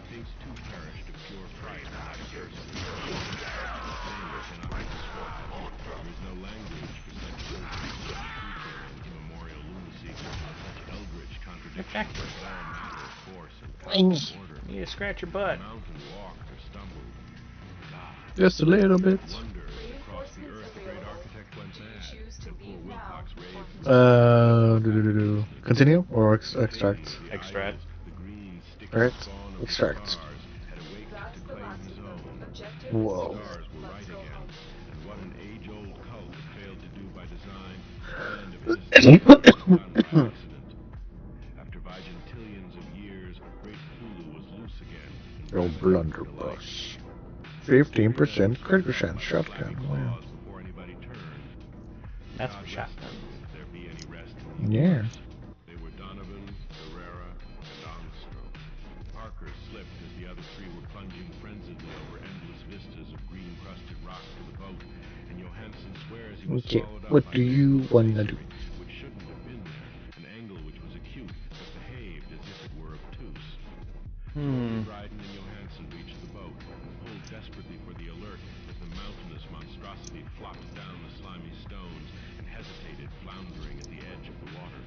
He thinks too perished of pure fright and high thirst. Cannot be described. There is no language for such creature and immemorial lunacy, such eldritch contradiction of all matter, force, and cosmic order. You need to scratch your butt. Mountain walked or stumbled. Just a little bit. Wonder across the earth the great architect went mad. And poor Wilcox raved. Continue or extract? Extract. The green sticky Alright, spawn of extract. stars had awakened to claim his own. Whoa. Stars were right again, and what an age-old cult had failed to do by design, the land of innocence had done by accident. After vigintillions of years, great Cthulhu was loose again. Your blunderbuss. 15% critical chance shotgun. Wow. That's for shotgun. Yeah. They were Donovan, Herrera, and Armstrong. Parker slipped as the other three were plunging frenziedly over endless vistas of green-crusted rock to the boat, and Johansson swears he was Okay, swallowed up what by do you wanna do? which shouldn't have been there, an angle which was acute, but behaved as if it were obtuse. Dryden and Johansson reached the boat, pulled desperately for the alert as the mountainous monstrosity flopped down the slimy stones and hesitated, floundering at the edge of the water.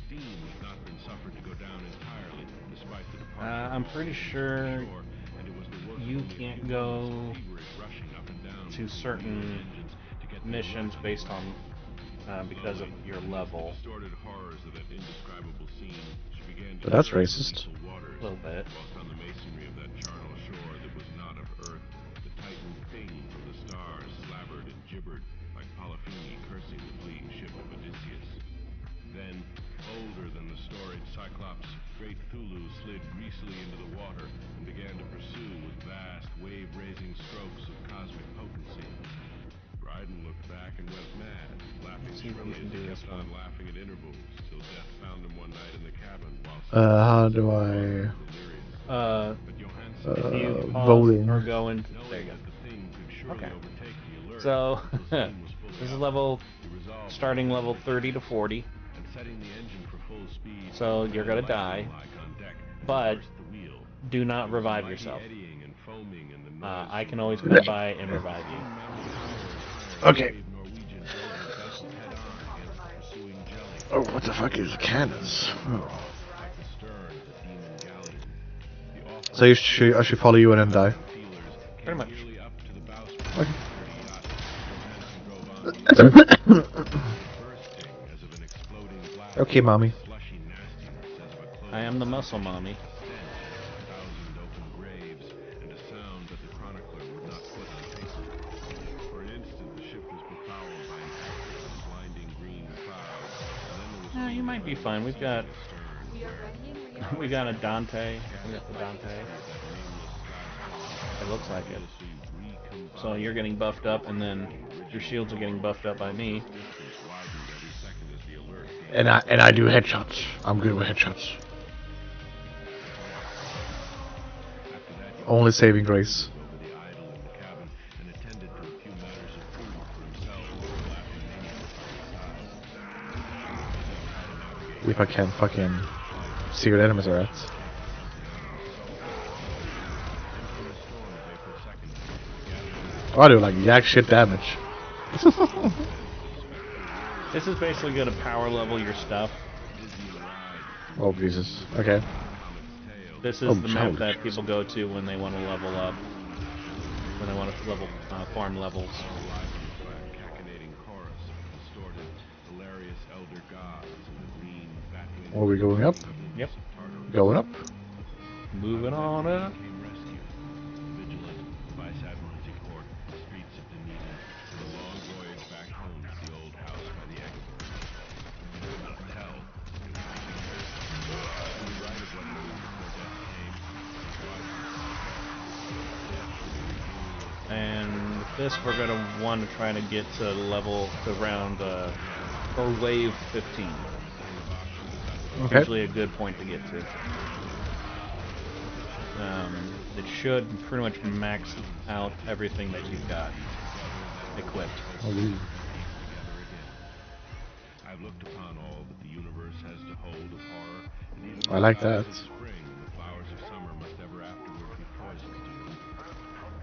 Steam had not been suffered to go down entirely, despite the departure I'm pretty sure shore, and it was the work you of only a can't few go moments of feverish rushing up and down to certain missions based on because of your level. distorted horrors of that indescribable scene, she began to But that's turn racist. the waters, A little bit. whilst on the masonry of that charnel shore that was not of earth, the titan thing from the stars slabbered and gibbered like Polypheme cursing the fleeing ship of Odysseus. Then, older than the storied Cyclops, great Thulu slid greasily into the water and began to pursue with vast, wave-raising strokes of cosmic potency. Dryden looked back and went mad, laughing shrilly as he kept on laughing at intervals, till death found him one night in the cabin while How do I... If you pause voting. or go into... There you go. Okay. So, this is starting level 30 to 40. So, you're gonna die. But, do not revive yourself. I can always come by and revive you. Okay. Oh, what the fuck is cannons? Oh. So I should follow you and then die? Pretty much. Okay. Okay, mommy. I am the muscle mommy. You might be fine. We got a Dante. We got the Dante. It looks like it. So you're getting buffed up, and then your shields are getting buffed up by me. And I do headshots. I'm good with headshots. Only saving grace. If I can fucking see where the enemies are at. Oh, I do like jack shit damage. This is basically going to power level your stuff. Oh Jesus. Okay. This is the map that people go to when they want to level up. When they want to level farm levels. Are we going up? Yep. Going up. Moving on up. And with this, we're going to want to try to get to level to round or wave 15. Okay. Usually a good point to get to. It should pretty much max out everything that you've got equipped. Oh, I've looked upon all that the universe has to hold of horror, and even I like that. the spring and the flowers of summer must ever afterward be poisoned to them.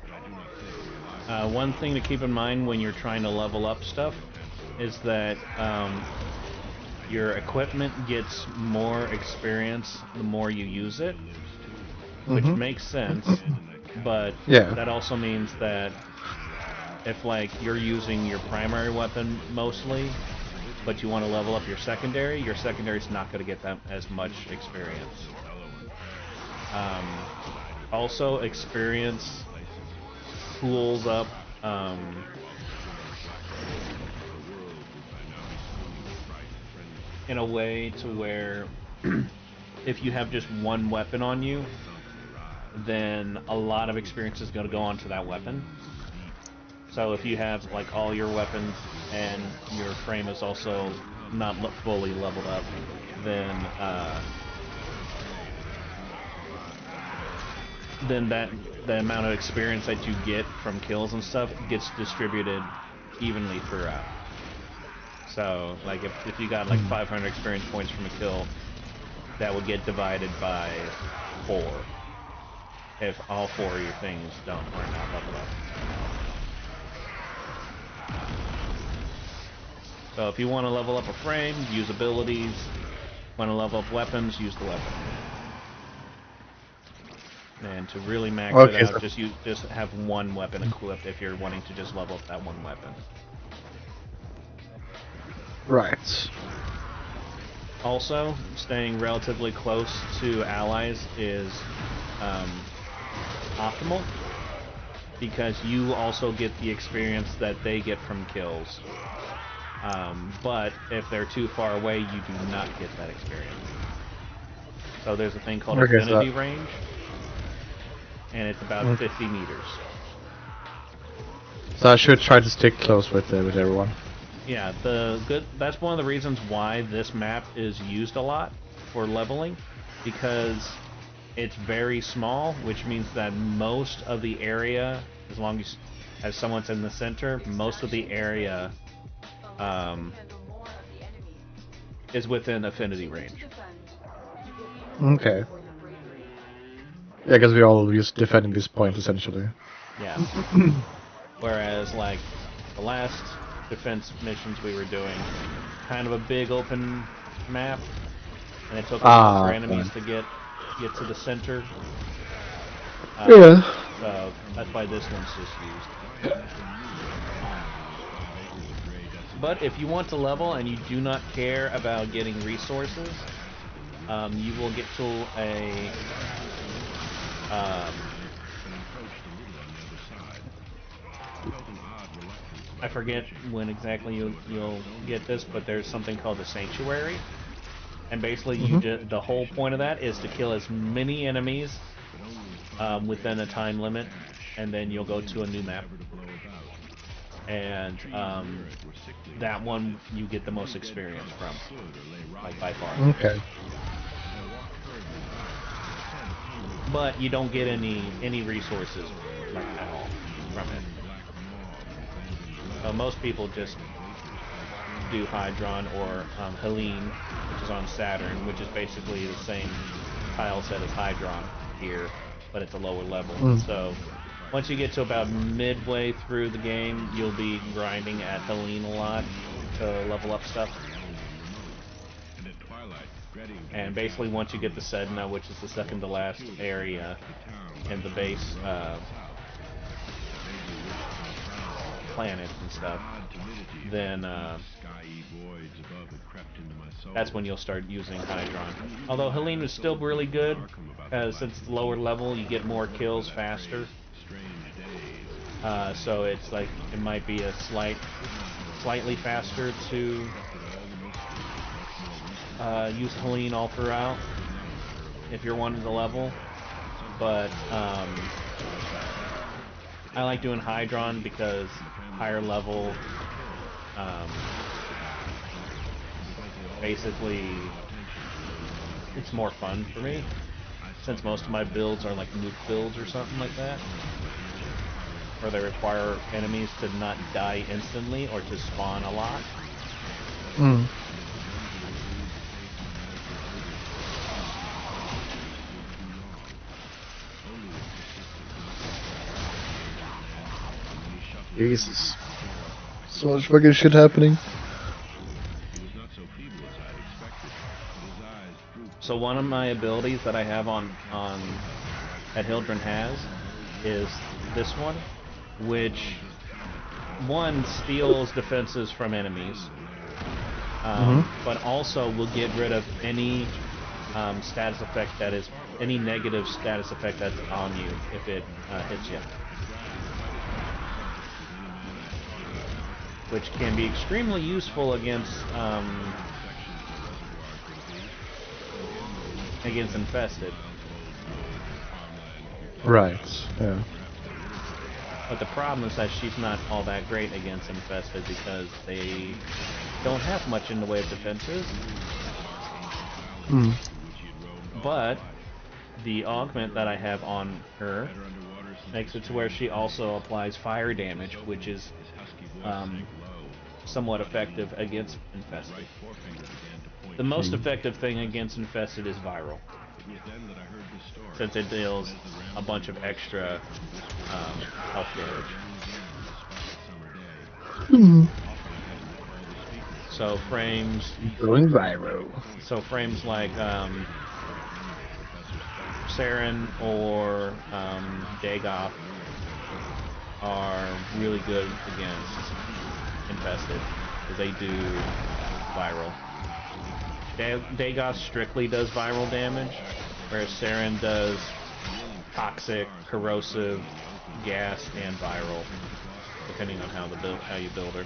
But I do not think one thing to keep in mind when you're trying to level up stuff is that your equipment gets more experience the more you use it, which makes sense, but that also means that if like you're using your primary weapon mostly, but you want to level up your secondary is not going to get that as much experience. Also, experience pools up in a way to where if you have just one weapon on you, then a lot of experience is going to go onto that weapon. So if you have like all your weapons and your frame is also not fully leveled up, then the amount of experience that you get from kills and stuff gets distributed evenly throughout. So like if you got like 500 experience points from a kill, that would get divided by 4 if all 4 of your things are not leveled up. So if you want to level up a frame, use abilities. Want to level up weapons, use the weapon. And to really max it out, just have one weapon equipped if you're wanting to just level up that one weapon. Right. Also, staying relatively close to allies is optimal, because you also get the experience that they get from kills. But if they're too far away, you do not get that experience. So there's a thing called affinity range, and it's about 50 meters. So I should try to stick close with everyone. Yeah, that's one of the reasons why this map is used a lot for leveling, because it's very small, which means that most of the area, as long as someone's in the center, most of the area is within affinity range. Okay. Yeah, because we all use defending this point essentially. Yeah. Whereas like the last defense missions we were doing, kind of a big open map, and it took a while for enemies to get to the center. Yeah. So that's why this one's just used. But if you want to level and you do not care about getting resources, you will get to a I forget when exactly you'll get this, but there's something called the Sanctuary, and basically the whole point of that is to kill as many enemies within a time limit, and then you'll go to a new map. And that one you get the most experience from, like by far. Okay. But you don't get any resources like at all from it. Most people just do Hydron or Helene, which is on Saturn, which is basically the same tile set as Hydron here, but it's a lower level. So once you get to about midway through the game, you'll be grinding at Helene a lot to level up stuff. And basically once you get the Sedna, which is the second to last area in the base planets and stuff, then that's when you'll start using Hydron. Although Helene is still really good, because since it's lower level, you get more kills faster. So it's like it might be a slightly faster to use Helene all throughout if you're wanting to level, but I like doing Hydron because higher level, basically it's more fun for me, since most of my builds are like nuke builds or something like that, where they require enemies to not die instantly or to spawn a lot. Jesus. So much fucking shit happening. So one of my abilities that I have that Hildren has is this one, which one steals defenses from enemies, but also will get rid of any status effect any negative status effect that's on you if it hits you. Which can be extremely useful against infested. Right. Yeah. But the problem is that she's not all that great against infested because they don't have much in the way of defenses. Mm. But the augment that I have on her makes it to where she also applies fire damage, which is somewhat effective against infested. The most effective thing against infested is viral, since it deals a bunch of extra health damage. So frames going viral. So frames like Saren or Dagoth are really good against infested because they do viral. Dagoth strictly does viral damage, whereas Saren does toxic, corrosive, gas, and viral, depending on how you build her.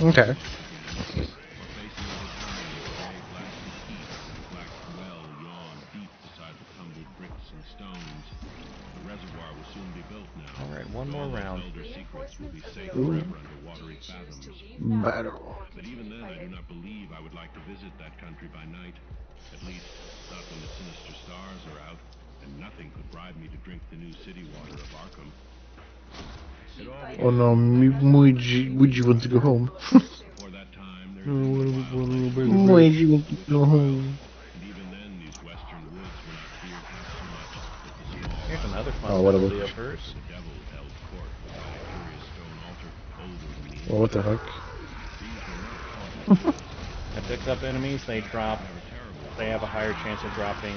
Okay. Alright, one more round. Battle. But even then, I do not believe I would like to visit that country by night. At least, not when the sinister stars are out, and nothing could bribe me to drink the new city water of Arkham. Oh no, Luigi wants to go home. For that time, Luigi wants to go home. and even then, these western woods were not feared half so much as the small Here's another fun Oh, what a ability look. of hers. the devil held court beside a curious stone altar older than the Oh, what the heck? It picks up enemies, they have a higher chance of dropping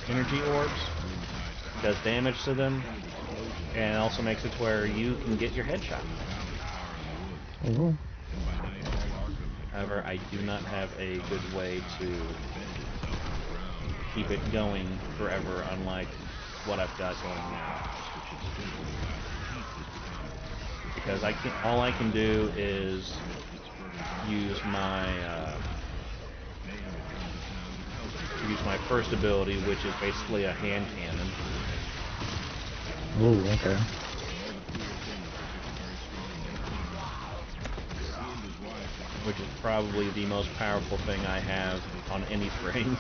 energy orbs, does damage to them, and also makes it to where you can get your headshot. Oh. However, I do not have a good way to keep it going forever, unlike what I've got going now. Because all I can do is use my first ability, which is basically a hand cannon. Oh, okay. Which is probably the most powerful thing I have on any frame.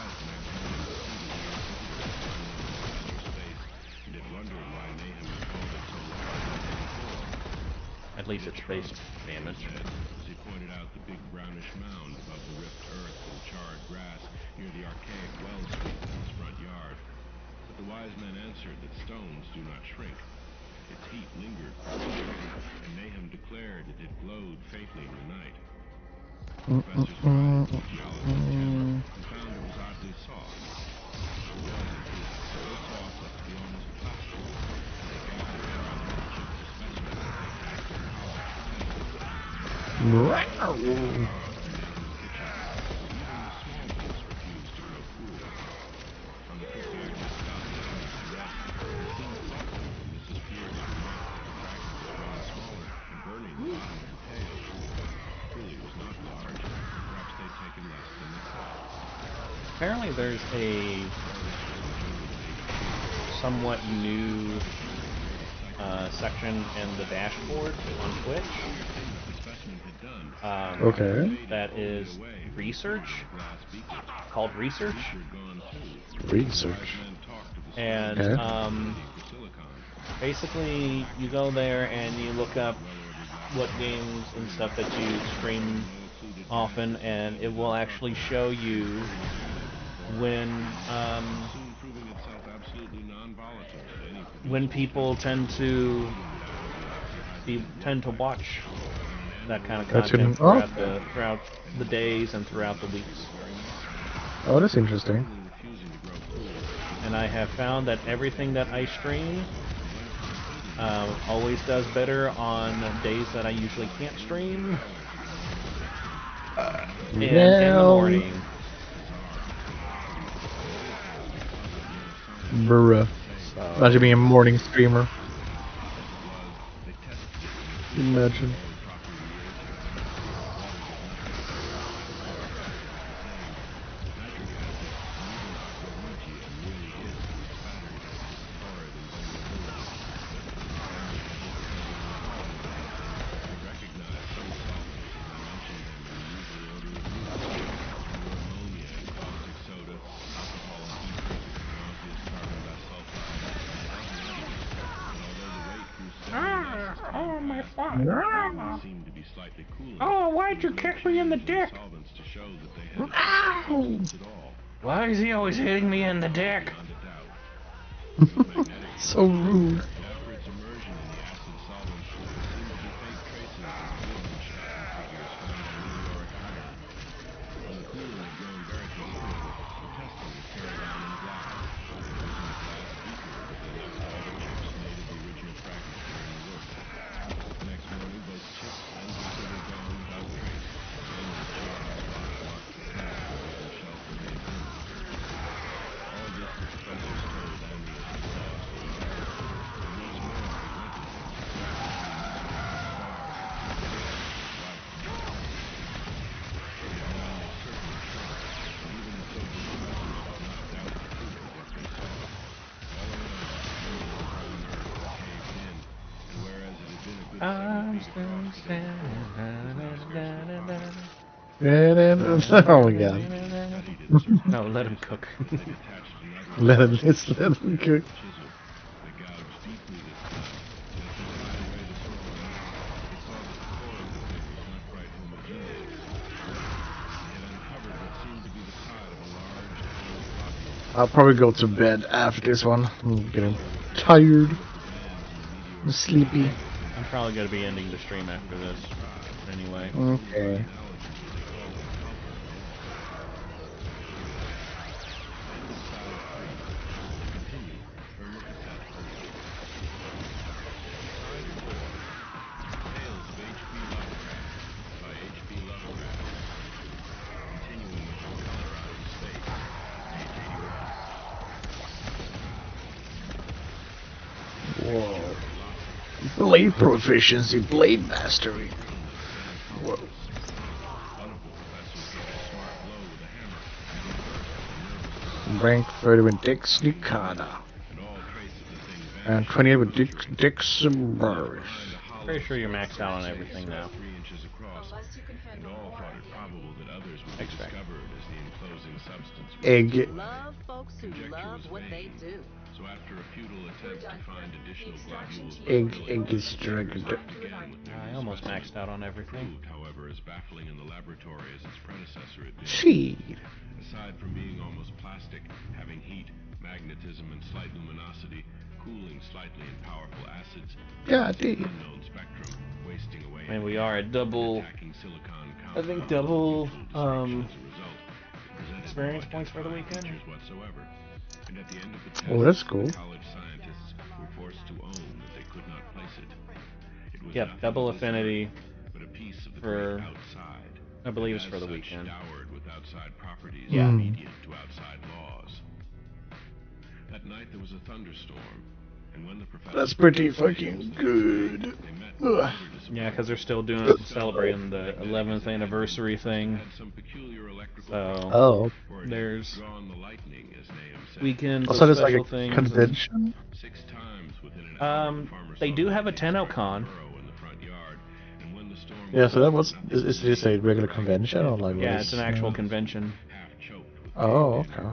At least it's base damage. As he pointed out the big brownish mound above the ripped earth and charred grass near the archaic well sweep in his front yard. But the wise men answered that stones do not shrink. Its heat lingered for centuries, and Nahum declared it had glowed faintly in the night. Professors tried it with geology and found it was oddly soft. It was, in truth, so soft as to be almost plastic. They gathered it around the chipped specimen Wow. Apparently there's a somewhat new section in the dashboard on Twitch. Okay. That is research, called research. Research. And Okay. basically you go there and you look up what games and stuff that you stream often, and it will actually show you when people tend to watch that kind of content throughout the days and throughout the weeks. Oh, that's interesting. And I have found that everything that I stream always does better on days that I usually can't stream. And in the morning. Bruh. Imagine being a morning streamer. Imagine. seemed to be slightly cooling. Oh, why'd you kick me in the dick? Solvents to show that they hadn't at all. Why is he always hitting me in the dick? So rude. After its immersion in the acid solvent, there seemed to be faint traces of human shadow figures found on meteoric iron. When the cooling had grown very considerable, the testing was carried on in glass, using a glass beaker that they left all the chips made of the original fragment during the work. The next morning, both chips and beaker were gone without trace. Only the charred spot marked the path where the shelf remained in. All this the professors told Andy as he saw us leave. And once more he went with him, I'm still standing. Oh my god. No, let him cook. Let him cook. I'll probably go to bed after this one. I'm getting tired. I'm sleepy. I'm probably going to be ending the stream after this, anyway. Okay. Whoa. Blade proficiency, blade mastery. Whoa. Rank 30 with Dix Nikana. And 28 with Dix Burris. Pretty sure you're maxed out on everything now. Extract. Egg. Love folks who love what they do. So after a futile attempt to find additional globules, Egg is dragged. I almost maxed out on everything. However, as baffling in the laboratory as its predecessor had been. Seed. Aside from being almost plastic, having heat, magnetism, and slight luminosity, cooling slightly in powerful acids, God damn. unknown spectrum, wasting away. And we are at double. I think double experience points for the weekend. Whatsoever. And at the end of the test, Oh, that's cool. college scientists were forced to own that they could not place it. It was Yep, double affinity but a piece of the for, great outside. I believe it's for the weekend. Dowered with outside properties Yeah. obedient to outside laws. That night there was a thunderstorm, and when the professor That's pretty fucking good. Ugh. Yeah, because they're still celebrating the 11th anniversary thing. So there's weekends. Also, there's like a things convention. They do have a TennoCon. Yeah, so that was is just a regular convention or like? Yeah, it's an actual convention. Oh, okay.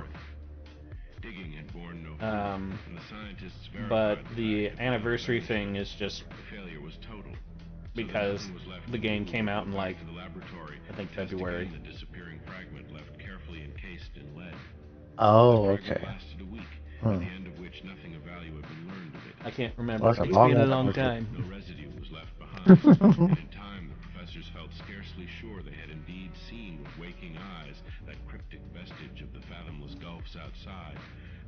But the anniversary thing is just because the game came out in like I think February. Oh, okay. I can't remember. It's It's been a long time. In time, the professors felt scarcely sure they had indeed seen with waking eyes that cryptic vestige of the fathomless gulfs outside,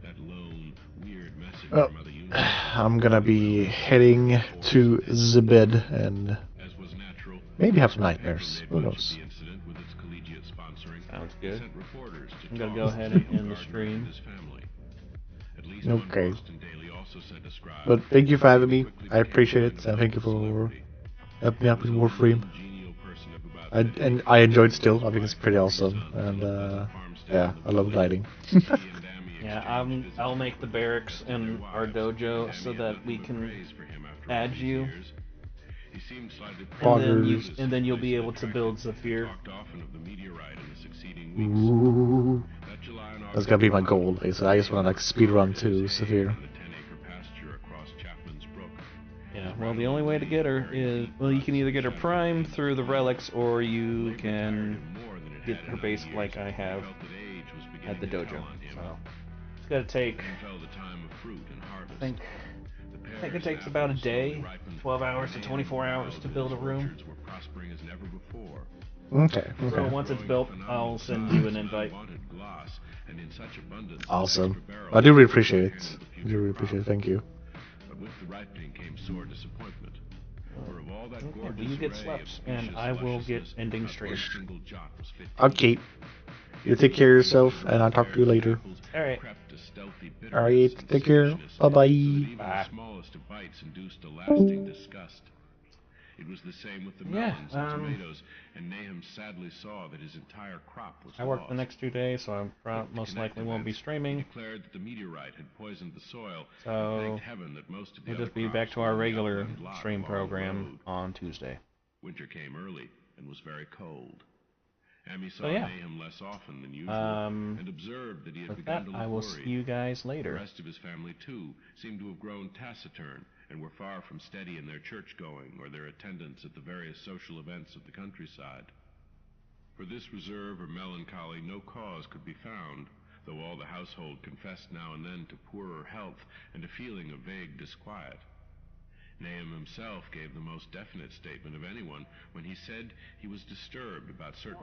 that lone, weird message from other universes. I'm gonna be heading to the bed and maybe have nightmares. Who knows? Sounds good. I'm gonna go ahead and end the stream. Okay. But thank you for having me. I appreciate it, and thank you for helping me out with Warframe. And I enjoyed still. I think it's pretty awesome, and yeah, I love gliding. Yeah, I'll make the barracks in our dojo so that we can add you. And then you'll be able to build Zephyr. Ooh, that's gonna be my goal. So I just want to like speedrun to Zephyr. Yeah, well, Well, the only way to get her is, well, you can either get her Prime through the relics, or you can get her basic like I have at the dojo. So it's gonna take, I think it takes about a day, 12 hours to 24 hours to build a room. Okay. So once it's built, I'll send you an invite. Awesome. I do really appreciate it. I do really appreciate it. Thank you. But with the ripening came sore disappointment. For of all that Okay, well, you get slept, and I will get ending straight. Okay. You take care of yourself, and I'll talk to you later. Alright. Alright, take care. Bye-bye. Bye. Smallest of bites induced a lasting disgust. It was the same with the melons and tomatoes, and Nahum sadly saw that his entire crop was I work the next 2 days, so I most likely won't be streaming. He declared that the meteorite had poisoned the soil, so and thanked heaven that most of the we'll just be back to our regular stream program on Tuesday. Winter came early and was very cold. Amy saw Nahum less often than usual, and observed that he had begun to look I will worried. see you guys later. The rest of his family, too, seemed to have grown taciturn, and were far from steady in their church-going or their attendance at the various social events of the countryside. For this reserve or melancholy no cause could be found, though all the household confessed now and then to poorer health and a feeling of vague disquiet. Nahum himself gave the most definite statement of anyone when he said he was disturbed about certain